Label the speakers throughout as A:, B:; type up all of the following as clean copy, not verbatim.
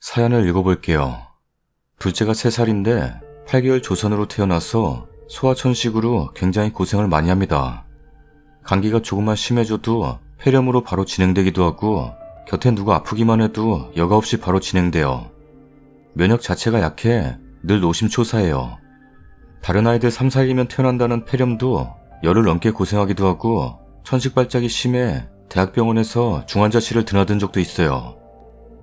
A: 사연을 읽어볼게요. 둘째가 3살인데 8개월 조선으로 태어나서 소아천식으로 굉장히 고생을 많이 합니다. 감기가 조금만 심해져도 폐렴으로 바로 진행되기도 하고 곁에 누가 아프기만 해도 여과 없이 바로 진행돼요. 면역 자체가 약해 늘 노심초사해요. 다른 아이들 3, 4일이면 태어난다는 폐렴도 열흘 넘게 고생하기도 하고 천식발작이 심해 대학병원에서 중환자실을 드나든 적도 있어요.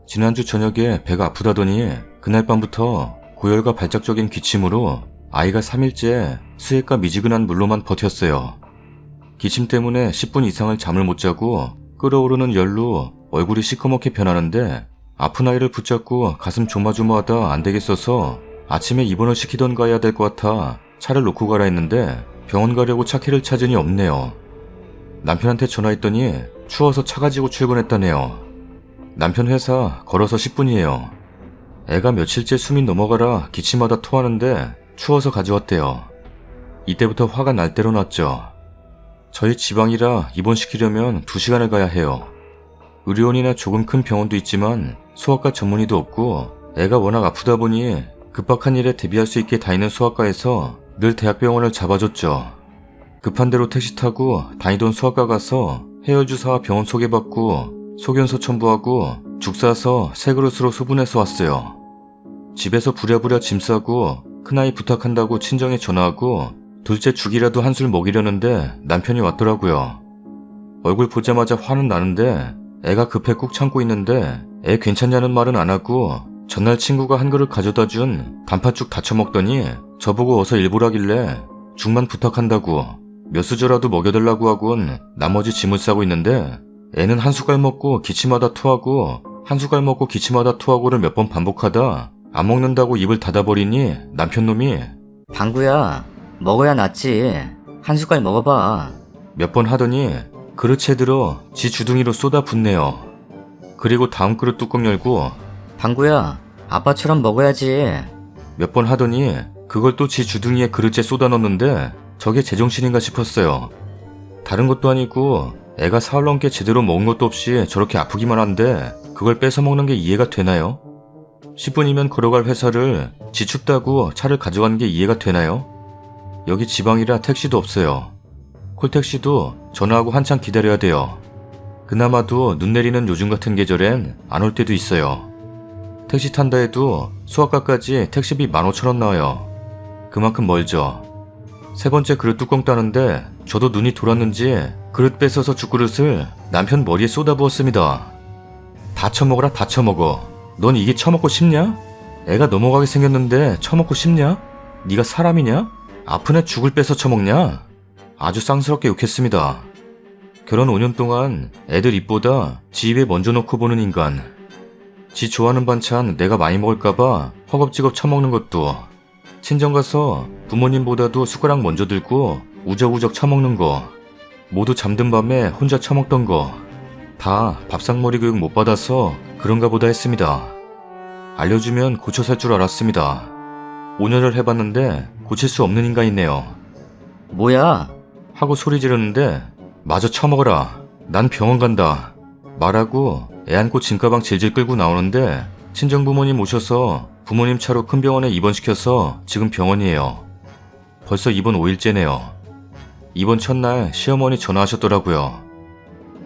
A: 지난주 저녁에 배가 아프다더니 그날 밤부터 고열과 발작적인 기침으로 아이가 3일째 수액과 미지근한 물로만 버텼어요. 기침 때문에 10분 이상을 잠을 못 자고 끓어오르는 열로 얼굴이 시커멓게 변하는데 아픈 아이를 붙잡고 가슴 조마조마하다 안 되겠어서 아침에 입원을 시키던 가야 될 것 같아 차를 놓고 가라 했는데 병원 가려고 차키를 찾으니 없네요. 남편한테 전화했더니 추워서 차 가지고 출근했다네요. 남편 회사 걸어서 10분이에요. 애가 며칠째 숨이 넘어가라 기침하다 토하는데 추워서 가져왔대요. 이때부터 화가 날 대로 났죠. 저희 지방이라 입원시키려면 2시간을 가야 해요. 의료원이나 조금 큰 병원도 있지만 소아과 전문의도 없고 애가 워낙 아프다 보니 급박한 일에 대비할 수 있게 다니는 소아과에서 늘 대학병원을 잡아줬죠. 급한 대로 택시 타고 다니던 소아과 가서 해열주사와 병원 소개받고 소견서 첨부하고 죽 싸서 새 그릇으로 소분해서 왔어요. 집에서 부랴부랴 짐 싸고 큰아이 부탁한다고 친정에 전화하고 둘째 죽이라도 한술 먹이려는데 남편이 왔더라고요. 얼굴 보자마자 화는 나는데 애가 급해 꾹 참고 있는데 애 괜찮냐는 말은 안 하고 전날 친구가 한 그릇 가져다 준 단팥죽 다 처먹더니 저보고 어서 일보라길래 죽만 부탁한다고 몇 수저라도 먹여달라고 하곤 나머지 짐을 싸고 있는데 애는 한 숟갈 먹고 기침하다 토하고 한 숟갈 먹고 기침하다 토하고를 몇 번 반복하다 안 먹는다고 입을 닫아버리니 남편놈이
B: 방구야, 먹어야 낫지. 한 숟갈 먹어봐.
A: 몇 번 하더니 그릇에 들어 지 주둥이로 쏟아 붓네요. 그리고 다음 그릇 뚜껑 열고
B: 방구야, 아빠처럼 먹어야지.
A: 몇 번 하더니 그걸 또 지 주둥이에 그릇에 쏟아 넣는데 저게 제정신인가 싶었어요. 다른 것도 아니고 애가 사흘 넘게 제대로 먹은 것도 없이 저렇게 아프기만 한데 그걸 뺏어 먹는 게 이해가 되나요? 10분이면 걸어갈 회사를 지 춥다고 차를 가져가는 게 이해가 되나요? 여기 지방이라 택시도 없어요. 콜택시도 전화하고 한참 기다려야 돼요. 그나마도 눈 내리는 요즘 같은 계절엔 안 올 때도 있어요. 택시 탄다 해도 수학과까지 택시비 15,000원 나와요. 그만큼 멀죠. 세 번째 그릇 뚜껑 따는데 저도 눈이 돌았는지 그릇 뺏어서 죽그릇을 남편 머리에 쏟아부었습니다. 다 처먹어라 다 처먹어. 넌 이게 처먹고 싶냐? 애가 넘어가게 생겼는데 처먹고 싶냐? 네가 사람이냐? 아픈 애 죽을 뺏어 처먹냐? 아주 쌍스럽게 욕했습니다. 결혼 5년 동안 애들 입보다 지 입에 먼저 넣고 보는 인간. 지 좋아하는 반찬 내가 많이 먹을까봐 허겁지겁 처먹는 것도, 친정 가서 부모님보다도 숟가락 먼저 들고 우적우적 처먹는 거, 모두 잠든 밤에 혼자 처먹던 거, 다 밥상머리 교육 못 받아서 그런가 보다 했습니다. 알려주면 고쳐 살 줄 알았습니다. 5년을 해봤는데 고칠 수 없는 인간이네요.
B: 뭐야?
A: 하고 소리 지르는데 마저 처먹어라. 난 병원 간다. 말하고 애 안고 짐가방 질질 끌고 나오는데 친정부모님 오셔서 부모님 차로 큰 병원에 입원시켜서 지금 병원이에요. 벌써 입원 5일째네요. 입원 첫날 시어머니 전화하셨더라고요.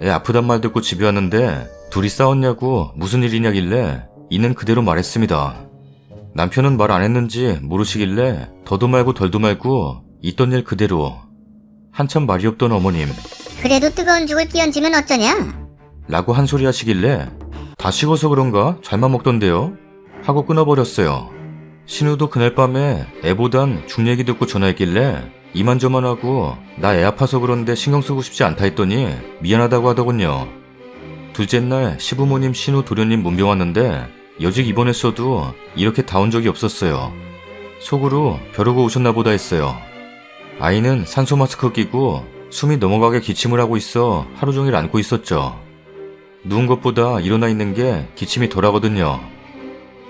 A: 애 아프단 말 듣고 집에 왔는데 둘이 싸웠냐고 무슨 일이냐길래 있는 그대로 말했습니다. 남편은 말 안 했는지 모르시길래 더도 말고 덜도 말고 있던 일 그대로. 한참 말이 없던 어머님
C: 그래도 뜨거운 죽을 끼얹으면 어쩌냐?
A: 라고 한 소리 하시길래 다 식어서 그런가? 잘만 먹던데요? 하고 끊어버렸어요. 신우도 그날 밤에 애보단 죽 얘기 듣고 전화했길래 이만저만하고 나 애 아파서 그런데 신경 쓰고 싶지 않다 했더니 미안하다고 하더군요. 둘째 날 시부모님 신우 도련님 문병 왔는데 여직 입원했어도 이렇게 다 온 적이 없었어요. 속으로 벼르고 오셨나 보다 했어요. 아이는 산소 마스크 끼고 숨이 넘어가게 기침을 하고 있어 하루 종일 안고 있었죠. 누운 것보다 일어나 있는 게 기침이 덜하거든요.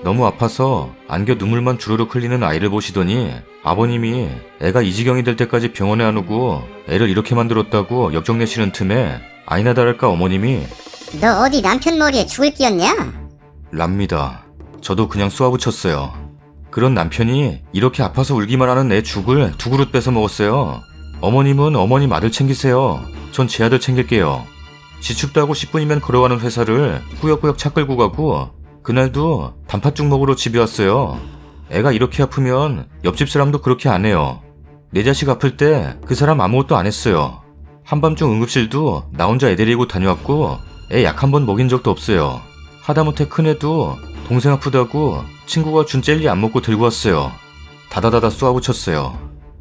A: 너무 아파서 안겨 눈물만 주르륵 흘리는 아이를 보시더니 아버님이 애가 이 지경이 될 때까지 병원에 안 오고 애를 이렇게 만들었다고 역정내시는 틈에 아니나 다를까 어머님이
C: 너 어디 남편 머리에 죽을 끼얹냐?
A: 랍니다. 저도 그냥 쏘아붙였어요. 그런 남편이 이렇게 아파서 울기만 하는 내 죽을 2그릇 뺏어 먹었어요. 어머님은 어머님 아들 챙기세요. 전 제 아들 챙길게요. 지춥다 하고 10분이면 걸어가는 회사를 꾸역꾸역 차 끌고 가고 그날도 단팥죽 먹으러 집에 왔어요. 애가 이렇게 아프면 옆집 사람도 그렇게 안 해요. 내 자식 아플 때 그 사람 아무것도 안 했어요. 한밤중 응급실도 나 혼자 애 데리고 다녀왔고 애 약 한 번 먹인 적도 없어요. 하다못해 큰애도 동생 아프다고 친구가 준 젤리 안 먹고 들고 왔어요. 다다다다 쏘아붙였어요.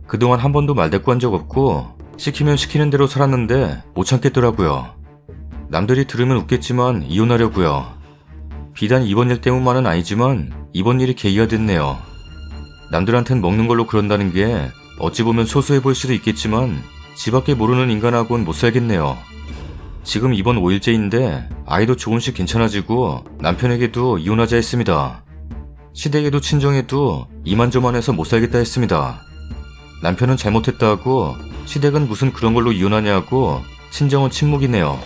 A: 그동안 한 번도 말대꾸 한 적 없고 시키면 시키는 대로 살았는데 못 참겠더라고요. 남들이 들으면 웃겠지만 이혼하려고요. 비단 이번 일 때문만은 아니지만 이번 일이 계기가 됐네요. 남들한텐 먹는 걸로 그런다는 게 어찌 보면 소소해 보일 수도 있겠지만 지 밖에 모르는 인간하고는 못 살겠네요. 지금 이번 5일째인데 아이도 조금씩 괜찮아지고 남편에게도 이혼하자 했습니다. 시댁에도 친정에도 이만저만해서 못 살겠다 했습니다. 남편은 잘못했다 하고 시댁은 무슨 그런 걸로 이혼하냐고 친정은 침묵이네요.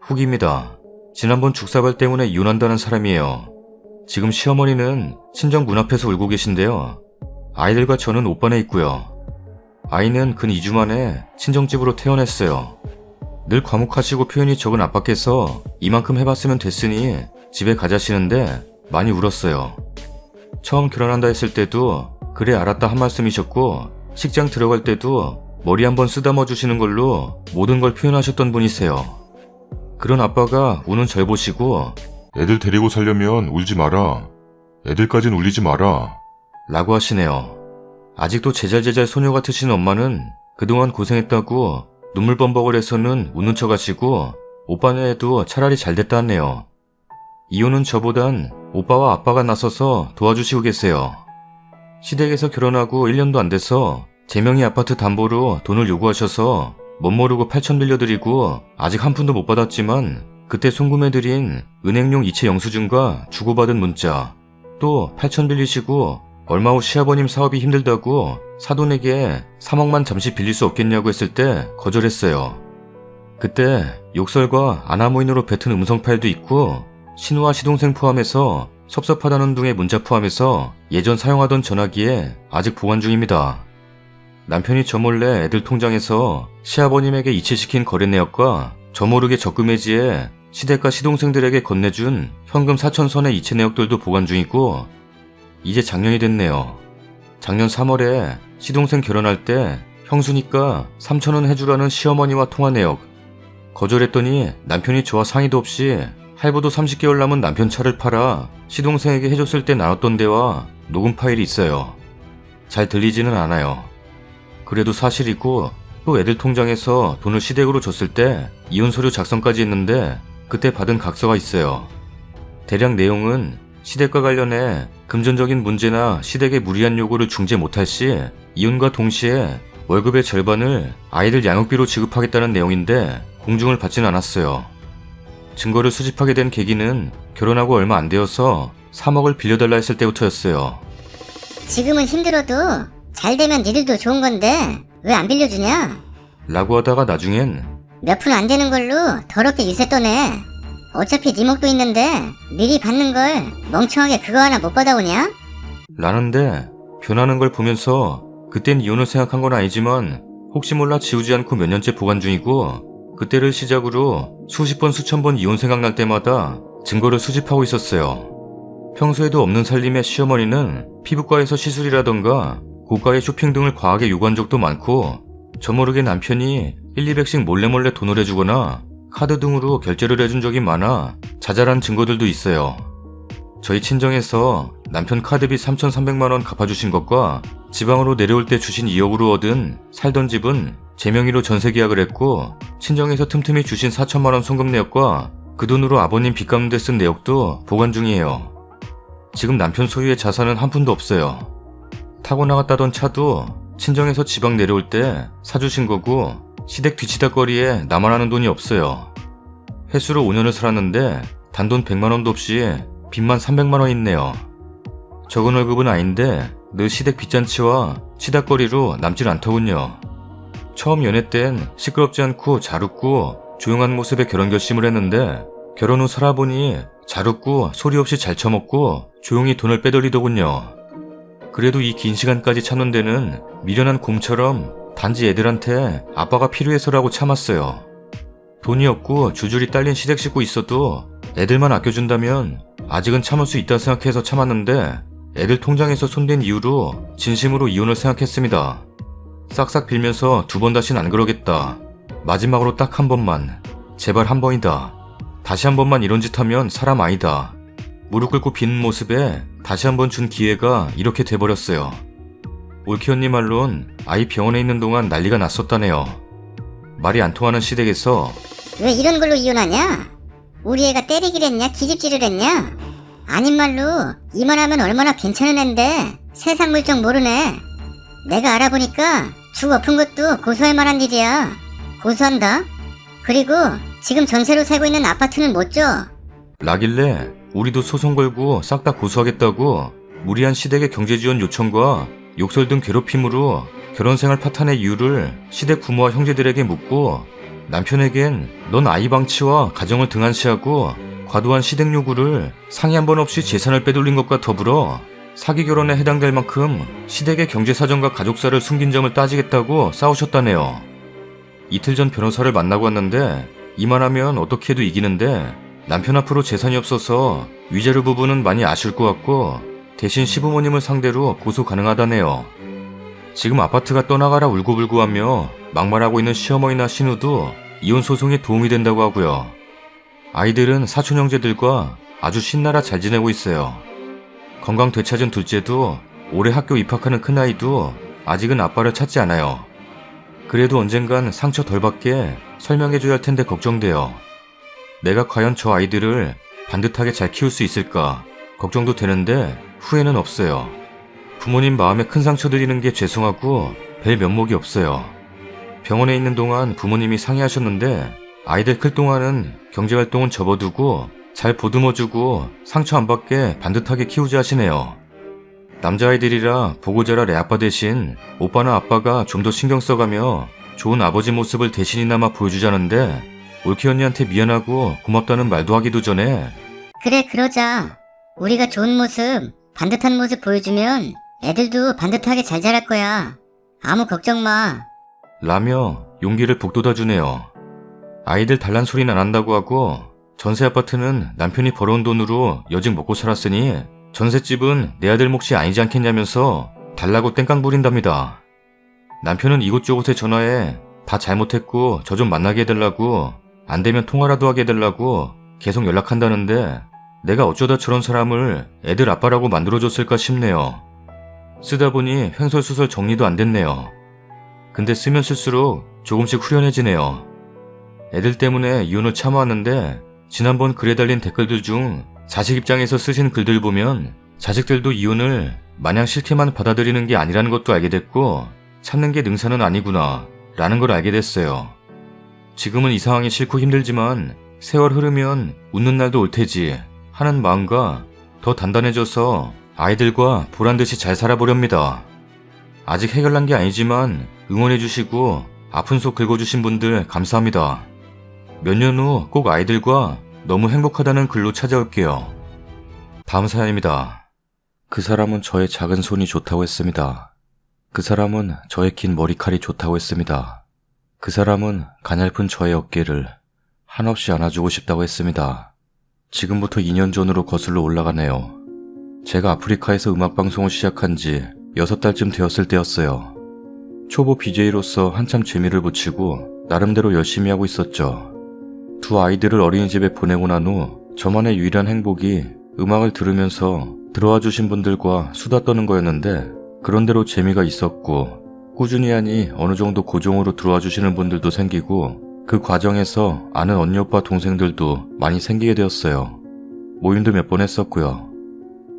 A: 후기입니다. 지난번 죽사발 때문에 이혼한다는 사람이에요. 지금 시어머니는 친정 문 앞에서 울고 계신데요. 아이들과 저는 오빠네 있고요. 아이는 근 2주 만에 친정집으로 퇴원했어요. 늘 과묵하시고 표현이 적은 아빠께서 이만큼 해봤으면 됐으니 집에 가자시는데 많이 울었어요. 처음 결혼한다 했을 때도 그래 알았다 한 말씀이셨고 식장 들어갈 때도 머리 한번 쓰다머 주시는 걸로 모든 걸 표현하셨던 분이세요. 그런 아빠가 우는 절 보시고
D: 애들 데리고 살려면 울지 마라. 애들까진 울리지 마라.
A: 라고 하시네요. 아직도 제잘제잘 소녀 같으신 엄마는 그동안 고생했다고 눈물 범벅을 해서는 웃는 척 하시고 오빠네 애도 차라리 잘됐다 하네요. 이혼은 저보단 오빠와 아빠가 나서서 도와주시고 계세요. 시댁에서 결혼하고 1년도 안 돼서 제 명의 아파트 담보로 돈을 요구하셔서 멋모르고 8천 빌려드리고 아직 한 푼도 못 받았지만 그때 송금해드린 은행용 이체 영수증과 주고받은 문자 또 8천 빌리시고 얼마 후 시아버님 사업이 힘들다고 사돈에게 3억만 잠시 빌릴 수 없겠냐고 했을 때 거절했어요. 그때 욕설과 아나무인으로 뱉은 음성 파일도 있고 신우와 시동생 포함해서 섭섭하다는 등의 문자 포함해서 예전 사용하던 전화기에 아직 보관 중입니다. 남편이 저 몰래 애들 통장에서 시아버님에게 이체시킨 거래 내역과 저 모르게 적금해지에 시댁과 시동생들에게 건네준 현금 4,000선의 이체 내역들도 보관 중이고 이제 작년이 됐네요. 작년 3월에 시동생 결혼할 때 형수니까 3,000원 해주라는 시어머니와 통화 내역 거절했더니 남편이 저와 상의도 없이 할부도 30개월 남은 남편 차를 팔아 시동생에게 해줬을 때 나눴던 대화 녹음 파일이 있어요. 잘 들리지는 않아요. 그래도 사실이고 또 애들 통장에서 돈을 시댁으로 줬을 때 이혼 서류 작성까지 했는데 그때 받은 각서가 있어요. 대략 내용은 시댁과 관련해 금전적인 문제나 시댁의 무리한 요구를 중재 못할 시 이혼과 동시에 월급의 절반을 아이들 양육비로 지급하겠다는 내용인데 공중을 받진 않았어요. 증거를 수집하게 된 계기는 결혼하고 얼마 안 되어서 3억을 빌려달라 했을 때부터였어요.
C: 지금은 힘들어도 잘 되면 니들도 좋은 건데 왜 안 빌려주냐?
A: 라고 하다가 나중엔
C: 몇 푼 안 되는 걸로 더럽게 유세 떠내. 어차피 네 목도 있는데 미리 받는 걸 멍청하게 그거 하나 못 받아오냐?
A: 라는데 변하는 걸 보면서 그땐 이혼을 생각한 건 아니지만 혹시 몰라 지우지 않고 몇 년째 보관 중이고 그때를 시작으로 수십 번 수천 번 이혼 생각날 때마다 증거를 수집하고 있었어요. 평소에도 없는 살림의 시어머니는 피부과에서 시술이라던가 고가의 쇼핑 등을 과하게 요구한 적도 많고 저 모르게 남편이 1, 200씩 몰래 돈을 해주거나 카드 등으로 결제를 해준 적이 많아 자잘한 증거들도 있어요. 저희 친정에서 남편 카드비 3,300만원 갚아주신 것과 지방으로 내려올 때 주신 2억으로 얻은 살던 집은 제 명의로 전세 계약을 했고 친정에서 틈틈이 주신 4천만원 송금 내역과 그 돈으로 아버님 빚 갚는 데 쓴 내역도 보관 중이에요. 지금 남편 소유의 자산은 한 푼도 없어요. 타고 나갔다던 차도 친정에서 지방 내려올 때 사주신 거고 시댁 뒤치다거리에 나만 아는 돈이 없어요. 회수로 5년을 살았는데 단돈 100만원도 없이 빚만 300만원 있네요. 적은 월급은 아닌데 늘 시댁 빚잔치와 치닥거리로 남질 않더군요. 처음 연애 땐 시끄럽지 않고 잘 웃고 조용한 모습에 결혼 결심을 했는데 결혼 후 살아보니 잘 웃고 소리 없이 잘 처먹고 조용히 돈을 빼돌리더군요. 그래도 이 긴 시간까지 참는 데는 미련한 곰처럼 단지 애들한테 아빠가 필요해서라고 참았어요. 돈이 없고 주줄이 딸린 시댁 식구 있어도 애들만 아껴준다면 아직은 참을 수 있다 생각해서 참았는데 애들 통장에서 손댄 이후로 진심으로 이혼을 생각했습니다. 싹싹 빌면서 2번 다신 안 그러겠다. 마지막으로 딱 한 번만. 제발 한 번이다. 다시 한 번만 이런 짓 하면 사람 아니다. 무릎 꿇고 비는 모습에 다시 한 번 준 기회가 이렇게 돼버렸어요. 올키 언니 말론 아이 병원에 있는 동안 난리가 났었다네요. 말이 안 통하는 시댁에서
C: 왜 이런 걸로 이혼하냐? 우리 애가 때리기를 했냐? 기집질을 했냐? 아닌 말로 이만하면 얼마나 괜찮은 앤데 세상 물정 모르네. 내가 알아보니까 죽 엎은 것도 고소할 만한 일이야. 고소한다? 그리고 지금 전세로 살고 있는 아파트는 못 줘.
A: 라길래 우리도 소송 걸고 싹 다 고소하겠다고 무리한 시댁의 경제지원 요청과 욕설 등 괴롭힘으로 결혼생활 파탄의 이유를 시댁 부모와 형제들에게 묻고 남편에겐 넌 아이 방치와 가정을 등한시하고 과도한 시댁 요구를 상의 한 번 없이 재산을 빼돌린 것과 더불어 사기 결혼에 해당될 만큼 시댁의 경제사정과 가족사를 숨긴 점을 따지겠다고 싸우셨다네요. 이틀 전 변호사를 만나고 왔는데 이만하면 어떻게 해도 이기는데 남편 앞으로 재산이 없어서 위자료 부분은 많이 아쉬울 것 같고 대신 시부모님을 상대로 고소 가능하다네요. 지금 아파트가 떠나가라 울고불고 하며 막말하고 있는 시어머니나 신우도 이혼 소송에 도움이 된다고 하고요. 아이들은 사촌 형제들과 아주 신나라 잘 지내고 있어요. 건강 되찾은 둘째도 올해 학교 입학하는 큰아이도 아직은 아빠를 찾지 않아요. 그래도 언젠간 상처 덜 받게 설명해줘야 할 텐데 걱정돼요. 내가 과연 저 아이들을 반듯하게 잘 키울 수 있을까 걱정도 되는데 후회는 없어요. 부모님 마음에 큰 상처 드리는 게 죄송하고 뵐 면목이 없어요. 병원에 있는 동안 부모님이 상의하셨는데 아이들 클 동안은 경제활동은 접어두고 잘 보듬어주고 상처 안 받게 반듯하게 키우자 하시네요. 남자아이들이라 보고 자랄 애아빠 대신 오빠나 아빠가 좀 더 신경 써가며 좋은 아버지 모습을 대신이나마 보여주자는데 올키 언니한테 미안하고 고맙다는 말도 하기도 전에
C: 그래 그러자. 우리가 좋은 모습, 반듯한 모습 보여주면 애들도 반듯하게 잘 자랄 거야. 아무 걱정 마.
A: 라며 용기를 북돋아주네요. 아이들 달란 소리는 안 한다고 하고 전세 아파트는 남편이 벌어온 돈으로 여직 먹고 살았으니 전셋집은 내 아들 몫이 아니지 않겠냐면서 달라고 땡깡 부린답니다. 남편은 이곳저곳에 전화해 다 잘못했고 저 좀 만나게 해달라고 안 되면 통화라도 하게 해달라고 계속 연락한다는데 내가 어쩌다 저런 사람을 애들 아빠라고 만들어줬을까 싶네요. 쓰다 보니 횡설수설 정리도 안 됐네요. 근데 쓰면 쓸수록 조금씩 후련해지네요. 애들 때문에 이혼을 참아왔는데 지난번 글에 달린 댓글들 중 자식 입장에서 쓰신 글들 보면 자식들도 이혼을 마냥 싫게만 받아들이는 게 아니라는 것도 알게 됐고 참는 게 능사는 아니구나 라는 걸 알게 됐어요. 지금은 이 상황이 싫고 힘들지만 세월 흐르면 웃는 날도 올 테지 하는 마음과 더 단단해져서 아이들과 보란듯이 잘 살아보렵니다. 아직 해결난 게 아니지만 응원해주시고 아픈 속 긁어주신 분들 감사합니다. 몇 년 후 꼭 아이들과 너무 행복하다는 글로 찾아올게요. 다음 사연입니다. 그 사람은 저의 작은 손이 좋다고 했습니다. 그 사람은 저의 긴 머리칼이 좋다고 했습니다. 그 사람은 가냘픈 저의 어깨를 한없이 안아주고 싶다고 했습니다. 지금부터 2년 전으로 거슬러 올라가네요. 제가 아프리카에서 음악방송을 시작한 지 6달쯤 되었을 때였어요. 초보 BJ로서 한참 재미를 붙이고 나름대로 열심히 하고 있었죠. 두 아이들을 어린이집에 보내고 난 후 저만의 유일한 행복이 음악을 들으면서 들어와 주신 분들과 수다 떠는 거였는데 그런대로 재미가 있었고 꾸준히 하니 어느 정도 고정으로 들어와 주시는 분들도 생기고 그 과정에서 아는 언니 오빠 동생들도 많이 생기게 되었어요. 모임도 몇 번 했었고요.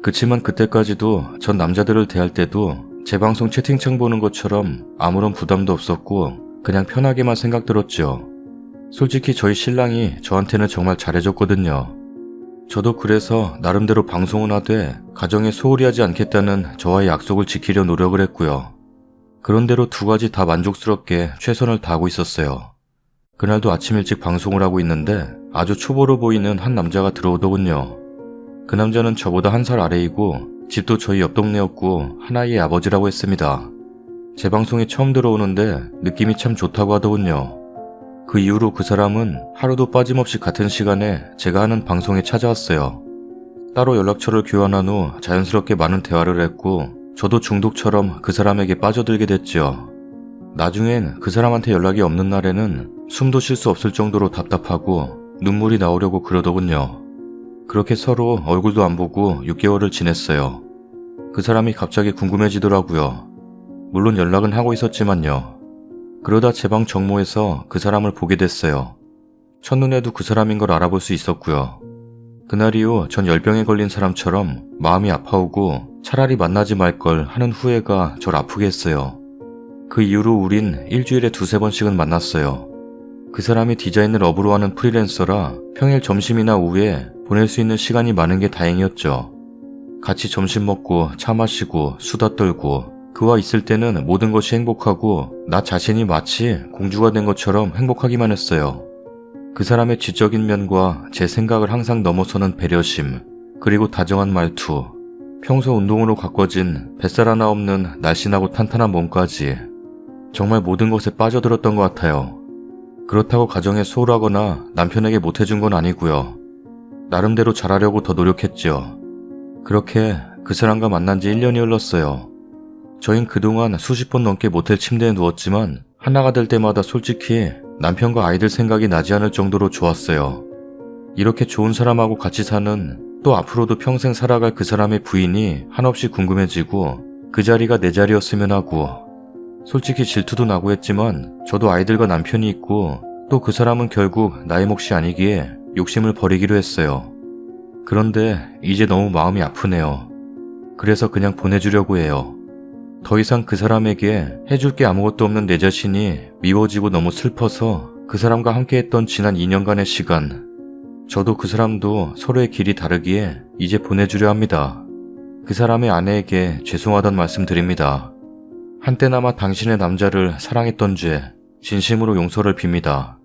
A: 그치만 그때까지도 전 남자들을 대할 때도 제 방송 채팅창 보는 것처럼 아무런 부담도 없었고 그냥 편하게만 생각 들었죠. 솔직히 저희 신랑이 저한테는 정말 잘해줬거든요. 저도 그래서 나름대로 방송은 하되 가정에 소홀히 하지 않겠다는 저와의 약속을 지키려 노력을 했고요. 그런대로 두 가지 다 만족스럽게 최선을 다하고 있었어요. 그날도 아침 일찍 방송을 하고 있는데 아주 초보로 보이는 한 남자가 들어오더군요. 그 남자는 저보다 1살 아래이고 집도 저희 옆 동네였고 하나의 아버지라고 했습니다. 제 방송에 처음 들어오는데 느낌이 참 좋다고 하더군요. 그 이후로 그 사람은 하루도 빠짐없이 같은 시간에 제가 하는 방송에 찾아왔어요. 따로 연락처를 교환한 후 자연스럽게 많은 대화를 했고 저도 중독처럼 그 사람에게 빠져들게 됐죠. 나중엔 그 사람한테 연락이 없는 날에는 숨도 쉴 수 없을 정도로 답답하고 눈물이 나오려고 그러더군요. 그렇게 서로 얼굴도 안 보고 6개월을 지냈어요. 그 사람이 갑자기 궁금해지더라고요. 물론 연락은 하고 있었지만요. 그러다 제 방 정모에서 그 사람을 보게 됐어요. 첫눈에도 그 사람인 걸 알아볼 수 있었고요. 그날 이후 전 열병에 걸린 사람처럼 마음이 아파오고 차라리 만나지 말 걸 하는 후회가 절 아프게 했어요. 그 이후로 우린 일주일에 2-3번씩은 만났어요. 그 사람이 디자인을 업으로 하는 프리랜서라 평일 점심이나 오후에 보낼 수 있는 시간이 많은 게 다행이었죠. 같이 점심 먹고 차 마시고 수다 떨고 그와 있을 때는 모든 것이 행복하고 나 자신이 마치 공주가 된 것처럼 행복하기만 했어요. 그 사람의 지적인 면과 제 생각을 항상 넘어서는 배려심, 그리고 다정한 말투, 평소 운동으로 가꿔진 뱃살 하나 없는 날씬하고 탄탄한 몸까지 정말 모든 것에 빠져들었던 것 같아요. 그렇다고 가정에 소홀하거나 남편에게 못해준 건 아니고요. 나름대로 잘하려고 더 노력했죠. 그렇게 그 사람과 만난 지 1년이 흘렀어요. 저흰 그동안 수십 번 넘게 모텔 침대에 누웠지만 하나가 될 때마다 솔직히 남편과 아이들 생각이 나지 않을 정도로 좋았어요. 이렇게 좋은 사람하고 같이 사는, 또 앞으로도 평생 살아갈 그 사람의 부인이 한없이 궁금해지고 그 자리가 내 자리였으면 하고, 솔직히 질투도 나고 했지만 저도 아이들과 남편이 있고 또 그 사람은 결국 나의 몫이 아니기에 욕심을 버리기로 했어요. 그런데 이제 너무 마음이 아프네요. 그래서 그냥 보내주려고 해요. 더 이상 그 사람에게 해줄 게 아무것도 없는 내 자신이 미워지고 너무 슬퍼서 그 사람과 함께했던 지난 2년간의 시간, 저도 그 사람도 서로의 길이 다르기에 이제 보내주려 합니다. 그 사람의 아내에게 죄송하다는 말씀 드립니다. 한때나마 당신의 남자를 사랑했던 죄 진심으로 용서를 빕니다.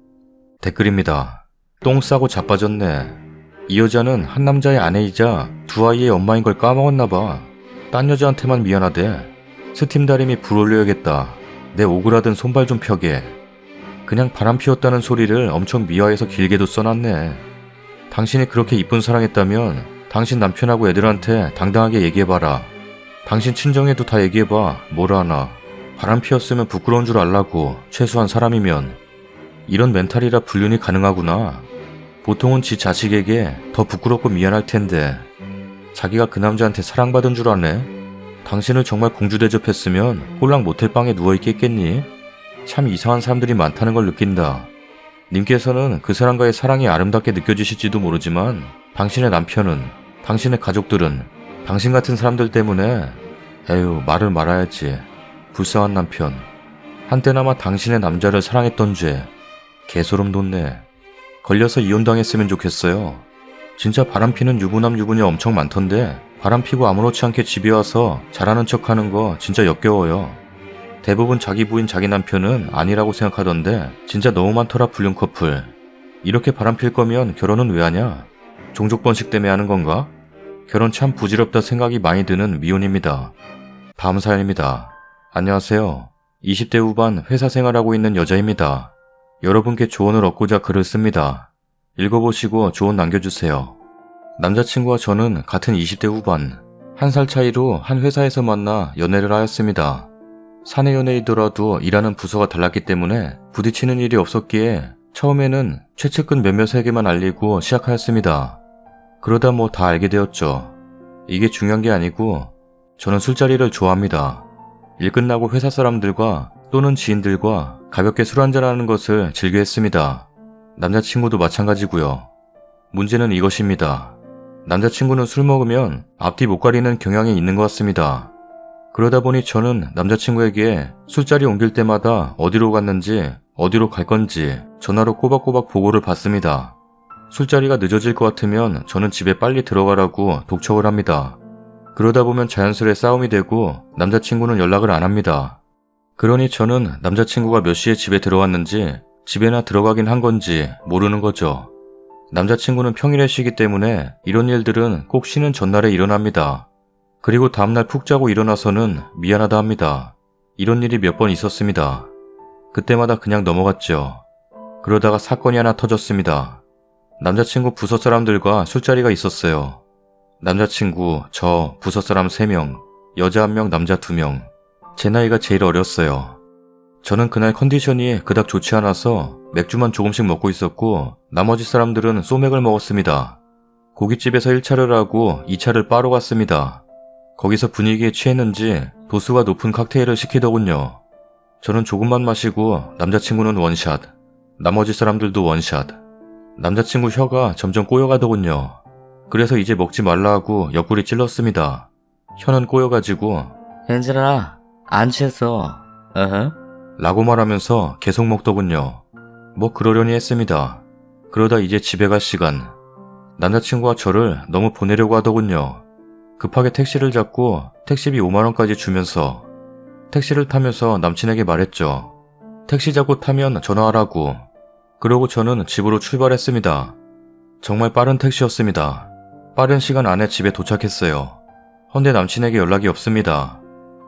A: 댓글입니다. 똥 싸고 자빠졌네. 이 여자는 한 남자의 아내이자 2아이의 엄마인 걸 까먹었나봐. 딴 여자한테만 미안하대. 스팀 다리미 불 올려야겠다. 내 오그라든 손발 좀 펴게. 그냥 바람 피웠다는 소리를 엄청 미화해서 길게도 써놨네. 당신이 그렇게 이쁜 사랑했다면 당신 남편하고 애들한테 당당하게 얘기해봐라. 당신 친정에도 다 얘기해봐. 뭐라 하나. 바람 피웠으면 부끄러운 줄 알라고. 최소한 사람이면. 이런 멘탈이라 불륜이 가능하구나. 보통은 지 자식에게 더 부끄럽고 미안할 텐데 자기가 그 남자한테 사랑받은 줄 아네. 당신을 정말 공주 대접했으면 꼴랑 모텔 방에 누워있겠겠니? 참 이상한 사람들이 많다는 걸 느낀다. 님께서는 그 사람과의 사랑이 아름답게 느껴지실지도 모르지만 당신의 남편은, 당신의 가족들은 당신 같은 사람들 때문에 에휴 말을 말아야지. 불쌍한 남편. 한때나마 당신의 남자를 사랑했던 죄. 개소름 돋네. 걸려서 이혼당했으면 좋겠어요. 진짜 바람피는 유부남 유부녀 엄청 많던데 바람피고 아무렇지 않게 집에 와서 잘하는 척하는 거 진짜 역겨워요. 대부분 자기 부인 자기 남편은 아니라고 생각하던데 진짜 너무 많더라 불륜 커플. 이렇게 바람필 거면 결혼은 왜 하냐? 종족 번식 때문에 하는 건가? 결혼 참 부질없다 생각이 많이 드는 미혼입니다. 다음 사연입니다. 안녕하세요. 20대 후반 회사 생활하고 있는 여자입니다. 여러분께 조언을 얻고자 글을 씁니다. 읽어보시고 조언 남겨주세요. 남자친구와 저는 같은 20대 후반, 1살 차이로 한 회사에서 만나 연애를 하였습니다. 사내 연애이더라도 일하는 부서가 달랐기 때문에 부딪히는 일이 없었기에 처음에는 최측근 몇몇에게만 알리고 시작하였습니다. 그러다 뭐 다 알게 되었죠. 이게 중요한 게 아니고 저는 술자리를 좋아합니다. 일 끝나고 회사 사람들과 또는 지인들과 가볍게 술 한잔하는 것을 즐겨 했습니다. 남자친구도 마찬가지고요. 문제는 이것입니다. 남자친구는 술 먹으면 앞뒤 못 가리는 경향이 있는 것 같습니다. 그러다 보니 저는 남자친구에게 술자리 옮길 때마다 어디로 갔는지 어디로 갈 건지 전화로 꼬박꼬박 보고를 받습니다. 술자리가 늦어질 것 같으면 저는 집에 빨리 들어가라고 독촉을 합니다. 그러다 보면 자연스레 싸움이 되고 남자친구는 연락을 안 합니다. 그러니 저는 남자친구가 몇 시에 집에 들어왔는지 집에나 들어가긴 한 건지 모르는 거죠. 남자친구는 평일에 쉬기 때문에 이런 일들은 꼭 쉬는 전날에 일어납니다. 그리고 다음날 푹 자고 일어나서는 미안하다 합니다. 이런 일이 몇 번 있었습니다. 그때마다 그냥 넘어갔죠. 그러다가 사건이 하나 터졌습니다. 남자친구 부서 사람들과 술자리가 있었어요. 남자친구, 저, 부서 사람 3명, 여자 1명, 남자 2명. 제 나이가 제일 어렸어요. 저는 그날 컨디션이 그닥 좋지 않아서 맥주만 조금씩 먹고 있었고 나머지 사람들은 소맥을 먹었습니다. 고깃집에서 1차를 하고 2차를 바로 갔습니다. 거기서 분위기에 취했는지 도수가 높은 칵테일을 시키더군요. 저는 조금만 마시고 남자친구는 원샷, 나머지 사람들도 원샷. 남자친구 혀가 점점 꼬여가더군요. 그래서 이제 먹지 말라 하고 옆구리 찔렀습니다. 혀는 꼬여가지고
B: 현진아, 안 취했어.
A: 라고 말하면서 계속 먹더군요. 뭐 그러려니 했습니다. 그러다 이제 집에 갈 시간. 남자친구가 저를 너무 보내려고 하더군요. 급하게 택시를 잡고 택시비 5만원까지 주면서 택시를 타면서 남친에게 말했죠. 택시 잡고 타면 전화하라고. 그러고 저는 집으로 출발했습니다. 정말 빠른 택시였습니다. 빠른 시간 안에 집에 도착했어요. 헌데 남친에게 연락이 없습니다.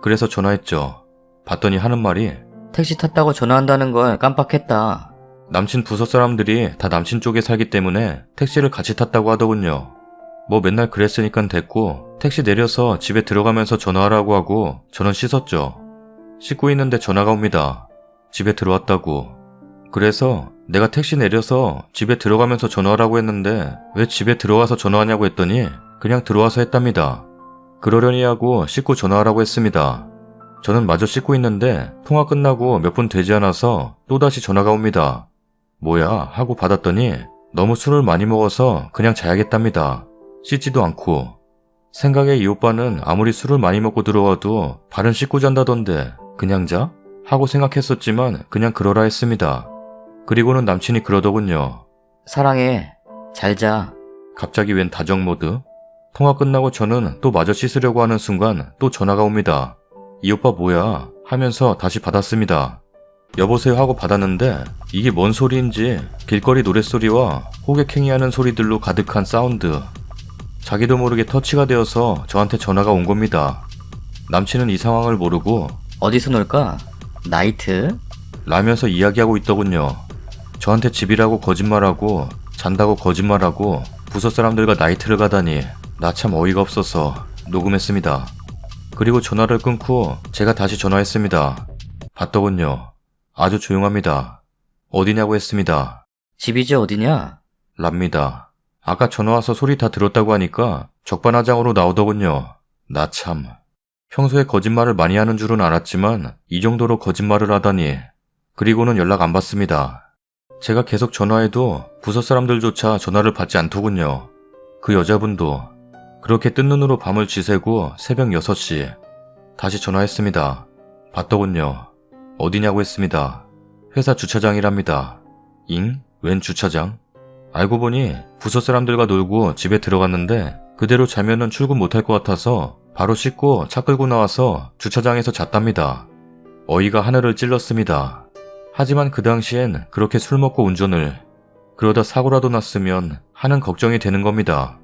A: 그래서 전화했죠. 봤더니 하는 말이
B: 택시 탔다고 전화한다는 걸 깜빡했다.
A: 남친 부서 사람들이 다 남친 쪽에 살기 때문에 택시를 같이 탔다고 하더군요. 뭐 맨날 그랬으니까 됐고 택시 내려서 집에 들어가면서 전화하라고 하고 저는 씻었죠. 씻고 있는데 전화가 옵니다. 집에 들어왔다고. 그래서 내가 택시 내려서 집에 들어가면서 전화하라고 했는데 왜 집에 들어와서 전화하냐고 했더니 그냥 들어와서 했답니다. 그러려니 하고 씻고 전화하라고 했습니다. 저는 마저 씻고 있는데 통화 끝나고 몇 분 되지 않아서 또다시 전화가 옵니다. 뭐야 하고 받았더니 너무 술을 많이 먹어서 그냥 자야겠답니다. 씻지도 않고. 생각에 이 오빠는 아무리 술을 많이 먹고 들어와도 발은 씻고 잔다던데 그냥 자? 하고 생각했었지만 그냥 그러라 했습니다. 그리고는 남친이 그러더군요.
B: 사랑해. 잘 자.
A: 갑자기 웬 다정 모드? 통화 끝나고 저는 또 마저 씻으려고 하는 순간 또 전화가 옵니다. 이 오빠 뭐야? 하면서 다시 받았습니다. 여보세요 하고 받았는데 이게 뭔 소리인지 길거리 노랫소리와 호객행위하는 소리들로 가득한 사운드. 자기도 모르게 터치가 되어서 저한테 전화가 온 겁니다. 남친은 이 상황을 모르고
B: 어디서 놀까? 나이트?
A: 라면서 이야기하고 있더군요. 저한테 집이라고 거짓말하고 잔다고 거짓말하고 부서 사람들과 나이트를 가다니 나 참 어이가 없어서 녹음했습니다. 그리고 전화를 끊고 제가 다시 전화했습니다. 받더군요. 아주 조용합니다. 어디냐고 했습니다.
B: 집이지 어디냐?
A: 랍니다. 아까 전화 와서 소리 다 들었다고 하니까 적반하장으로 나오더군요. 나 참. 평소에 거짓말을 많이 하는 줄은 알았지만 이 정도로 거짓말을 하다니. 그리고는 연락 안 받습니다. 제가 계속 전화해도 부서 사람들조차 전화를 받지 않더군요. 그 여자분도. 그렇게 뜬 눈으로 밤을 지새고 새벽 6시 다시 전화했습니다. 받더군요. 어디냐고 했습니다. 회사 주차장이랍니다. 잉? 웬 주차장? 알고 보니 부서 사람들과 놀고 집에 들어갔는데 그대로 자면은 출근 못할 것 같아서 바로 씻고 차 끌고 나와서 주차장에서 잤답니다. 어이가 하늘을 찔렀습니다. 하지만 그 당시엔 그렇게 술 먹고 운전을 그러다 사고라도 났으면 하는 걱정이 되는 겁니다.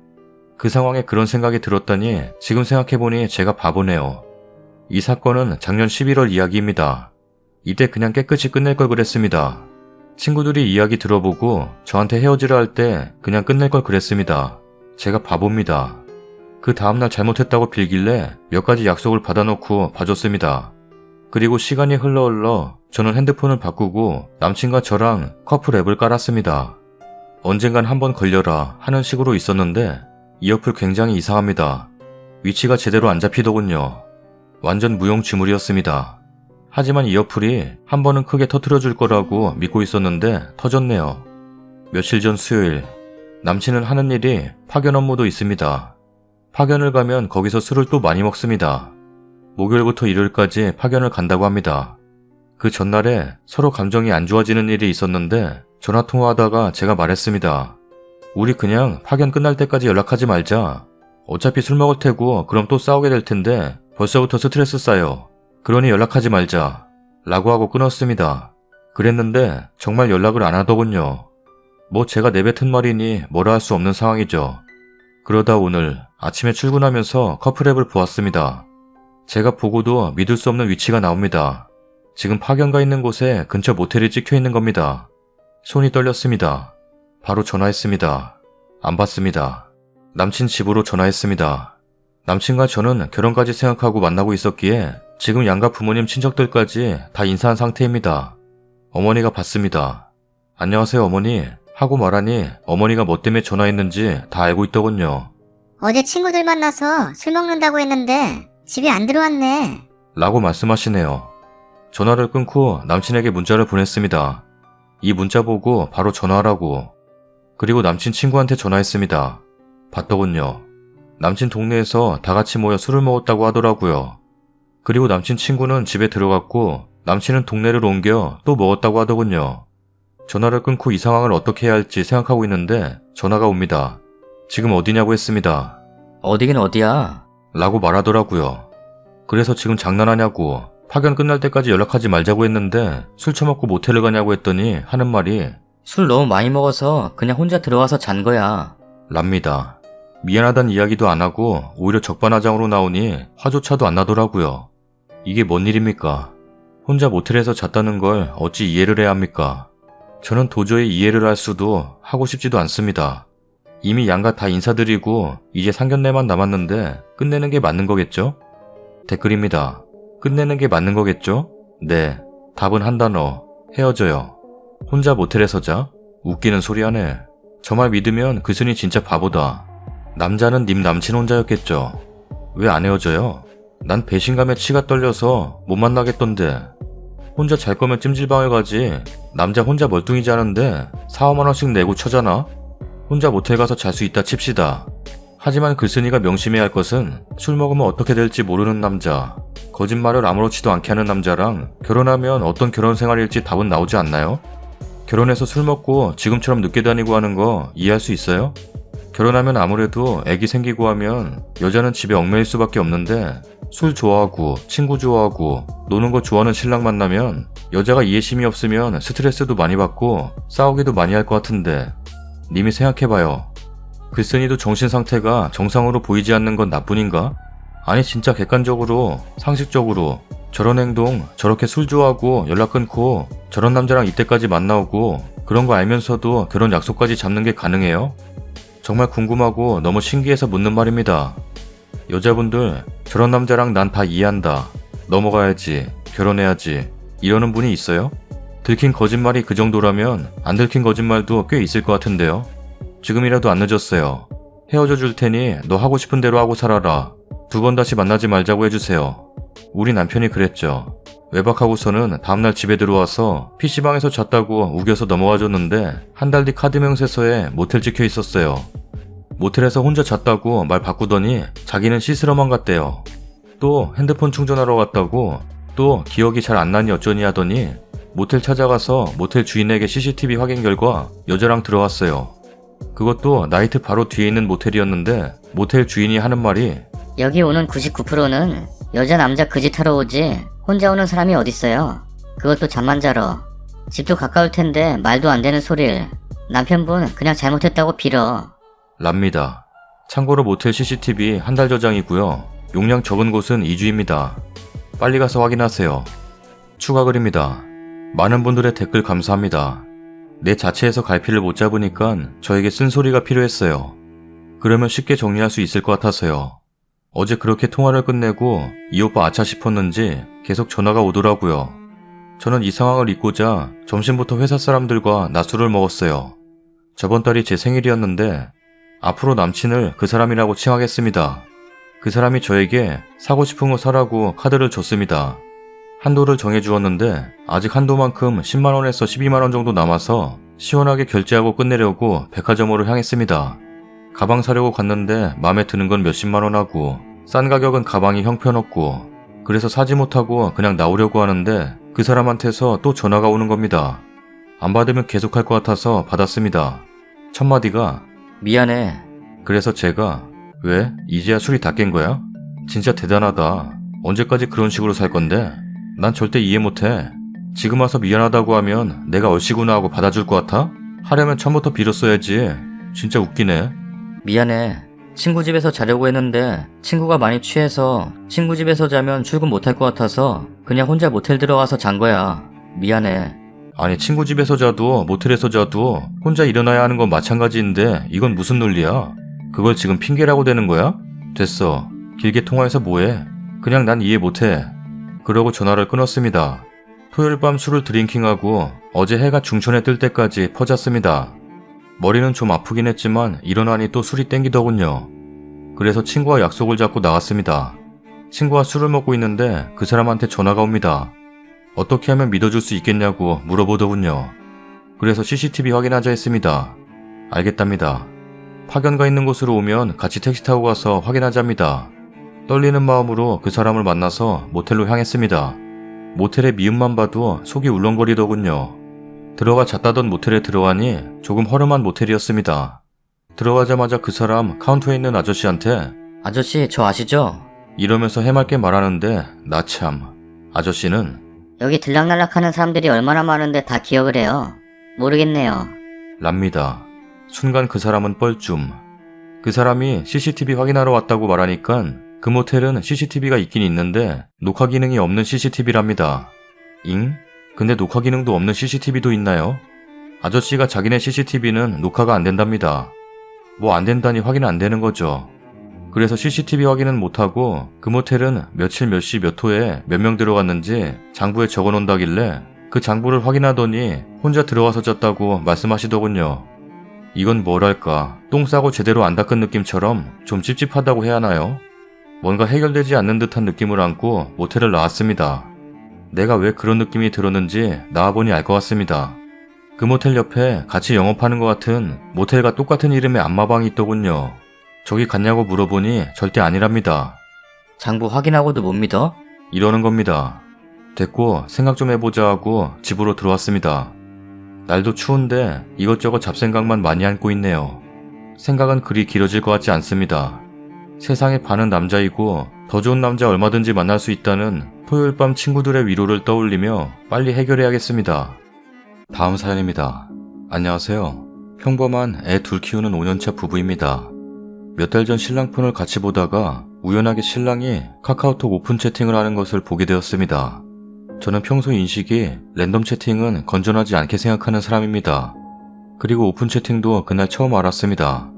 A: 그 상황에 그런 생각이 들었다니 지금 생각해보니 제가 바보네요. 이 사건은 작년 11월 이야기입니다. 이때 그냥 깨끗이 끝낼 걸 그랬습니다. 친구들이 이야기 들어보고 저한테 헤어지라 할 때 그냥 끝낼 걸 그랬습니다. 제가 바보입니다. 그 다음날 잘못했다고 빌길래 몇 가지 약속을 받아놓고 봐줬습니다. 그리고 시간이 흘러 저는 핸드폰을 바꾸고 남친과 저랑 커플 앱을 깔았습니다. 언젠간 한번 걸려라 하는 식으로 있었는데 이 어플 굉장히 이상합니다. 위치가 제대로 안 잡히더군요. 완전 무용지물이었습니다. 하지만 이 어플이 한 번은 크게 터트려 줄 거라고 믿고 있었는데 터졌네요. 며칠 전 수요일, 남친은 하는 일이 파견 업무도 있습니다. 파견을 가면 거기서 술을 또 많이 먹습니다. 목요일부터 일요일까지 파견을 간다고 합니다. 그 전날에 서로 감정이 안 좋아지는 일이 있었는데 전화통화하다가 제가 말했습니다. 우리 그냥 파견 끝날 때까지 연락하지 말자. 어차피 술 먹을 테고 그럼 또 싸우게 될 텐데 벌써부터 스트레스 쌓여. 그러니 연락하지 말자. 라고 하고 끊었습니다. 그랬는데 정말 연락을 안 하더군요. 뭐 제가 내뱉은 말이니 뭐라 할 수 없는 상황이죠. 그러다 오늘 아침에 출근하면서 커플앱을 보았습니다. 제가 보고도 믿을 수 없는 위치가 나옵니다. 지금 파견가 있는 곳에 근처 모텔이 찍혀 있는 겁니다. 손이 떨렸습니다. 바로 전화했습니다. 안 받습니다. 남친 집으로 전화했습니다. 남친과 저는 결혼까지 생각하고 만나고 있었기에 지금 양가 부모님 친척들까지 다 인사한 상태입니다. 어머니가 받습니다. 안녕하세요 어머니 하고 말하니 어머니가 뭐 때문에 전화했는지 다 알고 있더군요.
C: 어제 친구들 만나서 술 먹는다고 했는데 집에 안 들어왔네.
A: 라고 말씀하시네요. 전화를 끊고 남친에게 문자를 보냈습니다. 이 문자 보고 바로 전화하라고. 그리고 남친 친구한테 전화했습니다. 받더군요. 남친 동네에서 다 같이 모여 술을 먹었다고 하더라고요. 그리고 남친 친구는 집에 들어갔고 남친은 동네를 옮겨 또 먹었다고 하더군요. 전화를 끊고 이 상황을 어떻게 해야 할지 생각하고 있는데 전화가 옵니다. 지금 어디냐고 했습니다.
B: 어디긴 어디야?
A: 라고 말하더라고요. 그래서 지금 장난하냐고 파견 끝날 때까지 연락하지 말자고 했는데 술 처먹고 모텔을 가냐고 했더니 하는 말이
B: 술 너무 많이 먹어서 그냥 혼자 들어와서 잔 거야.
A: 랍니다. 미안하단 이야기도 안 하고 오히려 적반하장으로 나오니 화조차도 안 나더라고요. 이게 뭔 일입니까? 혼자 모텔에서 잤다는 걸 어찌 이해를 해야 합니까? 저는 도저히 이해를 할 수도 하고 싶지도 않습니다. 이미 양가 다 인사드리고 이제 상견례만 남았는데 끝내는 게 맞는 거겠죠? 댓글입니다. 끝내는 게 맞는 거겠죠? 네. 답은 한 단어. 헤어져요. 혼자 모텔에서 자? 웃기는 소리 하네. 저 말 믿으면 그순이 진짜 바보다. 남자는 님 남친 혼자였겠죠. 왜 안 헤어져요? 난 배신감에 치가 떨려서 못 만나겠던데. 혼자 잘 거면 찜질방을 가지. 남자 혼자 멀뚱이지 않은데 4, 5만 원씩 내고 쳐잖아? 혼자 모텔 가서 잘 수 있다 칩시다. 하지만 글쓴이가 명심해야 할 것은 술 먹으면 어떻게 될지 모르는 남자, 거짓말을 아무렇지도 않게 하는 남자랑 결혼하면 어떤 결혼 생활일지 답은 나오지 않나요? 결혼해서 술 먹고 지금처럼 늦게 다니고 하는 거 이해할 수 있어요? 결혼하면 아무래도 애기 생기고 하면 여자는 집에 얽매일 수밖에 없는데 술 좋아하고 친구 좋아하고 노는 거 좋아하는 신랑 만나면 여자가 이해심이 없으면 스트레스도 많이 받고 싸우기도 많이 할 것 같은데 님이 생각해봐요. 글쓴이도 정신 상태가 정상으로 보이지 않는 건 나뿐인가? 아니 진짜 객관적으로 상식적으로 저런 행동 저렇게 술 좋아하고 연락 끊고 저런 남자랑 이때까지 만나오고 그런 거 알면서도 결혼 약속까지 잡는 게 가능해요? 정말 궁금하고 너무 신기해서 묻는 말입니다. 여자분들 저런 남자랑 난 다 이해한다. 넘어가야지. 결혼해야지. 이러는 분이 있어요? 들킨 거짓말이 그 정도라면 안 들킨 거짓말도 꽤 있을 것 같은데요. 지금이라도 안 늦었어요. 헤어져 줄 테니 너 하고 싶은 대로 하고 살아라. 2번 다시 만나지 말자고 해주세요. 우리 남편이 그랬죠. 외박하고서는 다음날 집에 들어와서 PC방에서 잤다고 우겨서 넘어가 줬는데 한 달 뒤 카드 명세서에 모텔 찍혀 있었어요. 모텔에서 혼자 잤다고 말 바꾸더니 자기는 씻으러만 갔대요. 또 핸드폰 충전하러 갔다고 또 기억이 잘 안 나니 어쩌니 하더니 모텔 찾아가서 모텔 주인에게 CCTV 확인 결과 여자랑 들어왔어요. 그것도 나이트 바로 뒤에 있는 모텔이었는데 모텔 주인이 하는 말이
E: 여기 오는 99%는 여자 남자 그 짓 하러 오지 혼자 오는 사람이 어딨어요. 그것도 잠만 자러. 집도 가까울 텐데 말도 안 되는 소리를. 남편분 그냥 잘못했다고 빌어.
A: 랍니다. 참고로 모텔 CCTV 한 달 저장이고요. 용량 적은 곳은 2주입니다. 빨리 가서 확인하세요. 추가 글입니다. 많은 분들의 댓글 감사합니다. 내 자체에서 갈피를 못 잡으니까 저에게 쓴소리가 필요했어요. 그러면 쉽게 정리할 수 있을 것 같아서요. 어제 그렇게 통화를 끝내고 이 오빠 아차 싶었는지 계속 전화가 오더라고요. 저는 이 상황을 잊고자 점심부터 회사 사람들과 낮술을 먹었어요. 저번 달이 제 생일이었는데 앞으로 남친을 그 사람이라고 칭하겠습니다. 그 사람이 저에게 사고 싶은 거 사라고 카드를 줬습니다. 한도를 정해주었는데 아직 한도만큼 10만원에서 12만원 정도 남아서 시원하게 결제하고 끝내려고 백화점으로 향했습니다. 가방 사려고 갔는데 마음에 드는 건 몇십만원 하고 싼 가격은 가방이 형편없고 그래서 사지 못하고 그냥 나오려고 하는데 그 사람한테서 또 전화가 오는 겁니다. 안 받으면 계속할 것 같아서 받았습니다. 첫 마디가
B: 미안해.
A: 그래서 제가 왜? 이제야 술이 다 깬 거야? 진짜 대단하다. 언제까지 그런 식으로 살 건데? 난 절대 이해 못해. 지금 와서 미안하다고 하면 내가 얼씨구나 하고 받아줄 것 같아? 하려면 처음부터 빌었어야지. 진짜 웃기네.
B: 미안해. 친구 집에서 자려고 했는데 친구가 많이 취해서 친구 집에서 자면 출근 못할 것 같아서 그냥 혼자 모텔 들어가서 잔 거야. 미안해.
A: 아니 친구 집에서 자도 모텔에서 자도 혼자 일어나야 하는 건 마찬가지인데 이건 무슨 논리야? 그걸 지금 핑계라고 되는 거야? 됐어. 길게 통화해서 뭐해? 그냥 난 이해 못해. 그러고 전화를 끊었습니다. 토요일 밤 술을 드링킹하고 어제 해가 중천에 뜰 때까지 퍼잤습니다. 머리는 좀 아프긴 했지만 일어나니 또 술이 땡기더군요. 그래서 친구와 약속을 잡고 나갔습니다. 친구와 술을 먹고 있는데 그 사람한테 전화가 옵니다. 어떻게 하면 믿어줄 수 있겠냐고 물어보더군요. 그래서 CCTV 확인하자 했습니다. 알겠답니다. 파견가 있는 곳으로 오면 같이 택시 타고 가서 확인하자입니다. 떨리는 마음으로 그 사람을 만나서 모텔로 향했습니다. 모텔의 미음만 봐도 속이 울렁거리더군요. 들어가 잤다던 모텔에 들어가니 조금 허름한 모텔이었습니다. 들어가자마자 그 사람 카운터에 있는 아저씨한테
B: 아저씨, 저 아시죠?
A: 이러면서 해맑게 말하는데 나 참. 아저씨는
E: 여기 들락날락하는 사람들이 얼마나 많은데 다 기억을 해요. 모르겠네요.
A: 랍니다. 순간 그 사람은 뻘쭘. 그 사람이 CCTV 확인하러 왔다고 말하니까 그 모텔은 CCTV가 있긴 있는데 녹화 기능이 없는 CCTV랍니다. 잉? 근데 녹화 기능도 없는 CCTV도 있나요? 아저씨가 자기네 CCTV는 녹화가 안 된답니다. 뭐 안 된다니 확인 안 되는 거죠. 그래서 CCTV 확인은 못하고 그 모텔은 며칠 몇 시 몇 호에 몇 명 들어갔는지 장부에 적어 놓는다길래 그 장부를 확인하더니 혼자 들어와서 잤다고 말씀하시더군요. 이건 뭐랄까 똥 싸고 제대로 안 닦은 느낌처럼 좀 찝찝하다고 해야 하나요? 뭔가 해결되지 않는 듯한 느낌을 안고 모텔을 나왔습니다. 내가 왜 그런 느낌이 들었는지 나와보니 알 것 같습니다. 그 모텔 옆에 같이 영업하는 것 같은 모텔과 똑같은 이름의 안마방이 있더군요. 저기 갔냐고 물어보니 절대 아니랍니다.
B: 장부 확인하고도 못 믿어?
A: 이러는 겁니다. 됐고 생각 좀 해보자 하고 집으로 들어왔습니다. 날도 추운데 이것저것 잡생각만 많이 안고 있네요. 생각은 그리 길어질 것 같지 않습니다. 세상에 반은 남자이고 더 좋은 남자 얼마든지 만날 수 있다는 토요일 밤 친구들의 위로를 떠올리며 빨리 해결해야겠습니다. 다음 사연입니다. 안녕하세요. 평범한 애 둘 키우는 5년차 부부입니다. 몇 달 전 신랑 폰을 같이 보다가 우연하게 신랑이 카카오톡 오픈 채팅을 하는 것을 보게 되었습니다. 저는 평소 인식이 랜덤 채팅은 건전하지 않게 생각하는 사람입니다. 그리고 오픈 채팅도 그날 처음 알았습니다.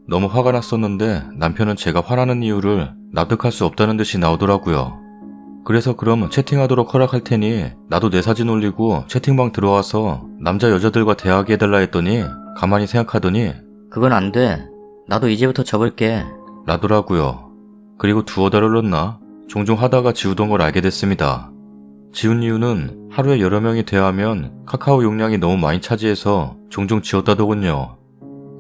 A: 너무 화가 났었는데 남편은 제가 화나는 이유를 납득할 수 없다는 듯이 나오더라고요. 그래서 그럼 채팅하도록 허락할 테니 나도 내 사진 올리고 채팅방 들어와서 남자 여자들과 대화하게 해달라 했더니 가만히 생각하더니
B: 그건 안 돼. 나도 이제부터 접을게.
A: 라더라고요. 그리고 두어 달을 흘렀나 종종 하다가 지우던 걸 알게 됐습니다. 지운 이유는 하루에 여러 명이 대화하면 카카오 용량이 너무 많이 차지해서 종종 지웠다더군요.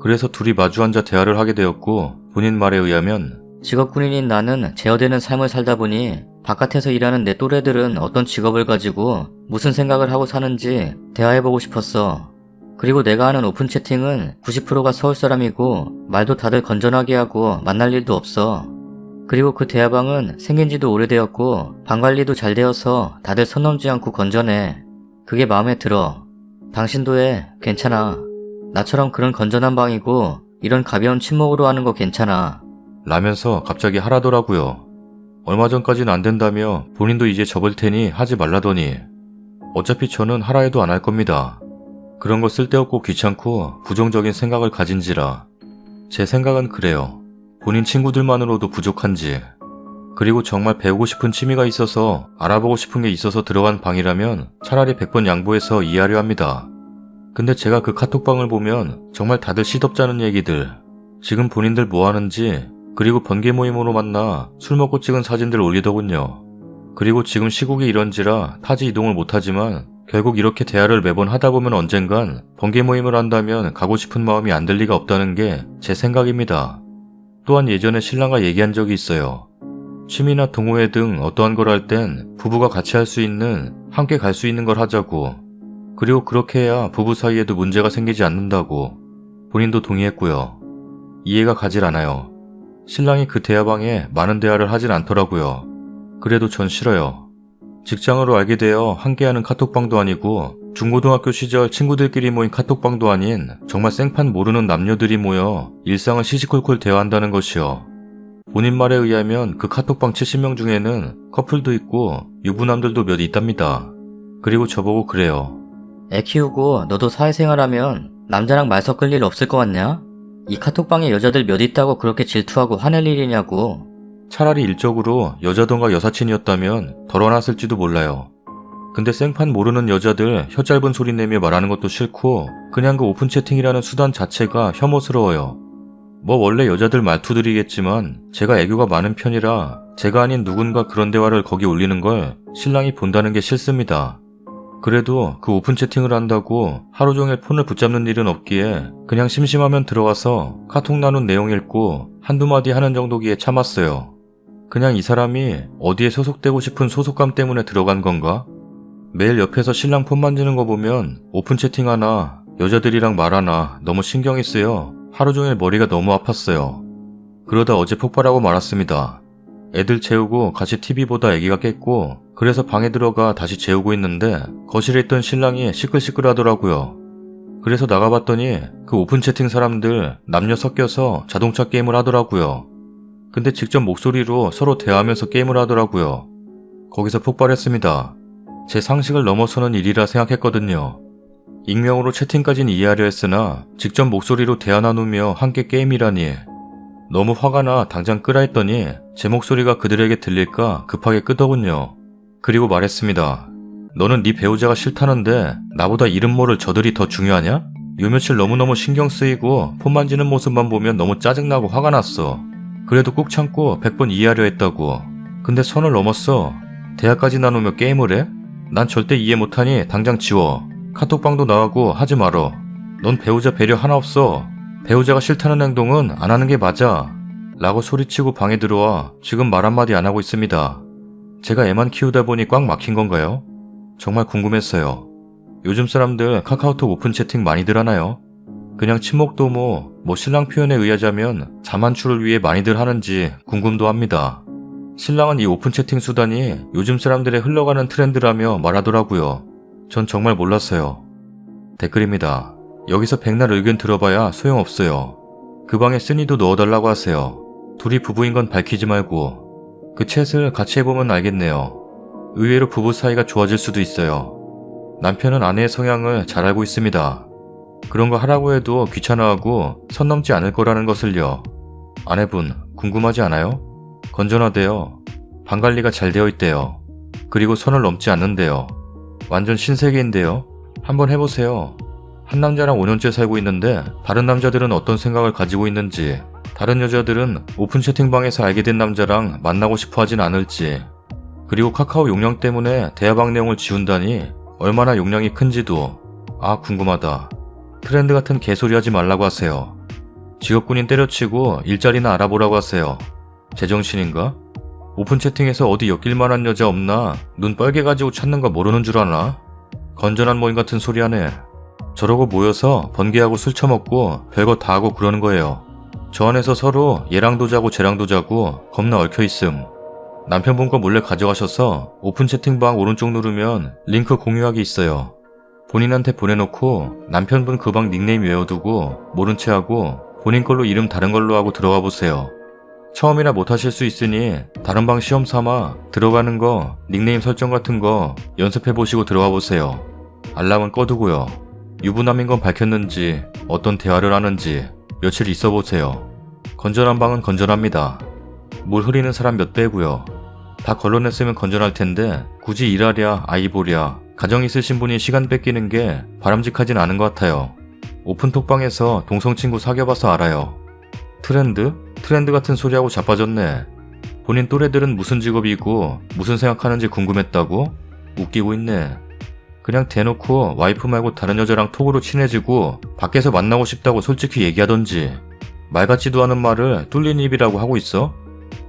A: 그래서 둘이 마주 앉아 대화를 하게 되었고 본인 말에 의하면
B: 직업군인인 나는 제어되는 삶을 살다 보니 바깥에서 일하는 내 또래들은 어떤 직업을 가지고 무슨 생각을 하고 사는지 대화해보고 싶었어. 그리고 내가 하는 오픈 채팅은 90%가 서울 사람이고 말도 다들 건전하게 하고 만날 일도 없어. 그리고 그 대화방은 생긴 지도 오래되었고 방 관리도 잘 되어서 다들 선 넘지 않고 건전해. 그게 마음에 들어. 당신도 해. 괜찮아. 나처럼 그런 건전한 방이고 이런 가벼운 침묵으로 하는 거 괜찮아.
A: 라면서 갑자기 하라더라고요. 얼마 전까지는 안 된다며 본인도 이제 접을 테니 하지 말라더니 어차피 저는 하라 해도 안 할 겁니다. 그런 거 쓸데없고 귀찮고 부정적인 생각을 가진지라. 제 생각은 그래요. 본인 친구들만으로도 부족한지. 그리고 정말 배우고 싶은 취미가 있어서 알아보고 싶은 게 있어서 들어간 방이라면 차라리 100번 양보해서 이해하려 합니다. 근데 제가 그 카톡방을 보면 정말 다들 시덥잖은 얘기들, 지금 본인들 뭐 하는지, 그리고 번개 모임으로 만나 술 먹고 찍은 사진들 올리더군요. 그리고 지금 시국이 이런지라 타지 이동을 못하지만 결국 이렇게 대화를 매번 하다 보면 언젠간 번개 모임을 한다면 가고 싶은 마음이 안 들 리가 없다는 게 제 생각입니다. 또한 예전에 신랑과 얘기한 적이 있어요. 취미나 동호회 등 어떠한 걸 할 땐 부부가 같이 할 수 있는, 함께 갈 수 있는 걸 하자고. 그리고 그렇게 해야 부부 사이에도 문제가 생기지 않는다고. 본인도 동의했고요. 이해가 가질 않아요. 신랑이 그 대화방에 많은 대화를 하진 않더라고요. 그래도 전 싫어요. 직장으로 알게 되어 함께하는 카톡방도 아니고 중고등학교 시절 친구들끼리 모인 카톡방도 아닌 정말 생판 모르는 남녀들이 모여 일상을 시시콜콜 대화한다는 것이요. 본인 말에 의하면 그 카톡방 70명 중에는 커플도 있고 유부남들도 몇 있답니다. 그리고 저보고 그래요.
B: 애 키우고 너도 사회생활하면 남자랑 말 섞을 일 없을 것 같냐? 이 카톡방에 여자들 몇 있다고 그렇게 질투하고 화낼 일이냐고.
A: 차라리 일적으로 여자던가 여사친이었다면 덜어놨을지도 몰라요. 근데 생판 모르는 여자들 혀 짧은 소리 내며 말하는 것도 싫고 그냥 그 오픈 채팅이라는 수단 자체가 혐오스러워요. 뭐 원래 여자들 말투들이겠지만 제가 애교가 많은 편이라 제가 아닌 누군가 그런 대화를 거기 올리는 걸 신랑이 본다는 게 싫습니다. 그래도 그 오픈 채팅을 한다고 하루 종일 폰을 붙잡는 일은 없기에 그냥 심심하면 들어가서 카톡 나눈 내용 읽고 한두 마디 하는 정도기에 참았어요. 그냥 이 사람이 어디에 소속되고 싶은 소속감 때문에 들어간 건가? 매일 옆에서 신랑 폰 만지는 거 보면 오픈 채팅 하나, 여자들이랑 말하나 너무 신경이 쓰여 하루 종일 머리가 너무 아팠어요. 그러다 어제 폭발하고 말았습니다. 애들 재우고 같이 TV 보다 애기가 깼고 그래서 방에 들어가 다시 재우고 있는데 거실에 있던 신랑이 시끌시끌 하더라고요. 그래서 나가봤더니 그 오픈 채팅 사람들 남녀 섞여서 자동차 게임을 하더라고요. 근데 직접 목소리로 서로 대화하면서 게임을 하더라고요. 거기서 폭발했습니다. 제 상식을 넘어서는 일이라 생각했거든요. 익명으로 채팅까진 이해하려 했으나 직접 목소리로 대화 나누며 함께 게임이라니. 너무 화가 나 당장 끄라 했더니 제 목소리가 그들에게 들릴까 급하게 끄더군요. 그리고 말했습니다. 너는 네 배우자가 싫다는데 나보다 이름 모를 저들이 더 중요하냐? 요 며칠 너무너무 신경 쓰이고 폰 만지는 모습만 보면 너무 짜증나고 화가 났어. 그래도 꾹 참고 100번 이해하려 했다고. 근데 선을 넘었어. 대화까지 나누며 게임을 해? 난 절대 이해 못하니 당장 지워. 카톡방도 나가고 하지 말어. 넌 배우자 배려 하나 없어. 배우자가 싫다는 행동은 안 하는 게 맞아. 라고 소리치고 방에 들어와 지금 말 한마디 안 하고 있습니다. 제가 애만 키우다 보니 꽉 막힌 건가요? 정말 궁금했어요. 요즘 사람들 카카오톡 오픈 채팅 많이들 하나요? 그냥 친목도모, 신랑 표현에 의하자면 자만추를 위해 많이들 하는지 궁금도 합니다. 신랑은 이 오픈 채팅 수단이 요즘 사람들의 흘러가는 트렌드라며 말하더라고요. 전 정말 몰랐어요. 댓글입니다. 여기서 백날 의견 들어봐야 소용없어요. 그 방에 쓰니도 넣어달라고 하세요. 둘이 부부인 건 밝히지 말고. 그 챗을 같이 해보면 알겠네요. 의외로 부부 사이가 좋아질 수도 있어요. 남편은 아내의 성향을 잘 알고 있습니다. 그런 거 하라고 해도 귀찮아하고 선 넘지 않을 거라는 것을요. 아내분 궁금하지 않아요? 건전하대요. 방 관리가 잘 되어 있대요. 그리고 선을 넘지 않는데요. 완전 신세계인데요. 한번 해보세요. 한 남자랑 5년째 살고 있는데 다른 남자들은 어떤 생각을 가지고 있는지, 다른 여자들은 오픈 채팅방에서 알게 된 남자랑 만나고 싶어 하진 않을지, 그리고 카카오 용량 때문에 대화방 내용을 지운다니 얼마나 용량이 큰지도 궁금하다. 트렌드 같은 개소리 하지 말라고 하세요. 직업군인 때려치고 일자리나 알아보라고 하세요. 제정신인가? 오픈 채팅에서 어디 엮일만한 여자 없나 눈 빨개가지고 찾는 거 모르는 줄 아나? 건전한 모임 같은 소리 하네. 저러고 모여서 번개하고 술 처먹고 별거 다 하고 그러는 거예요. 저 안에서 서로 얘랑도 자고 쟤랑도 자고 겁나 얽혀있음. 남편분 거 몰래 가져가셔서 오픈 채팅방 오른쪽 누르면 링크 공유하기 있어요. 본인한테 보내놓고 남편분 그 방 닉네임 외워두고 모른 채 하고 본인 걸로 이름 다른 걸로 하고 들어가 보세요. 처음이라 못하실 수 있으니 다른 방 시험 삼아 들어가는 거 닉네임 설정 같은 거 연습해보시고 들어가 보세요. 알람은 꺼두고요. 유부남인 건 밝혔는지 어떤 대화를 하는지 며칠 있어보세요. 건전한 방은 건전합니다. 물 흐리는 사람 몇 대고요. 다 걸러냈으면 건전할 텐데 굳이 일하랴 아이 보랴 가정 있으신 분이 시간 뺏기는 게 바람직하진 않은 것 같아요. 오픈톡방에서 동성친구 사귀어봐서 알아요. 트렌드 같은 소리하고 자빠졌네. 본인 또래들은 무슨 직업이고 무슨 생각하는지 궁금했다고? 웃기고 있네. 그냥 대놓고 와이프 말고 다른 여자랑 톡으로 친해지고 밖에서 만나고 싶다고 솔직히 얘기하던지. 말 같지도 않은 말을 뚫린 입이라고 하고 있어?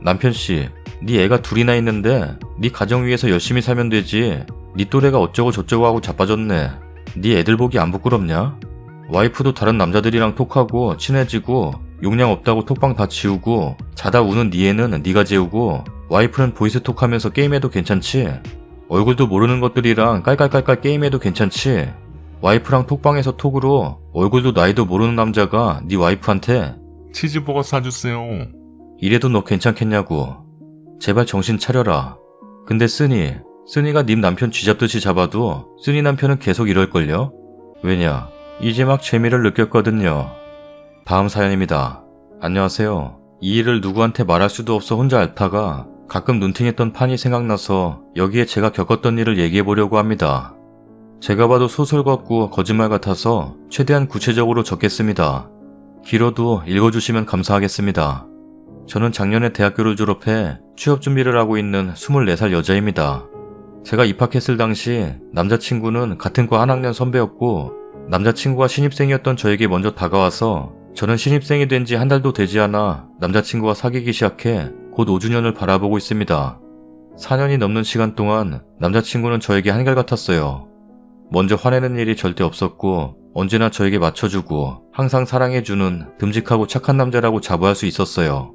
A: 남편씨, 네 애가 둘이나 있는데 네 가정 위해서 열심히 살면 되지. 네 또래가 어쩌고 저쩌고 하고 자빠졌네. 네 애들 보기 안 부끄럽냐? 와이프도 다른 남자들이랑 톡하고 친해지고 용량 없다고 톡방 다 지우고 자다 우는 네 애는 네가 재우고 와이프는 보이스톡 하면서 게임해도 괜찮지? 얼굴도 모르는 것들이랑 깔깔깔깔 게임해도 괜찮지. 와이프랑 톡방에서 톡으로 얼굴도 나이도 모르는 남자가 네 와이프한테
D: 치즈버거 사주세요.
A: 이래도 너 괜찮겠냐고. 제발 정신 차려라. 근데 쓰니가 님 남편 쥐잡듯이 잡아도 쓰니 남편은 계속 이럴걸요? 왜냐? 이제 막 재미를 느꼈거든요. 다음 사연입니다. 안녕하세요. 이 일을 누구한테 말할 수도 없어 혼자 앓다가 가끔 눈팅했던 판이 생각나서 여기에 제가 겪었던 일을 얘기해보려고 합니다. 제가 봐도 소설 같고 거짓말 같아서 최대한 구체적으로 적겠습니다. 길어도 읽어주시면 감사하겠습니다. 저는 작년에 대학교를 졸업해 취업 준비를 하고 있는 24살 여자입니다. 제가 입학했을 당시 남자친구는 같은 과 한 학년 선배였고 남자친구가 신입생이었던 저에게 먼저 다가와서 저는 신입생이 된 지 한 달도 되지 않아 남자친구와 사귀기 시작해 곧 5주년을 바라보고 있습니다. 4년이 넘는 시간 동안 남자친구는 저에게 한결같았어요. 먼저 화내는 일이 절대 없었고 언제나 저에게 맞춰주고 항상 사랑해주는 듬직하고 착한 남자라고 자부할 수 있었어요.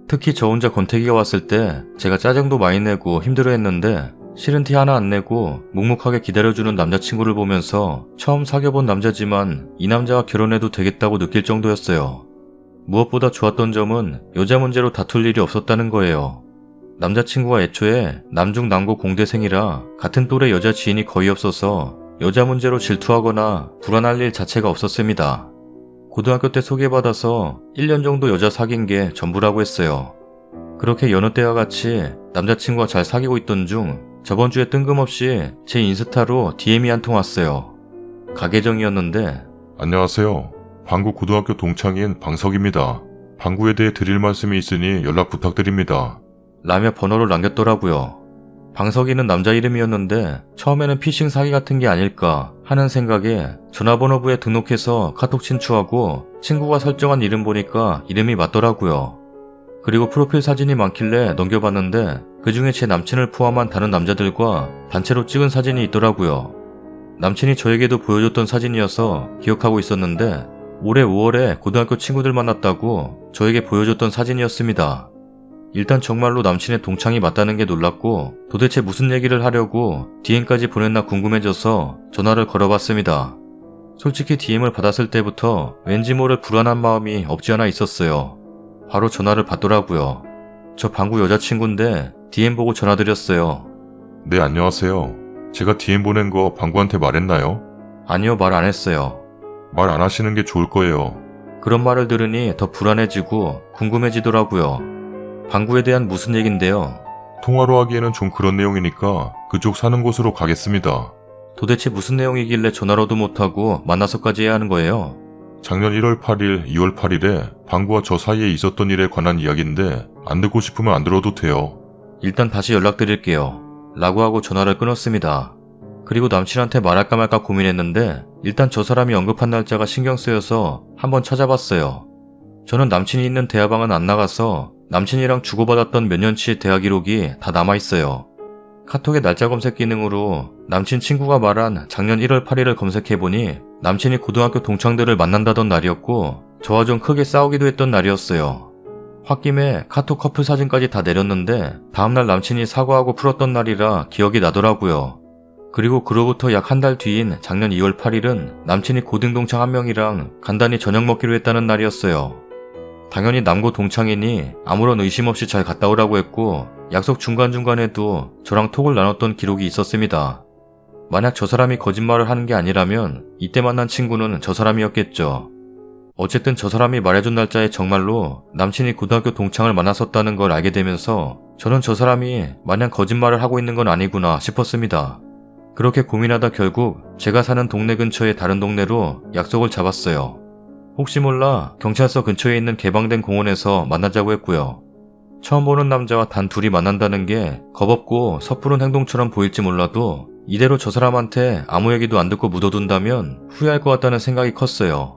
A: 특히 저 혼자 권태기가 왔을 때 제가 짜증도 많이 내고 힘들어했는데 싫은 티 하나 안 내고 묵묵하게 기다려주는 남자친구를 보면서 처음 사귀어본 남자지만 이 남자와 결혼해도 되겠다고 느낄 정도였어요. 무엇보다 좋았던 점은 여자 문제로 다툴 일이 없었다는 거예요. 남자친구가 애초에 남중남고 공대생이라 같은 또래 여자 지인이 거의 없어서 여자 문제로 질투하거나 불안할 일 자체가 없었습니다. 고등학교 때 소개받아서 1년 정도 여자 사귄 게 전부라고 했어요. 그렇게 여느 때와 같이 남자친구와 잘 사귀고 있던 중 저번 주에 뜬금없이 제 인스타로 DM이 한 통 왔어요. 가계정이었는데
D: 안녕하세요. 방구 고등학교 동창인 방석입니다. 방구에 대해 드릴 말씀이 있으니 연락 부탁드립니다.
A: 라며 번호를 남겼더라고요. 방석이는 남자 이름이었는데 처음에는 피싱 사기 같은 게 아닐까 하는 생각에 전화번호부에 등록해서 카톡 친추하고 친구가 설정한 이름 보니까 이름이 맞더라고요. 그리고 프로필 사진이 많길래 넘겨봤는데 그 중에 제 남친을 포함한 다른 남자들과 단체로 찍은 사진이 있더라고요. 남친이 저에게도 보여줬던 사진이어서 기억하고 있었는데 올해 5월에 고등학교 친구들 만났다고 저에게 보여줬던 사진이었습니다. 일단 정말로 남친의 동창이 맞다는 게 놀랍고 도대체 무슨 얘기를 하려고 DM까지 보냈나 궁금해져서 전화를 걸어봤습니다. 솔직히 DM을 받았을 때부터 왠지 모를 불안한 마음이 없지 않아 있었어요. 바로 전화를 받더라고요. 저 방구 여자친구인데 DM 보고 전화드렸어요.
D: 네, 안녕하세요. 제가 DM 보낸 거 방구한테 말했나요?
A: 아니요, 말 안 했어요.
D: 말 안 하시는 게 좋을 거예요.
A: 그런 말을 들으니 더 불안해지고 궁금해지더라고요. 방구에 대한 무슨 얘긴데요?
D: 통화로 하기에는 좀 그런 내용이니까 그쪽 사는 곳으로 가겠습니다.
A: 도대체 무슨 내용이길래 전화로도 못하고 만나서까지 해야 하는 거예요?
D: 작년 1월 8일, 2월 8일에 방구와 저 사이에 있었던 일에 관한 이야기인데 안 듣고 싶으면 안 들어도 돼요.
A: 일단 다시 연락드릴게요. 라고 하고 전화를 끊었습니다. 그리고 남친한테 말할까 말까 고민했는데 일단 저 사람이 언급한 날짜가 신경 쓰여서 한번 찾아봤어요. 저는 남친이 있는 대화방은 안 나가서 남친이랑 주고받았던 몇 년치의 대화 기록이 다 남아있어요. 카톡의 날짜 검색 기능으로 남친 친구가 말한 작년 1월 8일을 검색해보니 남친이 고등학교 동창들을 만난다던 날이었고 저와 좀 크게 싸우기도 했던 날이었어요. 홧김에 카톡 커플 사진까지 다 내렸는데 다음날 남친이 사과하고 풀었던 날이라 기억이 나더라고요. 그리고 그로부터 약 한 달 뒤인 작년 2월 8일은 남친이 고등 동창 한 명이랑 간단히 저녁 먹기로 했다는 날이었어요. 당연히 남고 동창이니 아무런 의심 없이 잘 갔다 오라고 했고 약속 중간중간에도 저랑 톡을 나눴던 기록이 있었습니다. 만약 저 사람이 거짓말을 하는 게 아니라면 이때 만난 친구는 저 사람이었겠죠. 어쨌든 저 사람이 말해준 날짜에 정말로 남친이 고등학교 동창을 만났었다는 걸 알게 되면서 저는 저 사람이 마냥 거짓말을 하고 있는 건 아니구나 싶었습니다. 그렇게 고민하다 결국 제가 사는 동네 근처의 다른 동네로 약속을 잡았어요. 혹시 몰라 경찰서 근처에 있는 개방된 공원에서 만나자고 했고요. 처음 보는 남자와 단 둘이 만난다는 게 겁없고 섣부른 행동처럼 보일지 몰라도 이대로 저 사람한테 아무 얘기도 안 듣고 묻어둔다면 후회할 것 같다는 생각이 컸어요.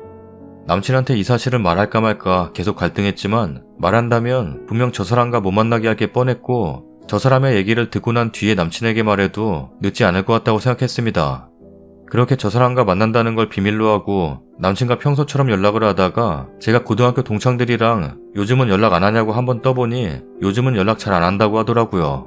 A: 남친한테 이 사실을 말할까 말까 계속 갈등했지만 말한다면 분명 저 사람과 못 만나게 할 게 뻔했고 저 사람의 얘기를 듣고 난 뒤에 남친에게 말해도 늦지 않을 것 같다고 생각했습니다. 그렇게 저 사람과 만난다는 걸 비밀로 하고 남친과 평소처럼 연락을 하다가 제가 고등학교 동창들이랑 요즘은 연락 안 하냐고 한번 떠보니 요즘은 연락 잘 안 한다고 하더라고요.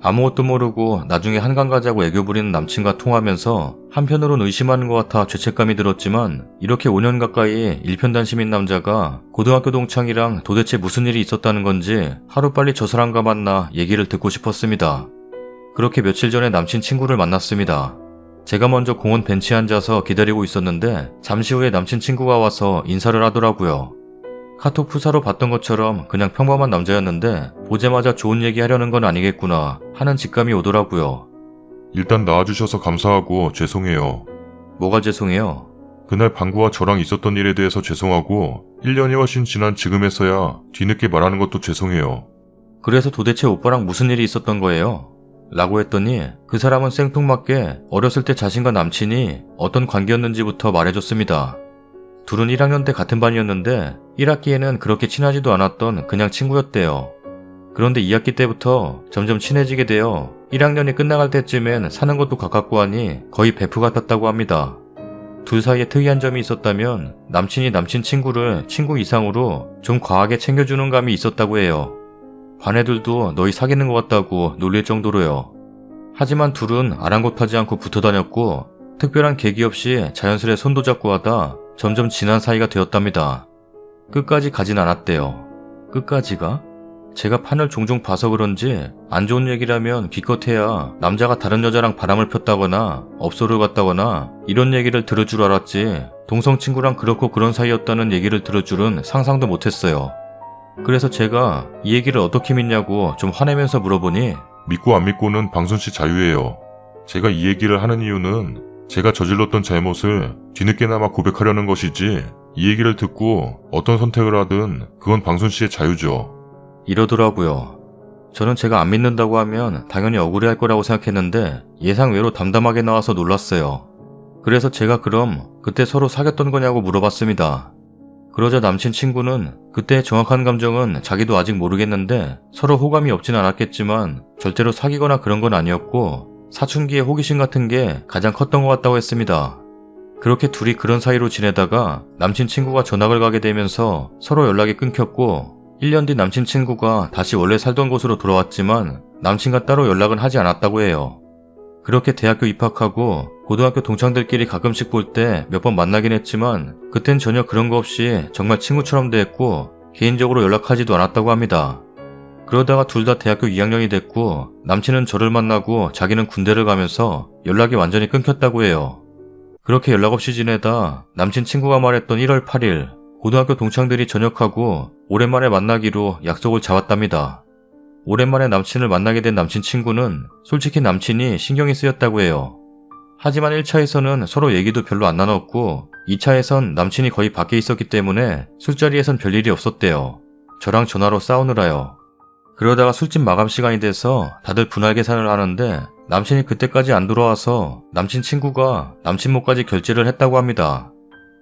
A: 아무것도 모르고 나중에 한강 가자고 애교 부리는 남친과 통하면서 한편으론 의심하는 것 같아 죄책감이 들었지만 이렇게 5년 가까이 일편단심인 남자가 고등학교 동창이랑 도대체 무슨 일이 있었다는 건지 하루빨리 저 사람과 만나 얘기를 듣고 싶었습니다. 그렇게 며칠 전에 남친 친구를 만났습니다. 제가 먼저 공원 벤치에 앉아서 기다리고 있었는데 잠시 후에 남친 친구가 와서 인사를 하더라고요. 카톡 프사로 봤던 것처럼 그냥 평범한 남자였는데 보자마자 좋은 얘기 하려는 건 아니겠구나 하는 직감이 오더라고요.
D: 일단 나와주셔서 감사하고 죄송해요.
A: 뭐가 죄송해요?
D: 그날 방구와 저랑 있었던 일에 대해서 죄송하고 1년이 훨씬 지난 지금에서야 뒤늦게 말하는 것도 죄송해요.
A: 그래서 도대체 오빠랑 무슨 일이 있었던 거예요? 라고 했더니 그 사람은 생뚱맞게 어렸을 때 자신과 남친이 어떤 관계였는지부터 말해줬습니다. 둘은 1학년 때 같은 반이었는데 1학기에는 그렇게 친하지도 않았던 그냥 친구였대요. 그런데 2학기 때부터 점점 친해지게 되어 1학년이 끝나갈 때쯤엔 사는 것도 가깝고 하니 거의 베프 같았다고 합니다. 둘 사이에 특이한 점이 있었다면 남친이 남친 친구를 친구 이상으로 좀 과하게 챙겨주는 감이 있었다고 해요. 반 애들도 너희 사귀는 것 같다고 놀릴 정도로요. 하지만 둘은 아랑곳하지 않고 붙어 다녔고 특별한 계기 없이 자연스레 손도 잡고 하다 점점 친한 사이가 되었답니다. 끝까지 가진 않았대요. 끝까지가? 제가 판을 종종 봐서 그런지 안 좋은 얘기라면 기껏해야 남자가 다른 여자랑 바람을 폈다거나 업소를 갔다거나 이런 얘기를 들을 줄 알았지 동성 친구랑 그렇고 그런 사이였다는 얘기를 들을 줄은 상상도 못했어요. 그래서 제가 이 얘기를 어떻게 믿냐고 좀 화내면서 물어보니
D: 믿고 안 믿고는 방순씨 자유예요. 제가 이 얘기를 하는 이유는 제가 저질렀던 잘못을 뒤늦게나마 고백하려는 것이지 이 얘기를 듣고 어떤 선택을 하든 그건 방순씨의 자유죠.
A: 이러더라고요. 저는 제가 안 믿는다고 하면 당연히 억울해할 거라고 생각했는데 예상외로 담담하게 나와서 놀랐어요. 그래서 제가 그럼 그때 서로 사귀었던 거냐고 물어봤습니다. 그러자 남친 친구는 그때의 정확한 감정은 자기도 아직 모르겠는데 서로 호감이 없진 않았겠지만 절대로 사귀거나 그런 건 아니었고 사춘기의 호기심 같은 게 가장 컸던 것 같다고 했습니다. 그렇게 둘이 그런 사이로 지내다가 남친 친구가 전학을 가게 되면서 서로 연락이 끊겼고 1년 뒤 남친 친구가 다시 원래 살던 곳으로 돌아왔지만 남친과 따로 연락은 하지 않았다고 해요. 그렇게 대학교 입학하고 고등학교 동창들끼리 가끔씩 볼 때 몇 번 만나긴 했지만 그땐 전혀 그런 거 없이 정말 친구처럼 대했고 개인적으로 연락하지도 않았다고 합니다. 그러다가 둘 다 대학교 2학년이 됐고 남친은 저를 만나고 자기는 군대를 가면서 연락이 완전히 끊겼다고 해요. 그렇게 연락 없이 지내다 남친 친구가 말했던 1월 8일 고등학교 동창들이 전역하고 오랜만에 만나기로 약속을 잡았답니다. 오랜만에 남친을 만나게 된 남친 친구는 솔직히 남친이 신경이 쓰였다고 해요. 하지만 1차에서는 서로 얘기도 별로 안 나눴고 2차에선 남친이 거의 밖에 있었기 때문에 술자리에선 별일이 없었대요. 저랑 전화로 싸우느라요. 그러다가 술집 마감 시간이 돼서 다들 분할 계산을 하는데 남친이 그때까지 안 돌아와서 남친 친구가 남친 몫까지 결제를 했다고 합니다.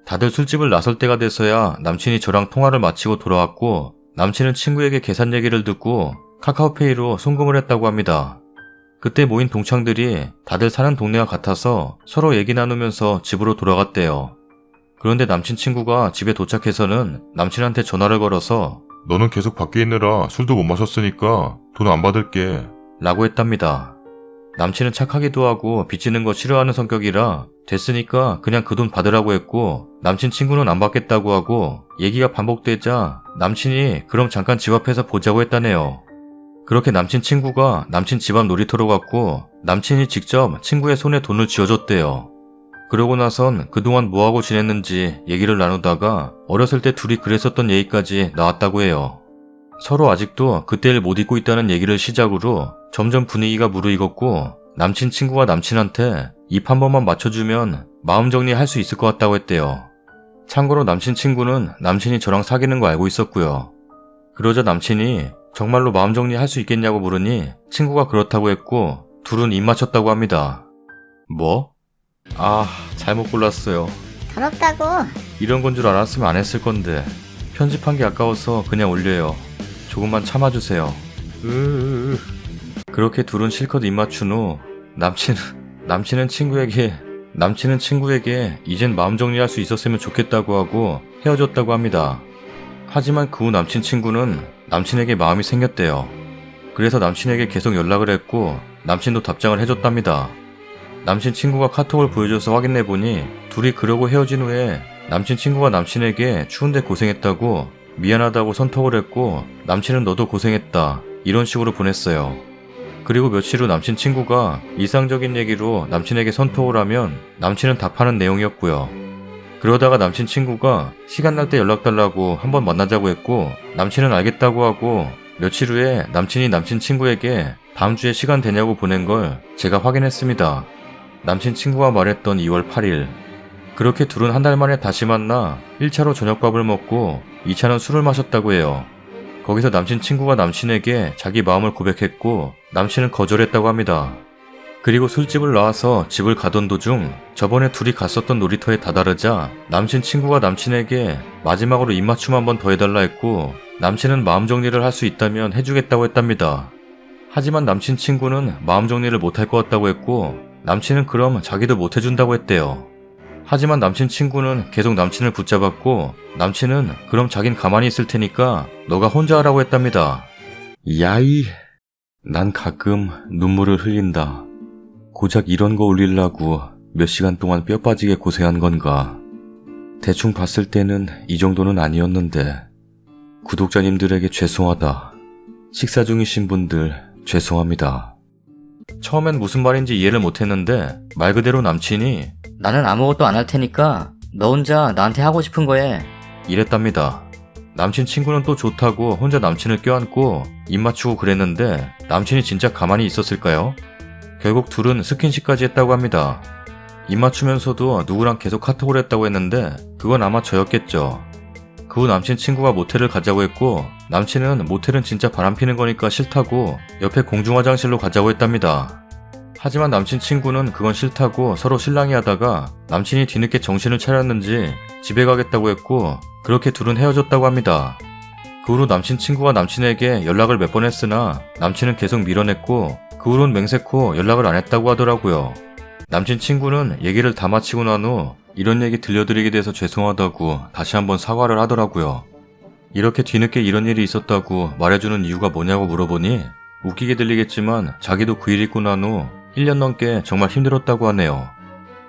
A: 다들 술집을 나설 때가 돼서야 남친이 저랑 통화를 마치고 돌아왔고 남친은 친구에게 계산 얘기를 듣고 카카오페이로 송금을 했다고 합니다. 그때 모인 동창들이 다들 사는 동네가 같아서 서로 얘기 나누면서 집으로 돌아갔대요. 그런데 남친 친구가 집에 도착해서는 남친한테 전화를 걸어서
D: 너는 계속 밖에 있느라 술도 못 마셨으니까 돈 안 받을게
A: 라고 했답니다. 남친은 착하기도 하고 빚지는 거 싫어하는 성격이라 됐으니까 그냥 그 돈 받으라고 했고 남친 친구는 안 받겠다고 하고 얘기가 반복되자 남친이 그럼 잠깐 집 앞에서 보자고 했다네요. 그렇게 남친 친구가 남친 집 앞 놀이터로 갔고 남친이 직접 친구의 손에 돈을 쥐어줬대요. 그러고 나선 그동안 뭐하고 지냈는지 얘기를 나누다가 어렸을 때 둘이 그랬었던 얘기까지 나왔다고 해요. 서로 아직도 그때를 못 잊고 있다는 얘기를 시작으로 점점 분위기가 무르익었고 남친 친구가 남친한테 입 한 번만 맞춰주면 마음 정리할 수 있을 것 같다고 했대요. 참고로 남친 친구는 남친이 저랑 사귀는 거 알고 있었고요. 그러자 남친이 정말로 마음 정리할 수 있겠냐고 물으니 친구가 그렇다고 했고 둘은 입 맞췄다고 합니다. 뭐? 잘못 골랐어요.
C: 더럽다고.
A: 이런 건 줄 알았으면 안 했을 건데 편집한 게 아까워서 그냥 올려요. 조금만 참아주세요. 그렇게 둘은 실컷 입 맞춘 후 남친은 친구에게 이젠 마음 정리할 수 있었으면 좋겠다고 하고 헤어졌다고 합니다. 하지만 그 후 남친 친구는 남친에게 마음이 생겼대요. 그래서 남친에게 계속 연락을 했고 남친도 답장을 해줬답니다. 남친 친구가 카톡을 보여줘서 확인해보니 둘이 그러고 헤어진 후에 남친 친구가 남친에게 추운데 고생했다고 미안하다고 선톡을 했고 남친은 너도 고생했다 이런 식으로 보냈어요. 그리고 며칠 후 남친 친구가 일상적인 얘기로 남친에게 선톡을 하면 남친은 답하는 내용이었고요. 그러다가 남친 친구가 시간 날 때 연락달라고 한번 만나자고 했고 남친은 알겠다고 하고 며칠 후에 남친이 남친 친구에게 다음 주에 시간 되냐고 보낸 걸 제가 확인했습니다. 남친 친구가 말했던 2월 8일. 그렇게 둘은 한 달 만에 다시 만나 1차로 저녁밥을 먹고 2차는 술을 마셨다고 해요. 거기서 남친 친구가 남친에게 자기 마음을 고백했고 남친은 거절했다고 합니다. 그리고 술집을 나와서 집을 가던 도중 저번에 둘이 갔었던 놀이터에 다다르자 남친 친구가 남친에게 마지막으로 입맞춤 한번 더 해달라 했고 남친은 마음 정리를 할 수 있다면 해주겠다고 했답니다. 하지만 남친 친구는 마음 정리를 못할 것 같다고 했고 남친은 그럼 자기도 못 해준다고 했대요. 하지만 남친 친구는 계속 남친을 붙잡았고 남친은 그럼 자긴 가만히 있을 테니까 너가 혼자 하라고 했답니다. 야이, 난 가끔 눈물을 흘린다. 고작 이런 거 올리려고 몇 시간 동안 뼈 빠지게 고생한 건가. 대충 봤을 때는 이 정도는 아니었는데 구독자님들에게 죄송하다. 식사 중이신 분들 죄송합니다. 처음엔 무슨 말인지 이해를 못했는데 말 그대로 남친이
B: 나는 아무것도 안 할 테니까 너 혼자 나한테 하고 싶은 거 해.
A: 이랬답니다. 남친 친구는 또 좋다고 혼자 남친을 껴안고 입 맞추고 그랬는데 남친이 진짜 가만히 있었을까요? 결국 둘은 스킨십까지 했다고 합니다. 입 맞추면서도 누구랑 계속 카톡을 했다고 했는데 그건 아마 저였겠죠. 그 후 남친 친구가 모텔을 가자고 했고 남친은 모텔은 진짜 바람피는 거니까 싫다고 옆에 공중화장실로 가자고 했답니다. 하지만 남친 친구는 그건 싫다고 서로 실랑이 하다가 남친이 뒤늦게 정신을 차렸는지 집에 가겠다고 했고 그렇게 둘은 헤어졌다고 합니다. 그 후로 남친 친구가 남친에게 연락을 몇 번 했으나 남친은 계속 밀어냈고 그 후로는 맹세코 연락을 안 했다고 하더라고요. 남친 친구는 얘기를 다 마치고 난 후 이런 얘기 들려드리게 돼서 죄송하다고 다시 한번 사과를 하더라고요. 이렇게 뒤늦게 이런 일이 있었다고 말해주는 이유가 뭐냐고 물어보니 웃기게 들리겠지만 자기도 그 일 있고 난 후 1년 넘게 정말 힘들었다고 하네요.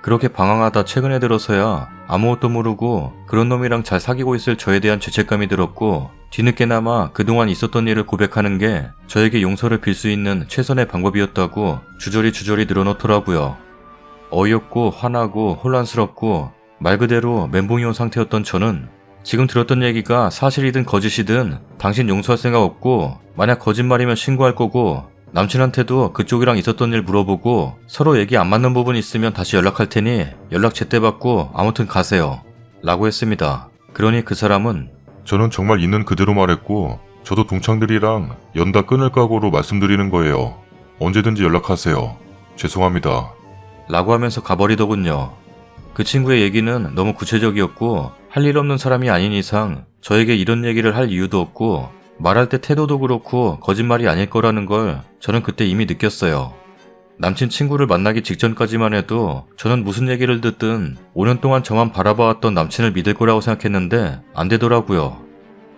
A: 그렇게 방황하다 최근에 들어서야 아무것도 모르고 그런 놈이랑 잘 사귀고 있을 저에 대한 죄책감이 들었고 뒤늦게나마 그동안 있었던 일을 고백하는 게 저에게 용서를 빌 수 있는 최선의 방법이었다고 주저리 늘어놓더라고요. 어이없고 화나고 혼란스럽고 말 그대로 멘붕이 온 상태였던 저는 지금 들었던 얘기가 사실이든 거짓이든 당신 용서할 생각 없고 만약 거짓말이면 신고할 거고 남친한테도 그쪽이랑 있었던 일 물어보고 서로 얘기 안 맞는 부분 있으면 다시 연락할 테니 연락 제때 받고 아무튼 가세요 라고 했습니다. 그러니 그 사람은
D: 저는 정말 있는 그대로 말했고 저도 동창들이랑 연다 끊을 각오로 말씀드리는 거예요. 언제든지 연락하세요. 죄송합니다.
A: 라고 하면서 가버리더군요. 그 친구의 얘기는 너무 구체적이었고 할 일 없는 사람이 아닌 이상 저에게 이런 얘기를 할 이유도 없고 말할 때 태도도 그렇고 거짓말이 아닐 거라는 걸 저는 그때 이미 느꼈어요. 남친 친구를 만나기 직전까지만 해도 저는 무슨 얘기를 듣든 5년 동안 저만 바라봐왔던 남친을 믿을 거라고 생각했는데 안 되더라고요.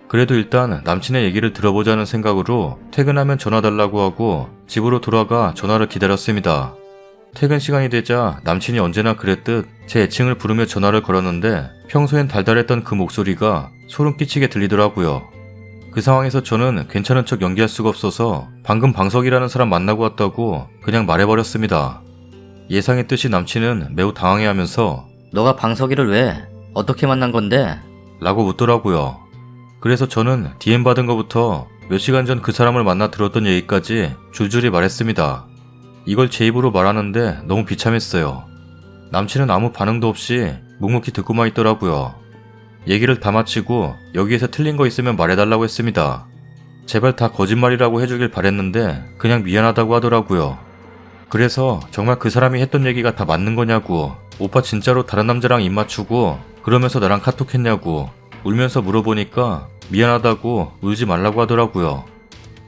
A: 그래도 일단 남친의 얘기를 들어보자는 생각으로 퇴근하면 전화 달라고 하고 집으로 돌아가 전화를 기다렸습니다. 퇴근 시간이 되자 남친이 언제나 그랬듯 제 애칭을 부르며 전화를 걸었는데 평소엔 달달했던 그 목소리가 소름 끼치게 들리더라고요. 그 상황에서 저는 괜찮은 척 연기할 수가 없어서 방금 방석이라는 사람 만나고 왔다고 그냥 말해버렸습니다. 예상했듯이 남친은 매우 당황해하면서
B: 너가 방석이를 왜? 어떻게 만난 건데?
A: 라고 묻더라고요. 그래서 저는 DM 받은 것부터 몇 시간 전 그 사람을 만나 들었던 얘기까지 줄줄이 말했습니다. 이걸 제 입으로 말하는데 너무 비참했어요. 남친은 아무 반응도 없이 묵묵히 듣고만 있더라고요. 얘기를 다 마치고 여기에서 틀린 거 있으면 말해달라고 했습니다. 제발 다 거짓말이라고 해주길 바랬는데 그냥 미안하다고 하더라고요. 그래서 정말 그 사람이 했던 얘기가 다 맞는 거냐고, 오빠 진짜로 다른 남자랑 입 맞추고 그러면서 나랑 카톡했냐고 울면서 물어보니까 미안하다고 울지 말라고 하더라고요.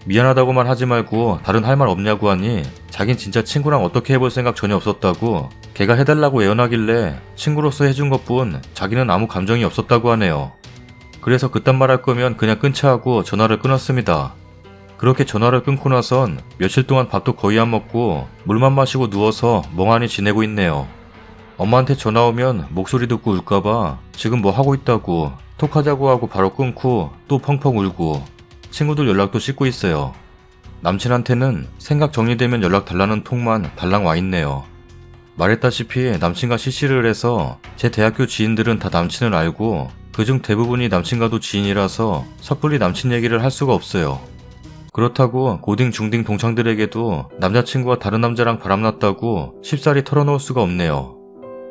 A: 미안하다고만 하지 말고 다른 할 말 없냐고 하니 자긴 진짜 친구랑 어떻게 해볼 생각 전혀 없었다고 걔가 해달라고 애원하길래 친구로서 해준 것뿐 자기는 아무 감정이 없었다고 하네요. 그래서 그딴 말 할 거면 그냥 끊자 하고 전화를 끊었습니다. 그렇게 전화를 끊고 나선 며칠 동안 밥도 거의 안 먹고 물만 마시고 누워서 멍하니 지내고 있네요. 엄마한테 전화 오면 목소리 듣고 울까봐 지금 뭐 하고 있다고 톡하자고 하고 바로 끊고 또 펑펑 울고 친구들 연락도 씻고 있어요. 남친한테는 생각 정리되면 연락 달라는 톡만 달랑 와 있네요. 말했다시피 남친과 CC를 해서 제 대학교 지인들은 다 남친을 알고 그중 대부분이 남친과도 지인이라서 섣불리 남친 얘기를 할 수가 없어요. 그렇다고 고딩 중딩 동창들에게도 남자친구가 다른 남자랑 바람났다고 쉽사리 털어놓을 수가 없네요.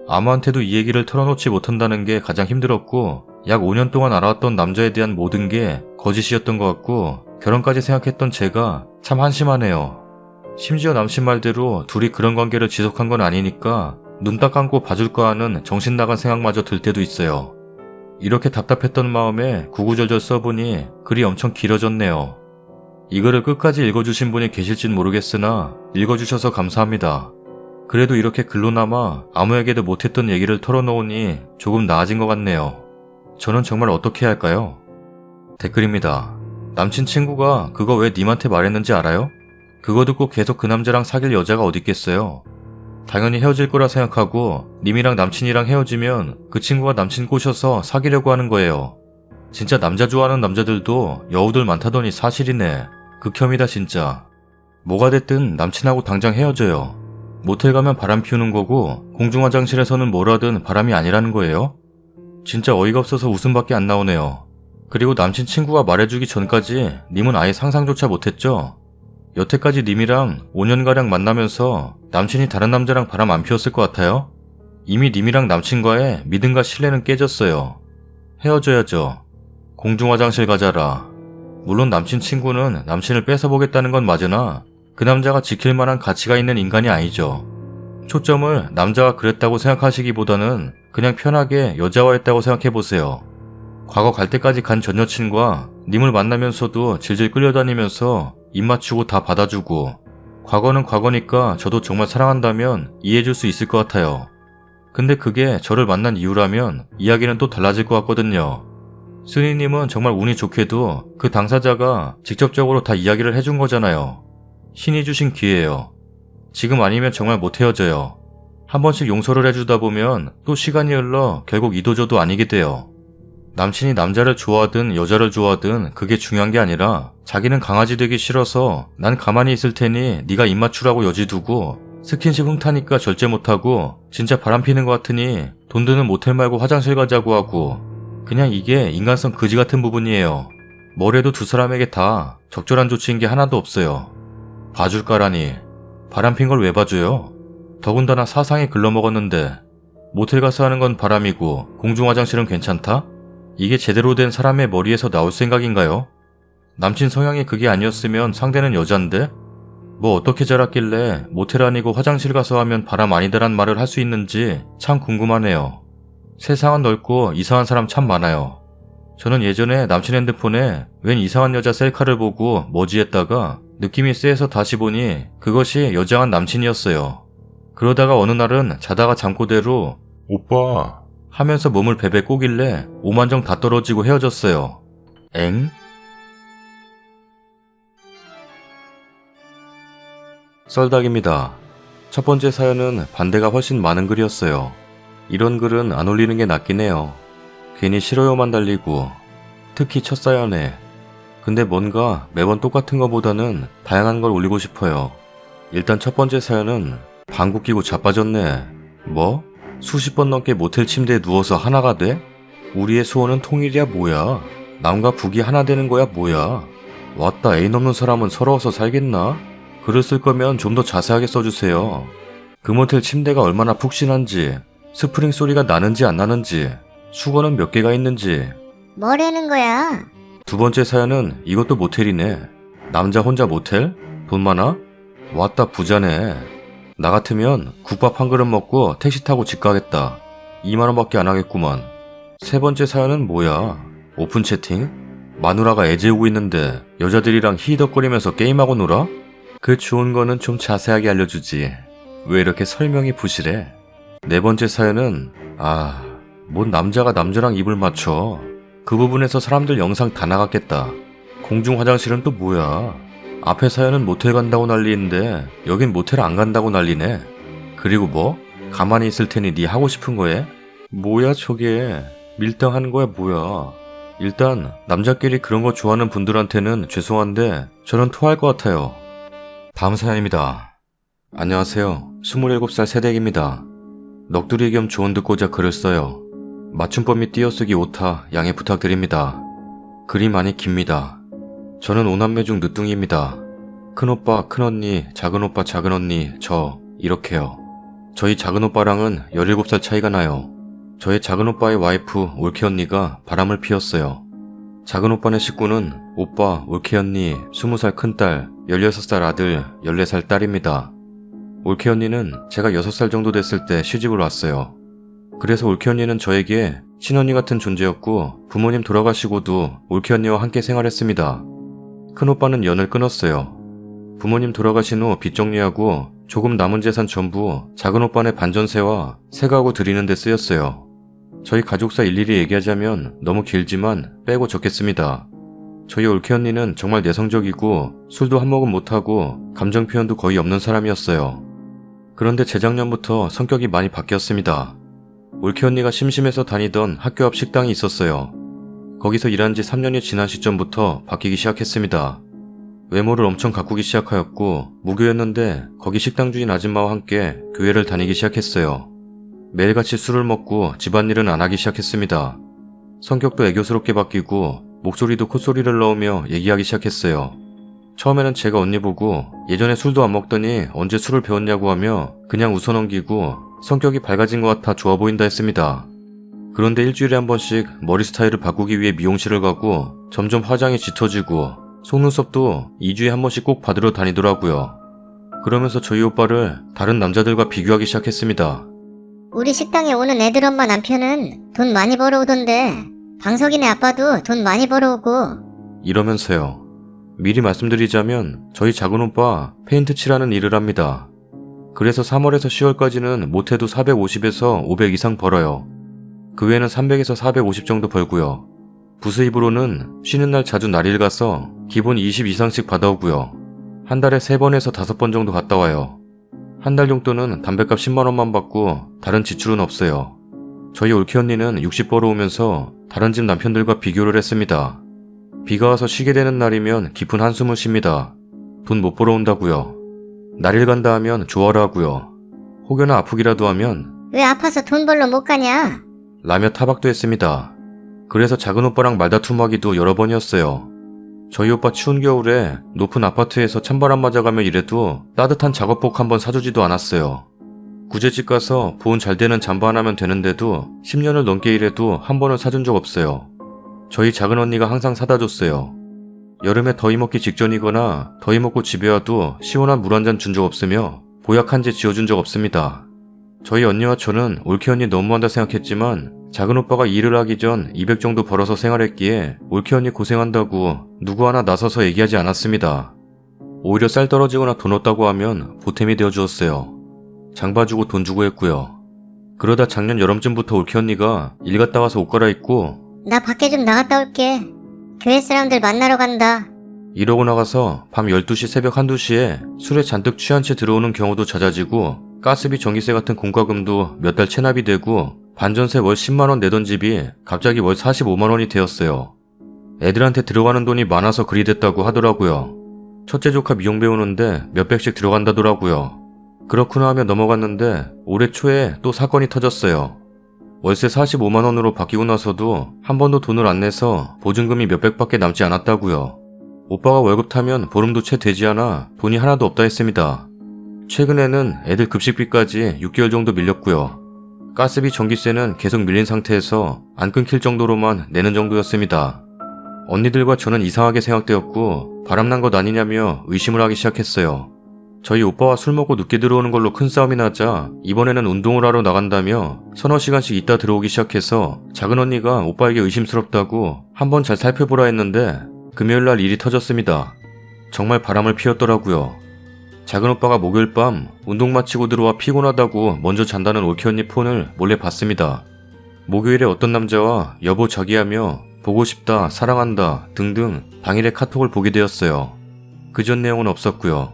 A: 아무한테도 이 얘기를 털어놓지 못한다는 게 가장 힘들었고 약 5년 동안 알아왔던 남자에 대한 모든 게 거짓이었던 것 같고 결혼까지 생각했던 제가 참 한심하네요. 심지어 남친 말대로 둘이 그런 관계를 지속한 건 아니니까 눈 딱 감고 봐줄까 하는 정신 나간 생각마저 들 때도 있어요. 이렇게 답답했던 마음에 구구절절 써보니 글이 엄청 길어졌네요. 이거를 끝까지 읽어주신 분이 계실진 모르겠으나 읽어주셔서 감사합니다. 그래도 이렇게 글로나마 아무에게도 못했던 얘기를 털어놓으니 조금 나아진 것 같네요. 저는 정말 어떻게 해야 할까요? 댓글입니다. 남친 친구가 그거 왜 님한테 말했는지 알아요? 그거 듣고 계속 그 남자랑 사귈 여자가 어딨겠어요? 당연히 헤어질 거라 생각하고 님이랑 남친이랑 헤어지면 그 친구가 남친 꼬셔서 사귀려고 하는 거예요. 진짜 남자 좋아하는 남자들도 여우들 많다더니 사실이네. 극혐이다 진짜. 뭐가 됐든 남친하고 당장 헤어져요. 모텔 가면 바람 피우는 거고 공중화장실에서는 뭐라든 바람이 아니라는 거예요? 진짜 어이가 없어서 웃음밖에 안 나오네요. 그리고 남친 친구가 말해주기 전까지 님은 아예 상상조차 못했죠? 여태까지 님이랑 5년가량 만나면서 남친이 다른 남자랑 바람 안 피웠을 것 같아요? 이미 님이랑 남친과의 믿음과 신뢰는 깨졌어요. 헤어져야죠. 공중화장실 가자라. 물론 남친 친구는 남친을 뺏어보겠다는 건 맞으나 그 남자가 지킬 만한 가치가 있는 인간이 아니죠. 초점을 남자가 그랬다고 생각하시기보다는 그냥 편하게 여자와 했다고 생각해보세요. 과거 갈 때까지 간 전 여친과 님을 만나면서도 질질 끌려다니면서 입 맞추고 다 받아주고 과거는 과거니까 저도 정말 사랑한다면 이해해줄 수 있을 것 같아요. 근데 그게 저를 만난 이유라면 이야기는 또 달라질 것 같거든요. 스니님은 정말 운이 좋게도 그 당사자가 직접적으로 다 이야기를 해준 거잖아요. 신이 주신 기회예요. 지금 아니면 정말 못 헤어져요. 한 번씩 용서를 해주다 보면 또 시간이 흘러 결국 이도저도 아니게 돼요. 남친이 남자를 좋아하든 여자를 좋아하든 그게 중요한 게 아니라 자기는 강아지 되기 싫어서 난 가만히 있을 테니 네가 입 맞추라고 여지 두고 스킨십 흥타니까 절제 못하고 진짜 바람 피는 것 같으니 돈 드는 모텔 말고 화장실 가자고 하고 그냥 이게 인간성 그지 같은 부분이에요. 뭐래도 두 사람에게 다 적절한 조치인 게 하나도 없어요. 봐줄까라니. 바람 핀 걸 왜 봐줘요? 더군다나 사상에 글러먹었는데 모텔 가서 하는 건 바람이고 공중화장실은 괜찮다? 이게 제대로 된 사람의 머리에서 나올 생각인가요? 남친 성향이 그게 아니었으면 상대는 여잔데? 뭐 어떻게 자랐길래 모텔 아니고 화장실 가서 하면 바람 아니다란 말을 할 수 있는지 참 궁금하네요. 세상은 넓고 이상한 사람 참 많아요. 저는 예전에 남친 핸드폰에 웬 이상한 여자 셀카를 보고 뭐지 했다가 느낌이 쎄해서 다시 보니 그것이 여장한 남친이었어요. 그러다가 어느 날은 자다가 잠꼬대로
D: 오빠,
A: 하면서 몸을 베베 꼬길래 오만정 다 떨어지고 헤어졌어요. 엥? 썰닭입니다. 첫 번째 사연은 반대가 훨씬 많은 글이었어요. 이런 글은 안 올리는 게 낫긴 해요. 괜히 싫어요만 달리고, 특히 첫 사연에. 근데 뭔가 매번 똑같은 것보다는 다양한 걸 올리고 싶어요. 일단 첫 번째 사연은 방구 끼고 자빠졌네. 뭐? 수십 번 넘게 모텔 침대에 누워서 하나가 돼? 우리의 소원은 통일이야 뭐야? 남과 북이 하나 되는 거야 뭐야? 왔다 애인 없는 사람은 서러워서 살겠나? 글을 쓸 거면 좀 더 자세하게 써주세요. 그 모텔 침대가 얼마나 푹신한지, 스프링 소리가 나는지 안 나는지, 수건은 몇 개가 있는지.
C: 뭐라는 거야?
A: 두 번째 사연은 이것도 모텔이네. 남자 혼자 모텔? 돈 많아? 왔다 부자네. 나 같으면 국밥 한 그릇 먹고 택시 타고 집 가겠다. 2만원밖에 안 하겠구만. 세 번째 사연은 뭐야? 오픈 채팅? 마누라가 애 재우고 있는데 여자들이랑 히덕거리면서 게임하고 놀아? 그 좋은 거는 좀 자세하게 알려주지. 왜 이렇게 설명이 부실해? 네 번째 사연은 뭔 남자가 남자랑 입을 맞춰. 그 부분에서 사람들 영상 다 나갔겠다. 공중 화장실은 또 뭐야? 앞에 사연은 모텔 간다고 난리인데 여긴 모텔 안 간다고 난리네. 그리고 뭐? 가만히 있을 테니 네 하고 싶은 거에? 뭐야 저게? 밀당하는 거야 뭐야? 일단 남자끼리 그런 거 좋아하는 분들한테는 죄송한데 저는 토할 것 같아요. 다음 사연입니다. 안녕하세요. 27살 새댁입니다. 넋두리 겸 조언 듣고자 글을 써요. 맞춤법 및 띄어쓰기 오타 양해 부탁드립니다. 글이 많이 깁니다. 저는 5남매 중 늦둥이입니다. 큰오빠, 큰언니, 작은오빠, 작은언니, 저 이렇게요. 저희 작은오빠랑은 17살 차이가 나요. 저의 작은오빠의 와이프 올케언니가 바람을 피웠어요. 작은오빠네 식구는 오빠, 올케언니, 20살 큰딸, 16살 아들, 14살 딸입니다. 올케언니는 제가 6살 정도 됐을 때 시집을 왔어요. 그래서 올케언니는 저에게 친언니 같은 존재였고 부모님 돌아가시고도 올케언니와 함께 생활했습니다. 큰오빠는 연을 끊었어요. 부모님 돌아가신 후 빚 정리하고 조금 남은 재산 전부 작은오빠네 반전세와 세가구 드리는 데 쓰였어요. 저희 가족사 일일이 얘기하자면 너무 길지만 빼고 적겠습니다. 저희 올케언니는 정말 내성적이고 술도 한 모금 못하고 감정 표현도 거의 없는 사람이었어요. 그런데 재작년부터 성격이 많이 바뀌었습니다. 올케언니가 심심해서 다니던 학교 앞 식당이 있었어요. 거기서 일한 지 3년이 지난 시점부터 바뀌기 시작했습니다. 외모를 엄청 가꾸기 시작하였고 무교였는데 거기 식당 주인 아줌마와 함께 교회를 다니기 시작했어요. 매일같이 술을 먹고 집안일은 안 하기 시작했습니다. 성격도 애교스럽게 바뀌고 목소리도 콧소리를 넣으며 얘기하기 시작했어요. 처음에는 제가 언니 보고 예전에 술도 안 먹더니 언제 술을 배웠냐고 하며 그냥 웃어넘기고 성격이 밝아진 것 같아 좋아 보인다 했습니다. 그런데 일주일에 한 번씩 머리 스타일을 바꾸기 위해 미용실을 가고 점점 화장이 짙어지고 속눈썹도 2주에 한 번씩 꼭 받으러 다니더라고요. 그러면서 저희 오빠를 다른 남자들과 비교하기 시작했습니다.
C: 우리 식당에 오는 애들 엄마 남편은 돈 많이 벌어오던데 방석이네 아빠도 돈 많이 벌어오고.
A: 이러면서요. 미리 말씀드리자면 저희 작은오빠 페인트 칠하는 일을 합니다. 그래서 3월에서 10월까지는 못해도 450에서 500 이상 벌어요. 그 외에는 300에서 450 정도 벌고요. 부수입으로는 쉬는 날 자주 날일 가서 기본 20 이상씩 받아오고요. 한 달에 3번에서 5번 정도 갔다 와요. 한 달 정도는 담뱃값 10만원만 받고 다른 지출은 없어요. 저희 올케언니는 60 벌어오면서 다른 집 남편들과 비교를 했습니다. 비가 와서 쉬게 되는 날이면 깊은 한숨을 쉽니다. 돈 못 벌어온다고요. 날일 간다 하면 좋아라 하고요. 혹여나 아프기라도 하면
C: 왜 아파서 돈 벌러 못 가냐?
A: 라며 타박도 했습니다. 그래서 작은오빠랑 말다툼하기도 여러 번이었어요. 저희 오빠 추운 겨울에 높은 아파트에서 찬바람 맞아가며 일해도 따뜻한 작업복 한번 사주지도 않았어요. 구제집 가서 보온 잘 되는 잠바 하나면 되는데도 10년을 넘게 일해도 한 번은 사준 적 없어요. 저희 작은언니가 항상 사다 줬어요. 여름에 더위 먹기 직전이거나 더위 먹고 집에 와도 시원한 물 한 잔 준 적 없으며 보약 한 제 지어준 적 없습니다. 저희 언니와 저는 올케언니 너무한다 생각했지만 작은오빠가 일을 하기 전 200 정도 벌어서 생활했기에 올케언니 고생한다고 누구 하나 나서서 얘기하지 않았습니다. 오히려 쌀 떨어지거나 돈 없다고 하면 보탬이 되어주었어요. 장 봐주고 돈 주고 했고요. 그러다 작년 여름쯤부터 올케언니가 일 갔다 와서 옷 갈아입고
C: 나 밖에 좀 나갔다 올게. 교회 사람들 만나러 간다.
A: 이러고 나가서 밤 12시 새벽 1~2시에 술에 잔뜩 취한 채 들어오는 경우도 잦아지고 가스비 전기세 같은 공과금도 몇 달 체납이 되고 반전세 월 10만원 내던 집이 갑자기 월 45만원이 되었어요. 애들한테 들어가는 돈이 많아서 그리 됐다고 하더라고요. 첫째 조카 미용 배우는데 몇백씩 들어간다더라고요. 그렇구나 하며 넘어갔는데 올해 초에 또 사건이 터졌어요. 월세 45만원으로 바뀌고 나서도 한 번도 돈을 안 내서 보증금이 몇백밖에 남지 않았다고요. 오빠가 월급 타면 보름도 채 되지 않아 돈이 하나도 없다 했습니다. 최근에는 애들 급식비까지 6개월 정도 밀렸고요. 가스비 전기세는 계속 밀린 상태에서 안 끊길 정도로만 내는 정도였습니다. 언니들과 저는 이상하게 생각되었고 바람난 것 아니냐며 의심을 하기 시작했어요. 저희 오빠와 술 먹고 늦게 들어오는 걸로 큰 싸움이 나자 이번에는 운동을 하러 나간다며 서너 시간씩 있다 들어오기 시작해서 작은언니가 오빠에게 의심스럽다고 한번 잘 살펴보라 했는데 금요일날 일이 터졌습니다. 정말 바람을 피웠더라고요. 작은오빠가 목요일 밤 운동 마치고 들어와 피곤하다고 먼저 잔다는 올케언니 폰을 몰래 봤습니다. 목요일에 어떤 남자와 여보 자기하며 보고 싶다, 사랑한다 등등 당일에 카톡을 보게 되었어요. 그전 내용은 없었고요.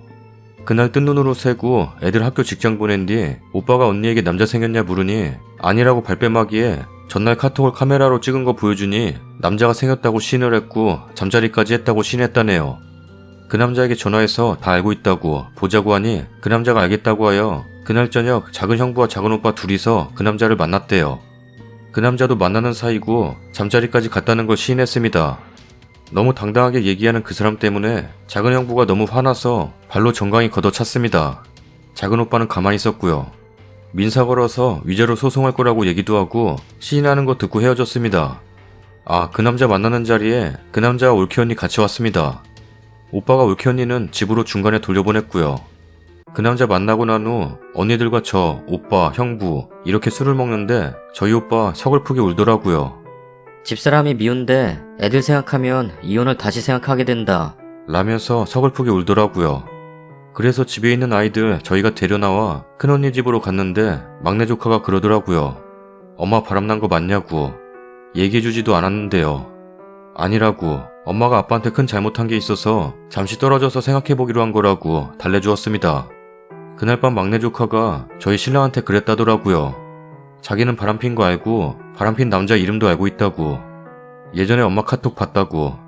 A: 그날 뜬 눈으로 새고 애들 학교 직장 보낸 뒤 오빠가 언니에게 남자 생겼냐 물으니 아니라고 발뺌하기에 전날 카톡을 카메라로 찍은 거 보여주니 남자가 생겼다고 시인을 했고 잠자리까지 했다고 시인했다네요. 그 남자에게 전화해서 다 알고 있다고 보자고 하니 그 남자가 알겠다고 하여 그날 저녁 작은 형부와 작은 오빠 둘이서 그 남자를 만났대요. 그 남자도 만나는 사이고 잠자리까지 갔다는 걸 시인했습니다. 너무 당당하게 얘기하는 그 사람 때문에 작은 형부가 너무 화나서 발로 정강이 걷어찼습니다. 작은 오빠는 가만히 있었고요. 민사 걸어서 위자료 소송할 거라고 얘기도 하고 시인하는 거 듣고 헤어졌습니다. 아, 그 남자 만나는 자리에 그 남자와 올케 언니 같이 왔습니다. 오빠가 올케 언니는 집으로 중간에 돌려보냈고요. 그 남자 만나고 난 후 언니들과 저, 오빠, 형부 이렇게 술을 먹는데 저희 오빠 서글프게 울더라고요.
B: 집사람이 미운데 애들 생각하면 이혼을 다시 생각하게 된다.
A: 라면서 서글프게 울더라고요. 그래서 집에 있는 아이들 저희가 데려나와 큰언니 집으로 갔는데 막내 조카가 그러더라고요. 엄마 바람난 거 맞냐고. 얘기해주지도 않았는데요. 아니라고. 엄마가 아빠한테 큰 잘못한 게 있어서 잠시 떨어져서 생각해보기로 한 거라고 달래주었습니다. 그날 밤 막내 조카가 저희 신랑한테 그랬다더라고요. 자기는 바람핀 거 알고 바람핀 남자 이름도 알고 있다고. 예전에 엄마 카톡 봤다고.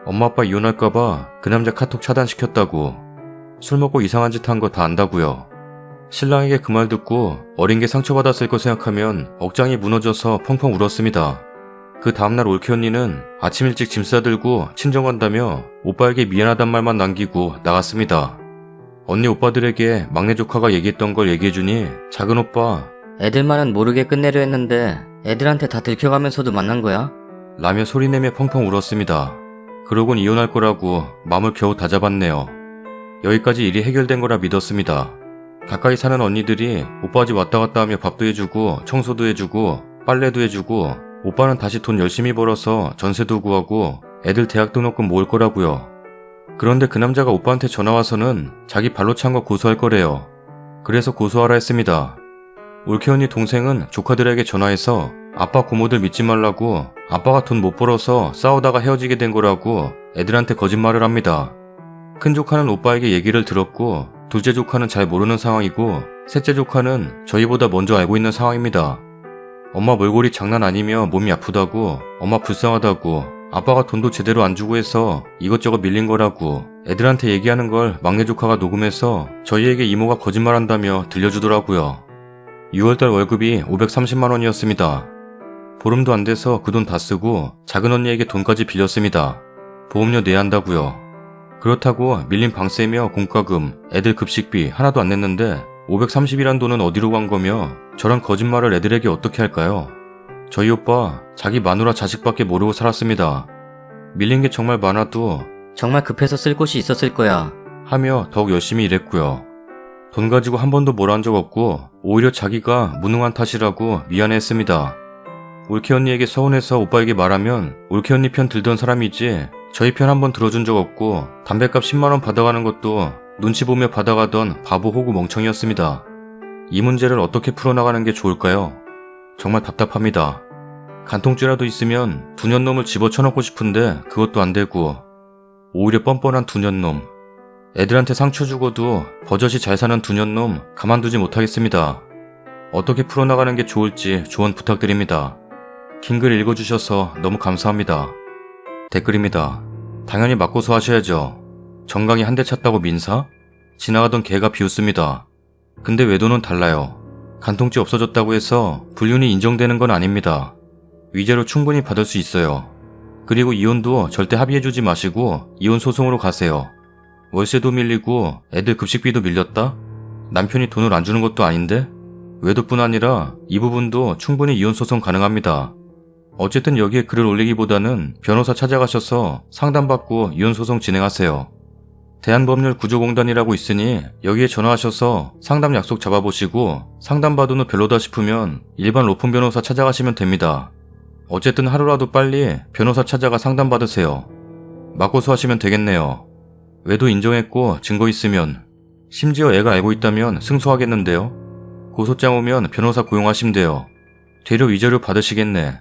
A: 엄마 아빠 이혼할까봐 그 남자 카톡 차단시켰다고. 술 먹고 이상한 짓 한 거 다 안다고요. 신랑에게 그 말 듣고 어린 게 상처받았을 거 생각하면 억장이 무너져서 펑펑 울었습니다. 그 다음날 올케 언니는 아침 일찍 짐 싸들고 친정 간다며 오빠에게 미안하단 말만 남기고 나갔습니다. 언니 오빠들에게 막내 조카가 얘기했던 걸 얘기해주니 작은 오빠
B: 애들만은 모르게 끝내려 했는데 애들한테 다 들켜가면서도 만난 거야?
A: 라며 소리내며 펑펑 울었습니다. 그러곤 이혼할 거라고 마음을 겨우 다잡았네요. 여기까지 일이 해결된 거라 믿었습니다. 가까이 사는 언니들이 오빠 집 왔다 갔다 하며 밥도 해주고 청소도 해주고 빨래도 해주고 오빠는 다시 돈 열심히 벌어서 전세도 구하고 애들 대학 등록금 모을 거라고요. 그런데 그 남자가 오빠한테 전화와서는 자기 발로 찬 거 고소할 거래요. 그래서 고소하라 했습니다. 올케 언니 동생은 조카들에게 전화해서 아빠 고모들 믿지 말라고 아빠가 돈 못 벌어서 싸우다가 헤어지게 된 거라고 애들한테 거짓말을 합니다. 큰 조카는 오빠에게 얘기를 들었고 둘째 조카는 잘 모르는 상황이고 셋째 조카는 저희보다 먼저 알고 있는 상황입니다. 엄마 몰골이 장난 아니며 몸이 아프다고 엄마 불쌍하다고 아빠가 돈도 제대로 안 주고 해서 이것저것 밀린 거라고 애들한테 얘기하는 걸 막내 조카가 녹음해서 저희에게 이모가 거짓말한다며 들려주더라고요. 6월달 월급이 530만 원이었습니다. 보름도 안 돼서 그 돈 다 쓰고 작은 언니에게 돈까지 빌렸습니다. 보험료 내야 한다고요. 그렇다고 밀린 방세며 공과금, 애들 급식비 하나도 안 냈는데 530이란 돈은 어디로 간 거며 저런 거짓말을 애들에게 어떻게 할까요? 저희 오빠 자기 마누라 자식밖에 모르고 살았습니다. 밀린 게 정말 많아도
B: 정말 급해서 쓸 곳이 있었을 거야.
A: 하며 더욱 열심히 일했고요. 돈 가지고 한 번도 뭐라 한 적 없고 오히려 자기가 무능한 탓이라고 미안해했습니다. 올케 언니에게 서운해서 오빠에게 말하면 올케 언니 편 들던 사람이지 저희 편 한 번 들어준 적 없고 담뱃값 10만 원 받아가는 것도 눈치 보며 받아가던 바보 호구 멍청이였습니다. 이 문제를 어떻게 풀어나가는 게 좋을까요? 정말 답답합니다. 간통죄라도 있으면 두년놈을 집어쳐넣고 싶은데 그것도 안 되고 오히려 뻔뻔한 두년놈. 애들한테 상처 주고도 버젓이 잘 사는 두년놈 가만두지 못하겠습니다. 어떻게 풀어나가는 게 좋을지 조언 부탁드립니다. 긴 글 읽어주셔서 너무 감사합니다. 댓글입니다. 당연히 맞고소 하셔야죠. 정강이 한 대 찼다고 민사? 지나가던 개가 비웃습니다. 근데 외도는 달라요. 간통죄 없어졌다고 해서 불륜이 인정되는 건 아닙니다. 위자료 충분히 받을 수 있어요. 그리고 이혼도 절대 합의해주지 마시고 이혼 소송으로 가세요. 월세도 밀리고 애들 급식비도 밀렸다? 남편이 돈을 안 주는 것도 아닌데? 외도뿐 아니라 이 부분도 충분히 이혼 소송 가능합니다. 어쨌든 여기에 글을 올리기보다는 변호사 찾아가셔서 상담받고 이혼 소송 진행하세요. 대한법률구조공단이라고 있으니 여기에 전화하셔서 상담 약속 잡아보시고 상담받은 후 별로다 싶으면 일반 로펌 변호사 찾아가시면 됩니다. 어쨌든 하루라도 빨리 변호사 찾아가 상담받으세요. 맞고소 하시면 되겠네요. 외도 인정했고 증거 있으면, 심지어 애가 알고 있다면 승소하겠는데요. 고소장 오면 변호사 고용하시면 돼요. 되려 위자료 받으시겠네.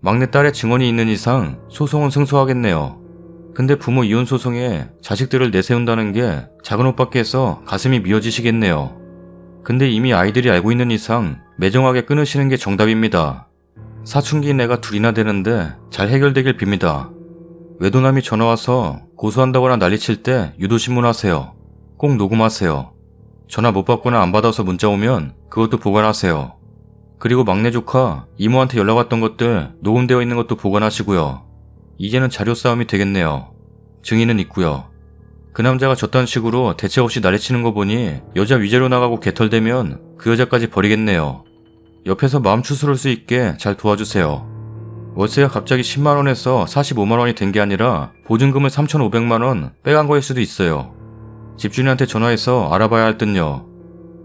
A: 막내 딸의 증언이 있는 이상 소송은 승소하겠네요. 근데 부모 이혼 소송에 자식들을 내세운다는 게 작은 오빠께서 가슴이 미어지시겠네요. 근데 이미 아이들이 알고 있는 이상 매정하게 끊으시는 게 정답입니다. 사춘기인 애가 둘이나 되는데 잘 해결되길 빕니다. 외도남이 전화와서 고소한다거나 난리칠 때 유도신문하세요. 꼭 녹음하세요. 전화 못 받거나 안 받아서 문자 오면 그것도 보관하세요. 그리고 막내 조카 이모한테 연락 왔던 것들 녹음되어 있는 것도 보관하시고요. 이제는 자료 싸움이 되겠네요. 증인은 있고요. 그 남자가 저딴 식으로 대책 없이 난리치는 거 보니 여자 위자료 나가고 개털되면 그 여자까지 버리겠네요. 옆에서 마음 추스를 수 있게 잘 도와주세요. 월세가 갑자기 10만원에서 45만원이 된 게 아니라 보증금을 3,500만원 빼간 거일 수도 있어요. 집주인한테 전화해서 알아봐야 할 듯요.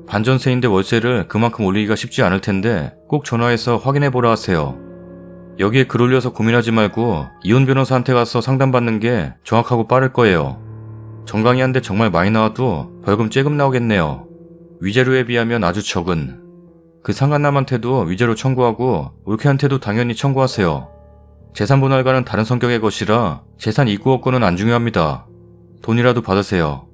A: 반전세인데 월세를 그만큼 올리기가 쉽지 않을 텐데 꼭 전화해서 확인해보라 하세요. 여기에 글 올려서 고민하지 말고 이혼 변호사한테 가서 상담받는 게 정확하고 빠를 거예요. 정강이한데 정말 많이 나와도 벌금 쬐금 나오겠네요. 위자료에 비하면 아주 적은. 그 상간남한테도 위자료 청구하고 올케한테도 당연히 청구하세요. 재산 분할과는 다른 성격의 것이라 재산 이구업권은 안 중요합니다. 돈이라도 받으세요.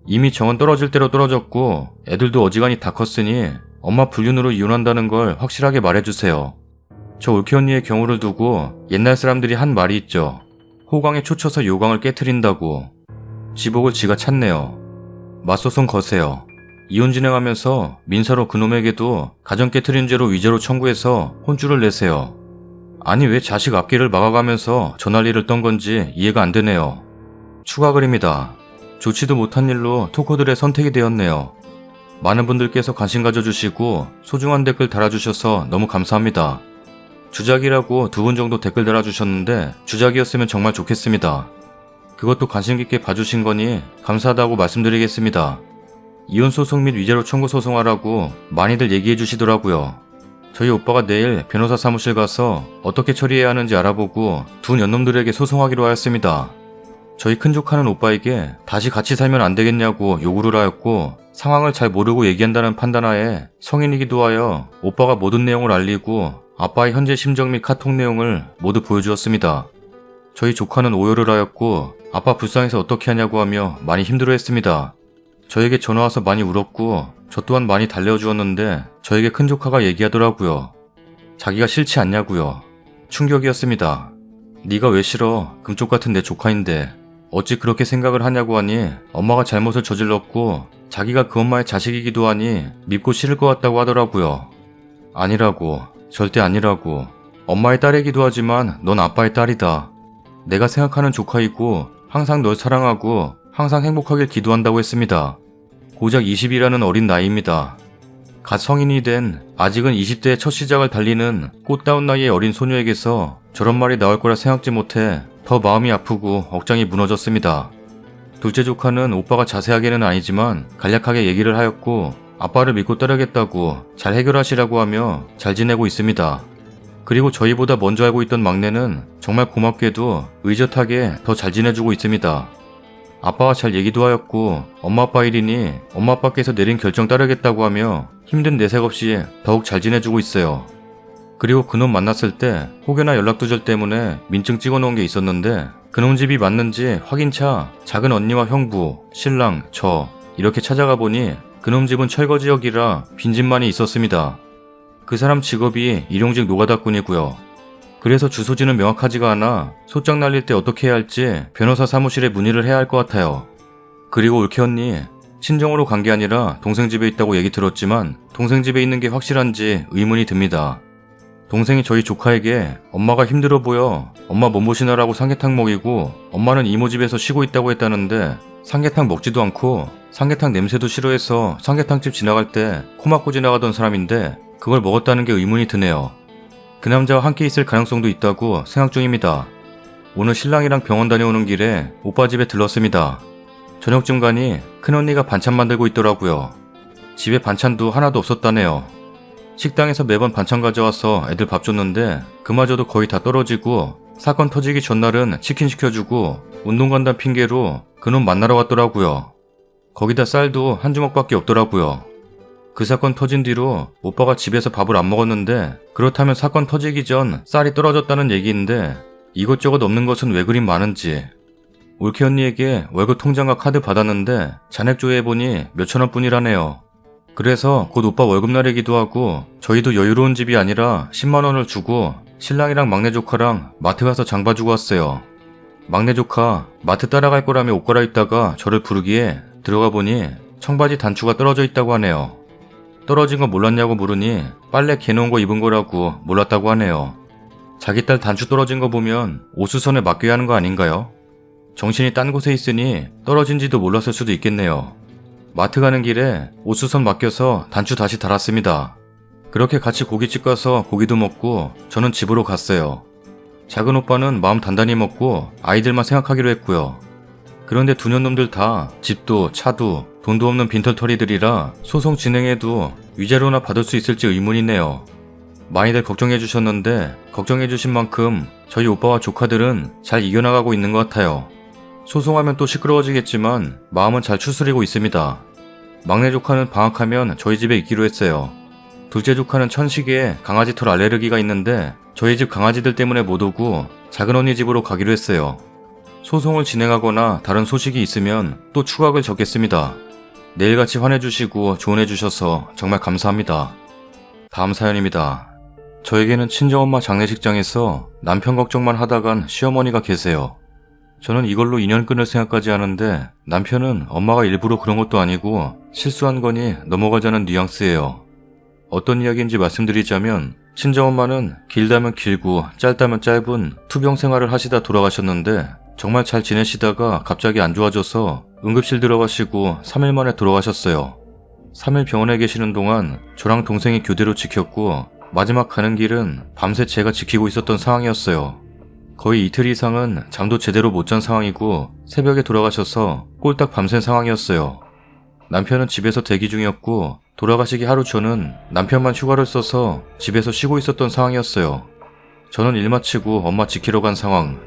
A: 이미 정은 떨어질 대로 떨어졌고 애들도 어지간히 다 컸으니 엄마 불륜으로 이혼한다는 걸 확실하게 말해주세요. 저 올케 언니의 경우를 두고 옛날 사람들이 한 말이 있죠. 호강에 초쳐서 요강을 깨트린다고. 지복을 지가 찾네요. 맞소송 거세요. 이혼 진행하면서 민사로 그놈에게도 가정 깨트린 죄로 위자료 청구해서 혼쭐을 내세요. 아니 왜 자식 앞길을 막아가면서 저 난리를 떤 건지 이해가 안 되네요. 추가 글입니다. 좋지도 못한 일로 토커들의 선택이 되었네요. 많은 분들께서 관심 가져주시고 소중한 댓글 달아주셔서 너무 감사합니다. 주작이라고 2분 정도 댓글 달아주셨는데 주작이었으면 정말 좋겠습니다. 그것도 관심 깊게 봐주신 거니 감사하다고 말씀드리겠습니다. 이혼 소송 및 위자료 청구 소송하라고 많이들 얘기해 주시더라고요. 저희 오빠가 내일 변호사 사무실 가서 어떻게 처리해야 하는지 알아보고 두 년놈들에게 소송하기로 하였습니다. 저희 큰조카는 오빠에게 다시 같이 살면 안 되겠냐고 요구를 하였고 상황을 잘 모르고 얘기한다는 판단하에 성인이기도 하여 오빠가 모든 내용을 알리고 아빠의 현재 심정 및 카톡 내용을 모두 보여주었습니다. 저희 조카는 오열을 하였고 아빠 불쌍해서 어떻게 하냐고 하며 많이 힘들어했습니다. 저에게 전화와서 많이 울었고 저 또한 많이 달래어주었는데 저에게 큰조카가 얘기하더라고요. 자기가 싫지 않냐고요. 충격이었습니다. 네가 왜 싫어? 금쪽 같은 내 조카인데 어찌 그렇게 생각을 하냐고 하니 엄마가 잘못을 저질렀고 자기가 그 엄마의 자식이기도 하니 밉고 싫을 것 같다고 하더라고요. 아니라고. 절대 아니라고. 엄마의 딸이기도 하지만 넌 아빠의 딸이다. 내가 생각하는 조카이고 항상 널 사랑하고 항상 행복하길 기도한다고 했습니다. 고작 20이라는 어린 나이입니다. 갓 성인이 된 아직은 20대의 첫 시작을 달리는 꽃다운 나이의 어린 소녀에게서 저런 말이 나올 거라 생각지 못해 더 마음이 아프고 억장이 무너졌습니다. 둘째 조카는 오빠가 자세하게는 아니지만 간략하게 얘기를 하였고 아빠를 믿고 따르겠다고 잘 해결하시라고 하며 잘 지내고 있습니다. 그리고 저희보다 먼저 알고 있던 막내는 정말 고맙게도 의젓하게 더 잘 지내주고 있습니다. 아빠와 잘 얘기도 하였고 엄마 아빠 일이니 엄마 아빠께서 내린 결정 따르겠다고 하며 힘든 내색 없이 더욱 잘 지내주고 있어요. 그리고 그놈 만났을 때 혹여나 연락두절 때문에 민증 찍어놓은 게 있었는데 그놈 집이 맞는지 확인차 작은 언니와 형부, 신랑, 저 이렇게 찾아가 보니 그놈 집은 철거 지역이라 빈집만이 있었습니다. 그 사람 직업이 일용직 노가다꾼이고요. 그래서 주소지는 명확하지가 않아 소장 날릴 때 어떻게 해야 할지 변호사 사무실에 문의를 해야 할 것 같아요. 그리고 올케 언니, 친정으로 간 게 아니라 동생 집에 있다고 얘기 들었지만 동생 집에 있는 게 확실한지 의문이 듭니다. 동생이 저희 조카에게 엄마가 힘들어 보여 엄마 몸보신하라고 삼계탕 먹이고 엄마는 이모 집에서 쉬고 있다고 했다는데 삼계탕 먹지도 않고 삼계탕 냄새도 싫어해서 삼계탕집 지나갈 때 코 막고 지나가던 사람인데 그걸 먹었다는 게 의문이 드네요. 그 남자와 함께 있을 가능성도 있다고 생각 중입니다. 오늘 신랑이랑 병원 다녀오는 길에 오빠 집에 들렀습니다. 저녁쯤 가니 큰언니가 반찬 만들고 있더라고요. 집에 반찬도 하나도 없었다네요. 식당에서 매번 반찬 가져와서 애들 밥 줬는데 그마저도 거의 다 떨어지고 사건 터지기 전날은 치킨 시켜주고 운동 간다는 핑계로 그놈 만나러 갔더라고요. 거기다 쌀도 한 주먹밖에 없더라고요. 그 사건 터진 뒤로 오빠가 집에서 밥을 안 먹었는데 그렇다면 사건 터지기 전 쌀이 떨어졌다는 얘기인데 이것저것 없는 것은 왜 그리 많은지. 올케 언니에게 월급 통장과 카드 받았는데 잔액 조회해보니 몇천원 뿐이라네요. 그래서 곧 오빠 월급날이기도 하고 저희도 여유로운 집이 아니라 10만원을 주고 신랑이랑 막내 조카랑 마트 가서 장 봐주고 왔어요. 막내 조카 마트 따라갈 거라며 옷 갈아입다가 저를 부르기에 들어가 보니 청바지 단추가 떨어져 있다고 하네요. 떨어진 거 몰랐냐고 물으니 빨래 개놓은 거 입은 거라고 몰랐다고 하네요. 자기 딸 단추 떨어진 거 보면 옷수선에 맡겨야 하는 거 아닌가요? 정신이 딴 곳에 있으니 떨어진지도 몰랐을 수도 있겠네요. 마트 가는 길에 옷수선 맡겨서 단추 다시 달았습니다. 그렇게 같이 고깃집 가서 고기도 먹고 저는 집으로 갔어요. 작은 오빠는 마음 단단히 먹고 아이들만 생각하기로 했고요. 그런데 두 년놈들 다 집도 차도 돈도 없는 빈털터리들이라 소송 진행해도 위자료나 받을 수 있을지 의문이네요. 많이들 걱정해 주셨는데 걱정해 주신 만큼 저희 오빠와 조카들은 잘 이겨나가고 있는 것 같아요. 소송하면 또 시끄러워지겠지만 마음은 잘 추스리고 있습니다. 막내 조카는 방학하면 저희 집에 있기로 했어요. 둘째 조카는 천식에 강아지 털 알레르기가 있는데 저희 집 강아지들 때문에 못 오고 작은 언니 집으로 가기로 했어요. 소송을 진행하거나 다른 소식이 있으면 또 추각을 적겠습니다. 내일같이 환해주시고 조언해주셔서 정말 감사합니다. 다음 사연입니다. 저에게는 친정엄마 장례식장에서 남편 걱정만 하다간 시어머니가 계세요. 저는 이걸로 인연 끊을 생각까지 하는데 남편은 엄마가 일부러 그런 것도 아니고 실수한 거니 넘어가자는 뉘앙스예요. 어떤 이야기인지 말씀드리자면 친정엄마는 길다면 길고 짧다면 짧은 투병 생활을 하시다 돌아가셨는데 정말 잘 지내시다가 갑자기 안 좋아져서 응급실 들어가시고 3일 만에 돌아가셨어요. 3일 병원에 계시는 동안 저랑 동생이 교대로 지켰고 마지막 가는 길은 밤새 제가 지키고 있었던 상황이었어요. 거의 이틀 이상은 잠도 제대로 못 잔 상황이고 새벽에 돌아가셔서 꼴딱 밤샌 상황이었어요. 남편은 집에서 대기 중이었고 돌아가시기 하루 전은 남편만 휴가를 써서 집에서 쉬고 있었던 상황이었어요. 저는 일 마치고 엄마 지키러 간 상황.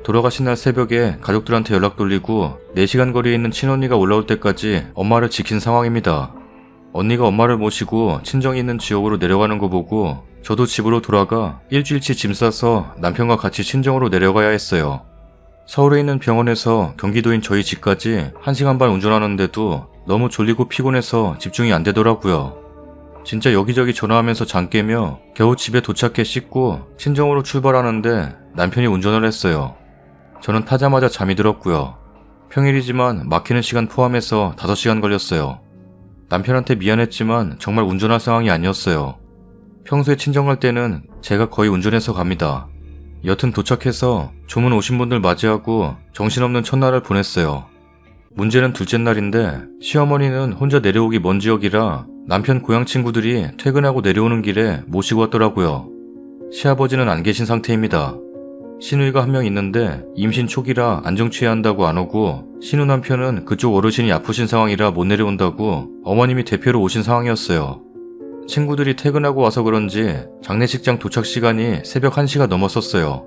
A: 돌아가신 날 새벽에 가족들한테 연락 돌리고 4시간 거리에 있는 친언니가 올라올 때까지 엄마를 지킨 상황입니다. 언니가 엄마를 모시고 친정이 있는 지역으로 내려가는 거 보고 저도 집으로 돌아가 일주일치 짐 싸서 남편과 같이 친정으로 내려가야 했어요. 서울에 있는 병원에서 경기도인 저희 집까지 1시간 반 운전하는데도 너무 졸리고 피곤해서 집중이 안 되더라고요. 진짜 여기저기 전화하면서 잠 깨며 겨우 집에 도착해 씻고 친정으로 출발하는데 남편이 운전을 했어요. 저는 타자마자 잠이 들었고요. 평일이지만 막히는 시간 포함해서 5시간 걸렸어요. 남편한테 미안했지만 정말 운전할 상황이 아니었어요. 평소에 친정 갈 때는 제가 거의 운전해서 갑니다. 여튼 도착해서 조문 오신 분들 맞이하고 정신없는 첫날을 보냈어요. 문제는 둘째 날인데 시어머니는 혼자 내려오기 먼 지역이라 남편 고향 친구들이 퇴근하고 내려오는 길에 모시고 왔더라고요. 시아버지는 안 계신 상태입니다. 시누이가 한 명 있는데 임신 초기라 안정 취해야 한다고 안 오고 시누 남편은 그쪽 어르신이 아프신 상황이라 못 내려온다고 어머님이 대표로 오신 상황이었어요. 친구들이 퇴근하고 와서 그런지 장례식장 도착 시간이 새벽 1시가 넘었었어요.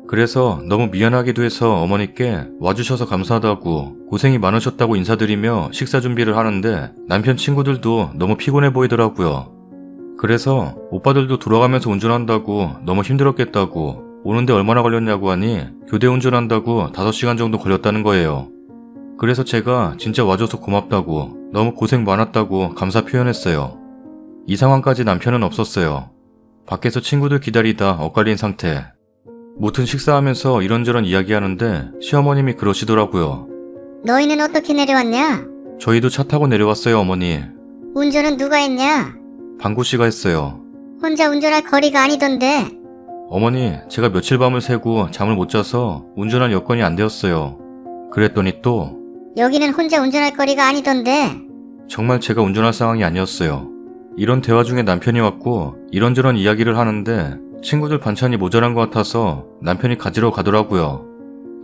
A: 그래서 너무 미안하기도 해서 어머니께 와주셔서 감사하다고 고생이 많으셨다고 인사드리며 식사 준비를 하는데 남편 친구들도 너무 피곤해 보이더라고요. 그래서 오빠들도 돌아가면서 운전한다고 너무 힘들었겠다고 오는데 얼마나 걸렸냐고 하니 교대 운전한다고 5시간 정도 걸렸다는 거예요. 그래서 제가 진짜 와줘서 고맙다고 너무 고생 많았다고 감사 표현했어요. 이 상황까지 남편은 없었어요. 밖에서 친구들 기다리다 엇갈린 상태. 무튼 식사하면서 이런저런 이야기하는데 시어머님이 그러시더라고요.
C: 너희는 어떻게 내려왔냐?
A: 저희도 차 타고 내려왔어요, 어머니.
C: 운전은 누가 했냐?
A: 방구 씨가 했어요.
C: 혼자 운전할 거리가 아니던데.
A: 어머니, 제가 며칠 밤을 새고 잠을 못 자서 운전할 여건이 안 되었어요. 그랬더니 또
C: 여기는 혼자 운전할 거리가 아니던데.
A: 정말 제가 운전할 상황이 아니었어요. 이런 대화 중에 남편이 왔고 이런저런 이야기를 하는데 친구들 반찬이 모자란 것 같아서 남편이 가지러 가더라고요.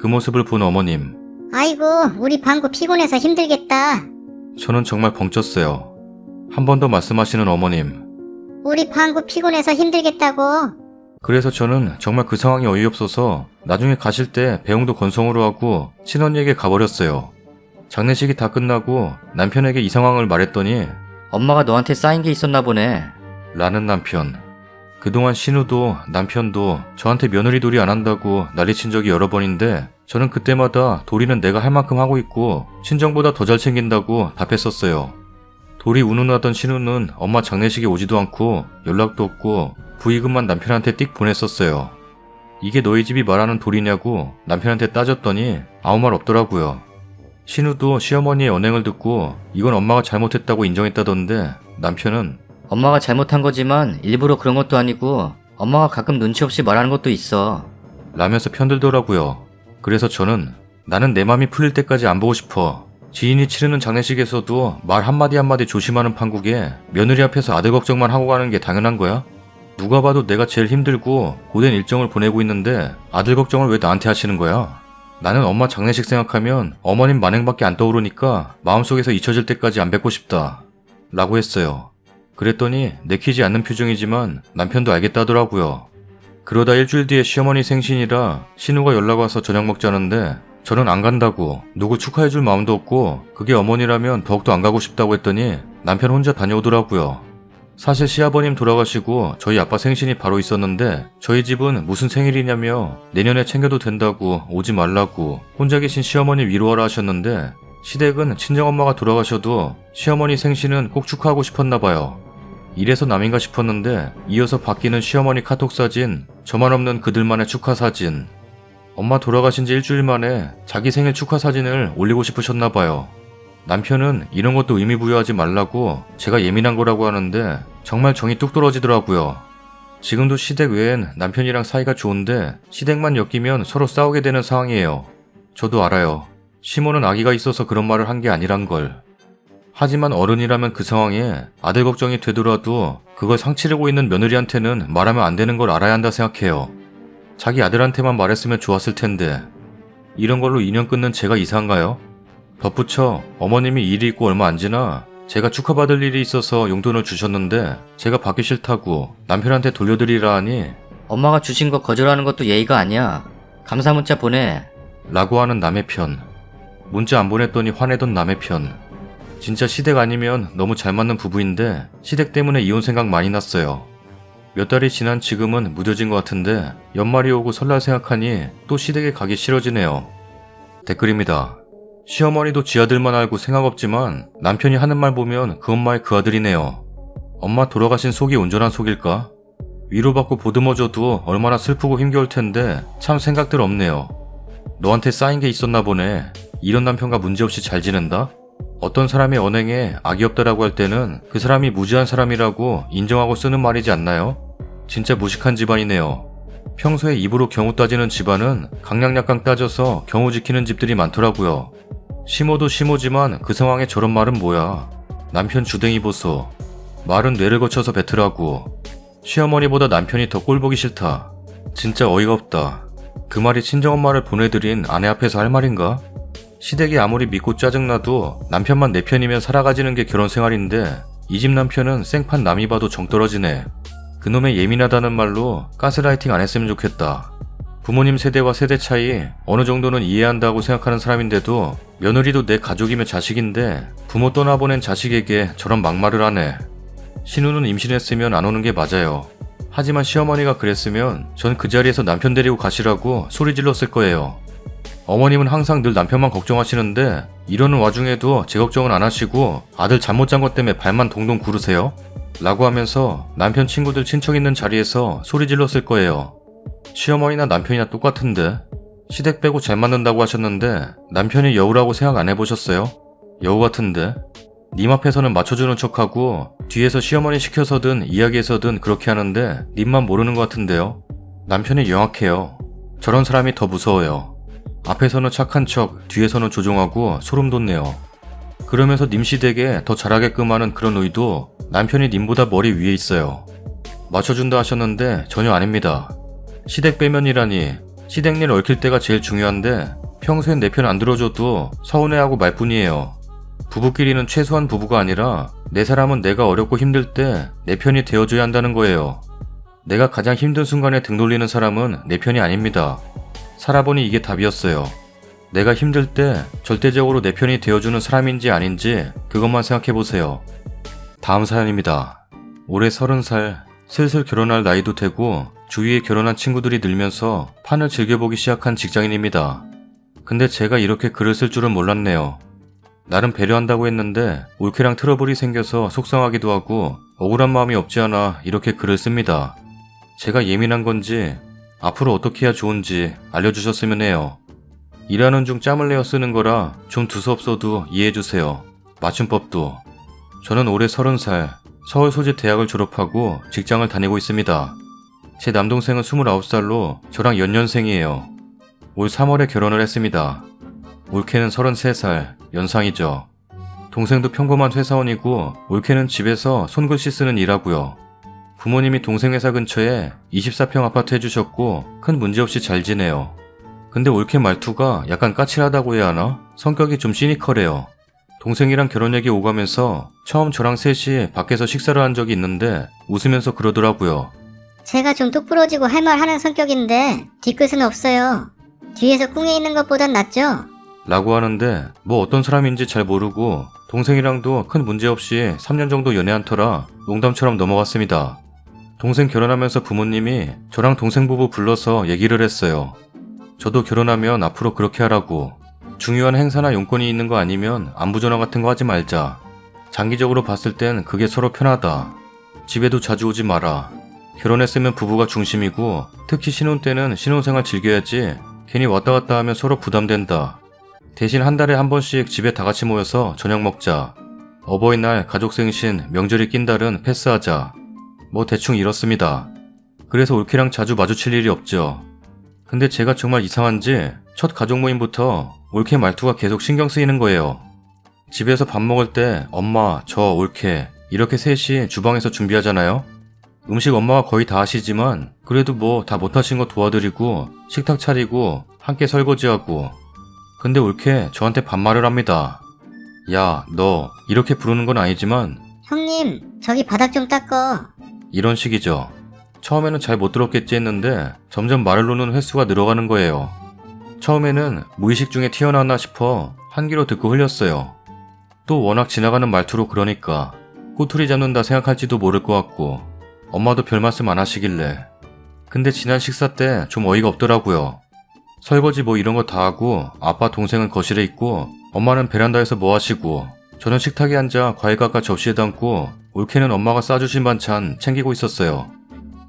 A: 그 모습을 본 어머님.
C: 아이고, 우리 방구 피곤해서 힘들겠다.
A: 저는 정말 벙쪘어요. 한 번 더 말씀하시는 어머님.
C: 우리 방구 피곤해서 힘들겠다고.
A: 그래서 저는 정말 그 상황이 어이없어서 나중에 가실 때 배웅도 건성으로 하고 친언니에게 가버렸어요. 장례식이 다 끝나고 남편에게 이 상황을 말했더니
B: 엄마가 너한테 쌓인 게 있었나 보네.
A: 라는 남편. 그동안 신우도 남편도 저한테 며느리 놀이 안 한다고 난리친 적이 여러 번인데 저는 그때마다 도리는 내가 할 만큼 하고 있고 친정보다 더 잘 챙긴다고 답했었어요. 도리 운운하던 신우는 엄마 장례식에 오지도 않고 연락도 없고 부의금만 남편한테 띡 보냈었어요. 이게 너희 집이 말하는 도리냐고 남편한테 따졌더니 아무 말 없더라고요. 신우도 시어머니의 언행을 듣고 이건 엄마가 잘못했다고 인정했다던데 남편은
B: 엄마가 잘못한 거지만 일부러 그런 것도 아니고 엄마가 가끔 눈치 없이 말하는 것도 있어.
A: 라면서 편들더라고요. 그래서 저는 나는 내 맘이 풀릴 때까지 안 보고 싶어. 지인이 치르는 장례식에서도 말 한마디 한마디 조심하는 판국에 며느리 앞에서 아들 걱정만 하고 가는 게 당연한 거야? 누가 봐도 내가 제일 힘들고 고된 일정을 보내고 있는데 아들 걱정을 왜 나한테 하시는 거야? 나는 엄마 장례식 생각하면 어머님 만행밖에 안 떠오르니까 마음속에서 잊혀질 때까지 안 뵙고 싶다. 라고 했어요. 그랬더니 내키지 않는 표정이지만 남편도 알겠다더라고요. 그러다 일주일 뒤에 시어머니 생신이라 신우가 연락 와서 저녁 먹자는데 저는 안 간다고 누구 축하해줄 마음도 없고 그게 어머니라면 더욱더 안 가고 싶다고 했더니 남편 혼자 다녀오더라고요. 사실 시아버님 돌아가시고 저희 아빠 생신이 바로 있었는데 저희 집은 무슨 생일이냐며 내년에 챙겨도 된다고 오지 말라고 혼자 계신 시어머니 위로하라 하셨는데 시댁은 친정엄마가 돌아가셔도 시어머니 생신은 꼭 축하하고 싶었나 봐요. 이래서 남인가 싶었는데 이어서 바뀌는 시어머니 카톡 사진, 저만 없는 그들만의 축하 사진. 엄마 돌아가신 지 일주일 만에 자기 생일 축하 사진을 올리고 싶으셨나 봐요. 남편은 이런 것도 의미 부여하지 말라고 제가 예민한 거라고 하는데 정말 정이 뚝 떨어지더라고요. 지금도 시댁 외엔 남편이랑 사이가 좋은데 시댁만 엮이면 서로 싸우게 되는 상황이에요. 저도 알아요. 시모는 아기가 있어서 그런 말을 한 게 아니란 걸. 하지만 어른이라면 그 상황에 아들 걱정이 되더라도 그걸 상치르고 있는 며느리한테는 말하면 안 되는 걸 알아야 한다 생각해요. 자기 아들한테만 말했으면 좋았을 텐데 이런 걸로 인연 끊는 제가 이상한가요? 덧붙여 어머님이 일이 있고 얼마 안 지나 제가 축하받을 일이 있어서 용돈을 주셨는데 제가 받기 싫다고 남편한테 돌려드리라 하니
B: 엄마가 주신 거 거절하는 것도 예의가 아니야. 감사 문자 보내.
A: 라고 하는 남의 편. 문자 안 보냈더니 화내던 남의 편. 진짜 시댁 아니면 너무 잘 맞는 부부인데 시댁 때문에 이혼 생각 많이 났어요. 몇 달이 지난 지금은 무뎌진 것 같은데 연말이 오고 설날 생각하니 또 시댁에 가기 싫어지네요. 댓글입니다. 시어머니도 지 아들만 알고 생각 없지만 남편이 하는 말 보면 그 엄마의 그 아들이네요. 엄마 돌아가신 속이 온전한 속일까? 위로받고 보듬어줘도 얼마나 슬프고 힘겨울 텐데 참 생각들 없네요. 너한테 쌓인 게 있었나 보네. 이런 남편과 문제없이 잘 지낸다? 어떤 사람의 언행에 악이 없다라고 할 때는 그 사람이 무지한 사람이라고 인정하고 쓰는 말이지 않나요? 진짜 무식한 집안이네요. 평소에 입으로 경우 따지는 집안은 강약약강 따져서 경우 지키는 집들이 많더라고요. 시모도 시모지만 그 상황에 저런 말은 뭐야. 남편 주댕이 보소. 말은 뇌를 거쳐서 뱉으라고. 시어머니보다 남편이 더 꼴보기 싫다. 진짜 어이가 없다. 그 말이 친정엄마를 보내드린 아내 앞에서 할 말인가? 시댁이 아무리 믿고 짜증나도 남편만 내 편이면 살아가지는 게 결혼생활인데 이 집 남편은 생판 남이 봐도 정 떨어지네. 그놈의 예민하다는 말로 가스라이팅 안 했으면 좋겠다. 부모님 세대와 세대 차이 어느 정도는 이해한다고 생각하는 사람인데도 며느리도 내 가족이며 자식인데 부모 떠나보낸 자식에게 저런 막말을 하네. 신우는 임신했으면 안 오는 게 맞아요. 하지만 시어머니가 그랬으면 전 그 자리에서 남편 데리고 가시라고 소리 질렀을 거예요. 어머님은 항상 늘 남편만 걱정하시는데 이러는 와중에도 제 걱정은 안 하시고 아들 잠 못 잔 것 때문에 발만 동동 구르세요? 라고 하면서 남편 친구들 친척 있는 자리에서 소리 질렀을 거예요. 시어머니나 남편이나 똑같은데 시댁 빼고 잘 맞는다고 하셨는데 남편이 여우라고 생각 안 해보셨어요? 여우 같은데 님 앞에서는 맞춰주는 척하고 뒤에서 시어머니 시켜서든 이야기해서든 그렇게 하는데 님만 모르는 것 같은데요. 남편이 영악해요. 저런 사람이 더 무서워요. 앞에서는 착한 척 뒤에서는 조종하고 소름 돋네요. 그러면서 님 시댁에 더 잘하게끔 하는 그런 의도 남편이 님보다 머리 위에 있어요. 맞춰준다 하셨는데 전혀 아닙니다. 시댁 빼면이라니 시댁일 얽힐 때가 제일 중요한데 평소엔 내 편 안 들어줘도 서운해하고 말뿐이에요. 부부끼리는 최소한 부부가 아니라 내 사람은 내가 어렵고 힘들 때 내 편이 되어줘야 한다는 거예요. 내가 가장 힘든 순간에 등 돌리는 사람은 내 편이 아닙니다. 살아보니 이게 답이었어요. 내가 힘들 때 절대적으로 내 편이 되어주는 사람인지 아닌지 그것만 생각해보세요. 다음 사연입니다. 올해 30살, 슬슬 결혼할 나이도 되고 주위에 결혼한 친구들이 늘면서 판을 즐겨보기 시작한 직장인입니다. 근데 제가 이렇게 글을 쓸 줄은 몰랐네요. 나름 배려한다고 했는데 올케랑 트러블이 생겨서 속상하기도 하고 억울한 마음이 없지 않아 이렇게 글을 씁니다. 제가 예민한 건지 앞으로 어떻게 해야 좋은지 알려주셨으면 해요. 일하는 중 짬을 내어 쓰는 거라 좀 두서없어도 이해해주세요. 맞춤법도. 저는 올해 30살, 서울 소재 대학을 졸업하고 직장을 다니고 있습니다. 제 남동생은 29살로 저랑 연년생이에요. 올 3월에 결혼을 했습니다. 올케는 33살, 연상이죠. 동생도 평범한 회사원이고 올케는 집에서 손글씨 쓰는 일하고요. 부모님이 동생 회사 근처에 24평 아파트 해주셨고 큰 문제없이 잘 지내요. 근데 올케 말투가 약간 까칠하다고 해야 하나? 성격이 좀 시니컬해요. 동생이랑 결혼 얘기 오가면서 처음 저랑 셋이 밖에서 식사를 한 적이 있는데 웃으면서 그러더라고요.
C: 제가 좀 똑부러지고 할 말 하는 성격인데 뒤끝은 없어요. 뒤에서 꿍해 있는 것보단 낫죠?
A: 라고 하는데 뭐 어떤 사람인지 잘 모르고 동생이랑도 큰 문제 없이 3년 정도 연애한 터라 농담처럼 넘어갔습니다. 동생 결혼하면서 부모님이 저랑 동생 부부 불러서 얘기를 했어요. 저도 결혼하면 앞으로 그렇게 하라고. 중요한 행사나 용건이 있는 거 아니면 안부전화 같은 거 하지 말자. 장기적으로 봤을 땐 그게 서로 편하다. 집에도 자주 오지 마라. 결혼했으면 부부가 중심이고 특히 신혼 때는 신혼생활 즐겨야지 괜히 왔다 갔다 하면 서로 부담된다. 대신 한 달에 한 번씩 집에 다 같이 모여서 저녁 먹자. 어버이날, 가족생신, 명절이 낀 달은 패스하자. 뭐 대충 이렇습니다. 그래서 올케랑 자주 마주칠 일이 없죠. 근데 제가 정말 이상한지 첫 가족 모임부터 올케 말투가 계속 신경 쓰이는 거예요. 집에서 밥 먹을 때 엄마, 저, 올케 이렇게 셋이 주방에서 준비하잖아요. 음식 엄마가 거의 다 하시지만 그래도 뭐 다 못하신 거 도와드리고 식탁 차리고 함께 설거지하고. 근데 올케 저한테 반말을 합니다. 야, 너 이렇게 부르는 건 아니지만
C: 형님, 저기 바닥 좀 닦어.
A: 이런 식이죠. 처음에는 잘 못 들었겠지 했는데 점점 말을 놓는 횟수가 늘어가는 거예요. 처음에는 무의식 중에 튀어나왔나 싶어 한 귀로 듣고 흘렸어요. 또 워낙 지나가는 말투로 그러니까 꼬투리 잡는다 생각할지도 모를 것 같고 엄마도 별 말씀 안 하시길래. 근데 지난 식사 때 좀 어이가 없더라고요. 설거지 뭐 이런 거 다 하고 아빠 동생은 거실에 있고 엄마는 베란다에서 뭐 하시고 저는 식탁에 앉아 과일 깎아 접시에 담고 올케는 엄마가 싸주신 반찬 챙기고 있었어요.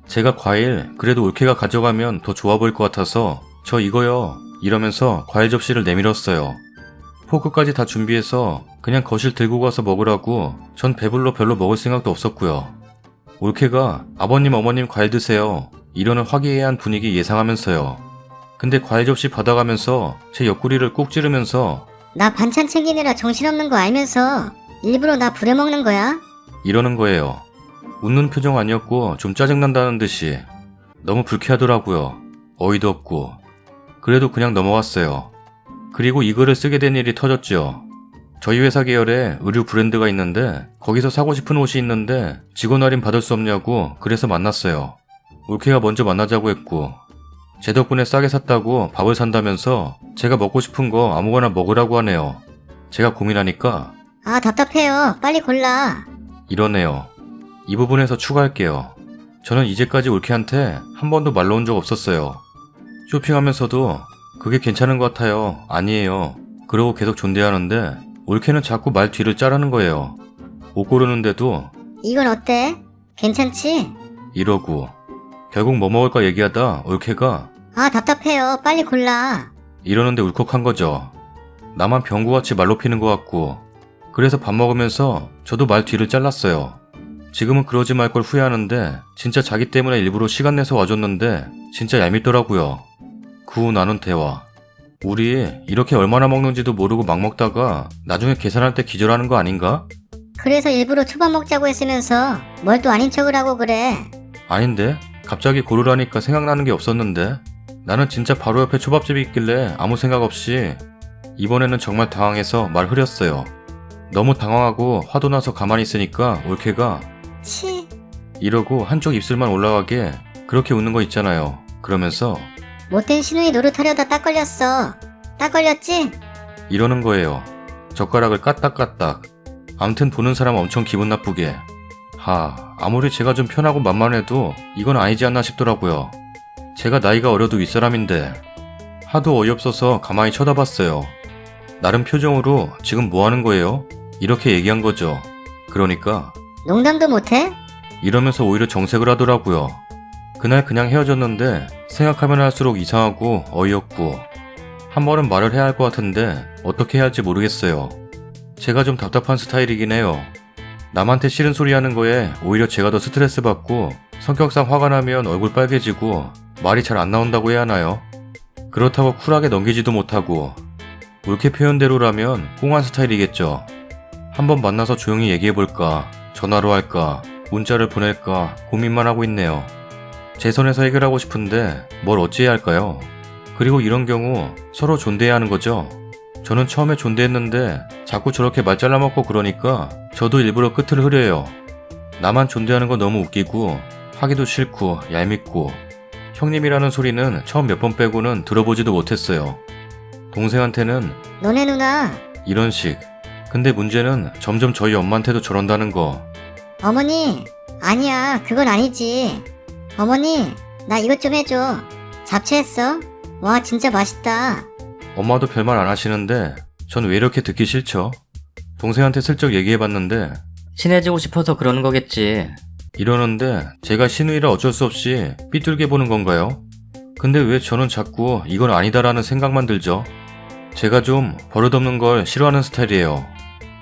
A: 제가 과일 그래도 올케가 가져가면 더 좋아 보일 것 같아서 저 이거요 이러면서 과일 접시를 내밀었어요. 포크까지 다 준비해서 그냥 거실 들고 가서 먹으라고. 전 배불러 별로 먹을 생각도 없었고요. 올케가 아버님 어머님 과일 드세요 이러는 화기애애한 분위기 예상하면서요. 근데 과일 접시 받아가면서 제 옆구리를 꾹 찌르면서
C: 나 반찬 챙기느라 정신없는 거 알면서 일부러 나 부려먹는 거야?
A: 이러는 거예요. 웃는 표정 아니었고 좀 짜증난다는 듯이. 너무 불쾌하더라고요. 어이도 없고. 그래도 그냥 넘어갔어요. 그리고 이 글을 쓰게 된 일이 터졌죠. 저희 회사 계열에 의류 브랜드가 있는데 거기서 사고 싶은 옷이 있는데 직원 할인 받을 수 없냐고 그래서 만났어요. 올케가 먼저 만나자고 했고 제 덕분에 싸게 샀다고 밥을 산다면서 제가 먹고 싶은 거 아무거나 먹으라고 하네요. 제가 고민하니까
C: 아, 답답해요. 빨리 골라.
A: 이러네요. 이 부분에서 추가할게요. 저는 이제까지 올케한테 한 번도 말 놓은 적 없었어요. 쇼핑하면서도 그게 괜찮은 것 같아요. 아니에요. 그러고 계속 존대하는데 올케는 자꾸 말 뒤를 짜라는 거예요. 옷 고르는데도
C: 이건 어때? 괜찮지?
A: 이러고 결국 뭐 먹을까 얘기하다 올케가
C: 아, 답답해요. 빨리 골라.
A: 이러는데 울컥한 거죠. 나만 병구같이 말 높이는 것 같고. 그래서 밥 먹으면서 저도 말 뒤를 잘랐어요. 지금은 그러지 말 걸 후회하는데 진짜 자기 때문에 일부러 시간 내서 와줬는데 진짜 얄밉더라고요. 그 후 나눈 대화. 우리 이렇게 얼마나 먹는지도 모르고 막 먹다가 나중에 계산할 때 기절하는 거 아닌가?
C: 그래서 일부러 초밥 먹자고 했으면서 뭘 또 아닌 척을 하고 그래.
A: 아닌데? 갑자기 고르라니까 생각나는 게 없었는데. 나는 진짜 바로 옆에 초밥집이 있길래 아무 생각 없이. 이번에는 정말 당황해서 말 흐렸어요. 너무 당황하고 화도 나서 가만히 있으니까 올케가
C: 치.
A: 이러고 한쪽 입술만 올라가게 그렇게 웃는 거 있잖아요. 그러면서
C: 못된 시누이 노릇하려다 딱 걸렸어. 딱 걸렸지?
A: 이러는 거예요. 젓가락을 까딱까딱. 암튼 보는 사람 엄청 기분 나쁘게. 아무리 제가 좀 편하고 만만해도 이건 아니지 않나 싶더라고요. 제가 나이가 어려도 윗사람인데. 하도 어이없어서 가만히 쳐다봤어요. 나름 표정으로 지금 뭐 하는 거예요? 이렇게 얘기한 거죠. 그러니까
C: 농담도 못해?
A: 이러면서 오히려 정색을 하더라고요. 그날 그냥 헤어졌는데 생각하면 할수록 이상하고 어이없고 한 번은 말을 해야 할 것 같은데 어떻게 해야 할지 모르겠어요. 제가 좀 답답한 스타일이긴 해요. 남한테 싫은 소리 하는 거에 오히려 제가 더 스트레스 받고 성격상 화가 나면 얼굴 빨개지고 말이 잘 안 나온다고 해야 하나요? 그렇다고 쿨하게 넘기지도 못하고 옳게 표현대로라면 꽁한 스타일이겠죠. 한번 만나서 조용히 얘기해볼까, 전화로 할까, 문자를 보낼까 고민만 하고 있네요. 제 선에서 해결하고 싶은데 뭘 어찌해야 할까요? 그리고 이런 경우 서로 존대해야 하는 거죠. 저는 처음에 존대했는데 자꾸 저렇게 말 잘라먹고 그러니까 저도 일부러 끝을 흐려요. 나만 존대하는 거 너무 웃기고 하기도 싫고 얄밉고 형님이라는 소리는 처음 몇 번 빼고는 들어보지도 못했어요. 동생한테는
C: 너네 누나.
A: 이런 식. 근데 문제는 점점 저희 엄마한테도 저런다는 거.
C: 어머니. 아니야, 그건 아니지. 어머니, 나 이것 좀 해줘. 잡채했어? 와, 진짜 맛있다.
A: 엄마도 별말 안 하시는데 전 왜 이렇게 듣기 싫죠? 동생한테 슬쩍 얘기해봤는데
B: 친해지고 싶어서 그러는 거겠지.
A: 이러는데 제가 신우이라 어쩔 수 없이 삐뚤게 보는 건가요? 근데 왜 저는 자꾸 이건 아니다라는 생각만 들죠? 제가 좀 버릇없는 걸 싫어하는 스타일이에요.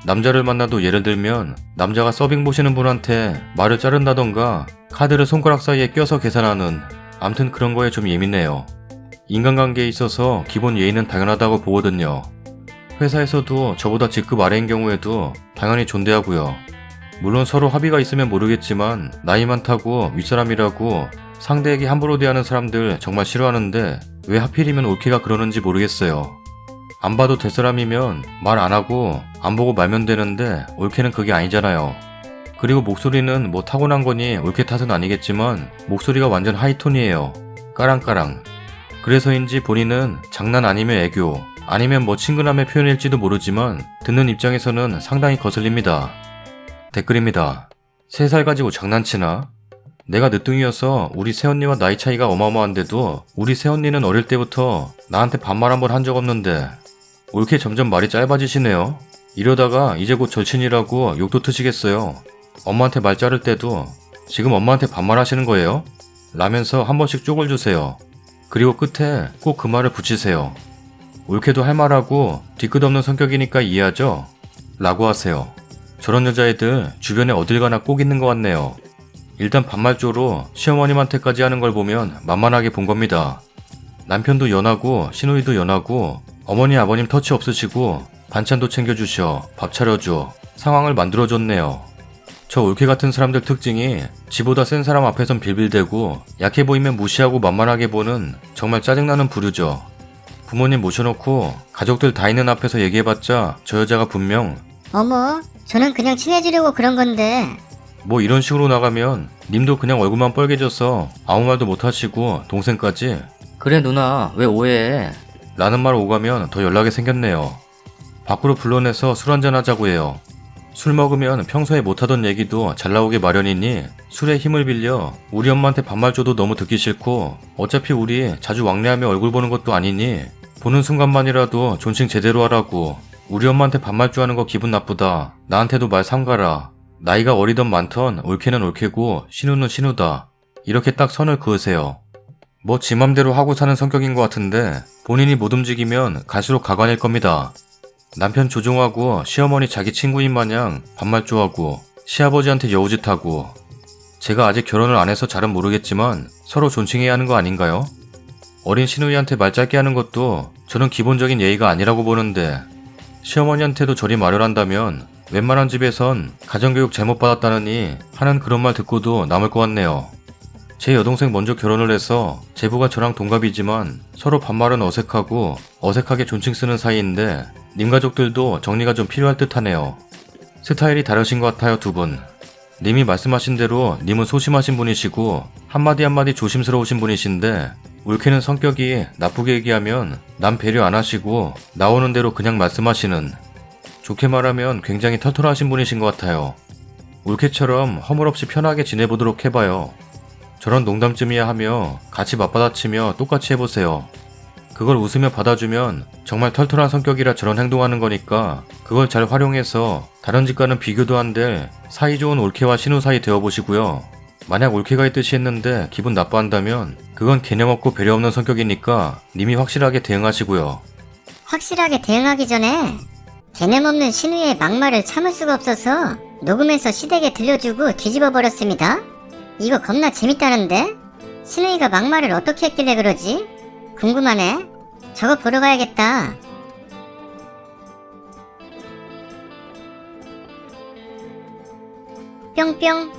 A: 남자를 만나도 예를 들면 남자가 서빙 보시는 분한테 말을 자른다던가 카드를 손가락 사이에 껴서 계산하는 암튼 그런 거에 좀 예민해요. 인간관계에 있어서 기본 예의는 당연하다고 보거든요. 회사에서도 저보다 직급 아래인 경우에도 당연히 존대하고요. 물론 서로 합의가 있으면 모르겠지만 나이 많다고 윗사람이라고 상대에게 함부로 대하는 사람들 정말 싫어하는데 왜 하필이면 올케가 그러는지 모르겠어요. 안 봐도 될 사람이면 말 안 하고 안 보고 말면 되는데 올케는 그게 아니잖아요. 그리고 목소리는 뭐 타고난 거니 올케 탓은 아니겠지만 목소리가 완전 하이톤이에요. 까랑까랑. 그래서인지 본인은 장난 아니면 애교 아니면 뭐 친근함의 표현일지도 모르지만 듣는 입장에서는 상당히 거슬립니다. 댓글입니다. 3살 가지고 장난치나? 내가 늦둥이여서 우리 새언니와 나이 차이가 어마어마한데도 우리 새언니는 어릴 때부터 나한테 반말 한 번 한 적 없는데 올케 점점 말이 짧아지시네요. 이러다가 이제 곧 절친이라고 욕도 트시겠어요. 엄마한테 말 자를 때도 지금 엄마한테 반말하시는 거예요? 라면서 한 번씩 쪽을 주세요. 그리고 끝에 꼭 그 말을 붙이세요. 올케도 할 말하고 뒤끝 없는 성격이니까 이해하죠? 라고 하세요. 저런 여자애들 주변에 어딜 가나 꼭 있는 것 같네요. 일단 반말조로 시어머님한테까지 하는 걸 보면 만만하게 본 겁니다. 남편도 연하고 시누이도 연하고 어머니 아버님 터치 없으시고 반찬도 챙겨주셔 밥 차려줘 상황을 만들어줬네요. 저 올케 같은 사람들 특징이 지보다 센 사람 앞에선 빌빌대고 약해 보이면 무시하고 만만하게 보는 정말 짜증나는 부류죠. 부모님 모셔놓고 가족들 다 있는 앞에서 얘기해봤자 저 여자가 분명
C: 어머, 저는 그냥 친해지려고 그런 건데.
A: 뭐 이런 식으로 나가면 님도 그냥 얼굴만 빨개져서 아무 말도 못하시고 동생까지
B: 그래 누나 왜 오해해?
A: 라는 말 오가면 더 연락이 생겼네요. 밖으로 불러내서 술 한잔 하자고 해요. 술 먹으면 평소에 못하던 얘기도 잘 나오게 마련이니 술에 힘을 빌려 우리 엄마한테 반말 줘도 너무 듣기 싫고 어차피 우리 자주 왕래하며 얼굴 보는 것도 아니니 보는 순간만이라도 존칭 제대로 하라고 우리 엄마한테 반말 줘 하는 거 기분 나쁘다. 나한테도 말 삼가라. 나이가 어리던 많던 올케는 올케고 신우는 신우다. 이렇게 딱 선을 그으세요. 뭐 지 맘대로 하고 사는 성격인 것 같은데 본인이 못 움직이면 갈수록 가관일 겁니다. 남편 조종하고 시어머니 자기 친구인 마냥 반말조하고 시아버지한테 여우짓하고 제가 아직 결혼을 안 해서 잘은 모르겠지만 서로 존칭해야 하는 거 아닌가요? 어린 시누이한테 말 짧게 하는 것도 저는 기본적인 예의가 아니라고 보는데 시어머니한테도 저리 말을 한다면 웬만한 집에선 가정교육 잘못 받았다느니 하는 그런 말 듣고도 남을 것 같네요. 제 여동생 먼저 결혼을 해서 제부가 저랑 동갑이지만 서로 반말은 어색하고 어색하게 존칭 쓰는 사이인데 님 가족들도 정리가 좀 필요할 듯 하네요. 스타일이 다르신 것 같아요, 두 분. 님이 말씀하신 대로 님은 소심하신 분이시고 한마디 한마디 조심스러우신 분이신데 올케는 성격이 나쁘게 얘기하면 남 배려 안 하시고 나오는 대로 그냥 말씀하시는 좋게 말하면 굉장히 털털하신 분이신 것 같아요. 올케처럼 허물없이 편하게 지내보도록 해봐요. 저런 농담쯤이야 하며 같이 맞받아치며 똑같이 해보세요. 그걸 웃으며 받아주면 정말 털털한 성격이라 저런 행동하는 거니까 그걸 잘 활용해서 다른 집과는 비교도 안 될 사이좋은 올케와 신우 사이 되어보시고요. 만약 올케가 있듯이 했는데 기분 나빠한다면 그건 개념 없고 배려 없는 성격이니까 님이 확실하게 대응하시고요.
C: 확실하게 대응하기 전에 개념 없는 신우의 막말을 참을 수가 없어서 녹음해서 시댁에 들려주고 뒤집어 버렸습니다. 이거 겁나 재밌다는데? 신우이가 막말을 어떻게 했길래 그러지? 궁금하네. 저거 보러 가야겠다. 뿅뿅.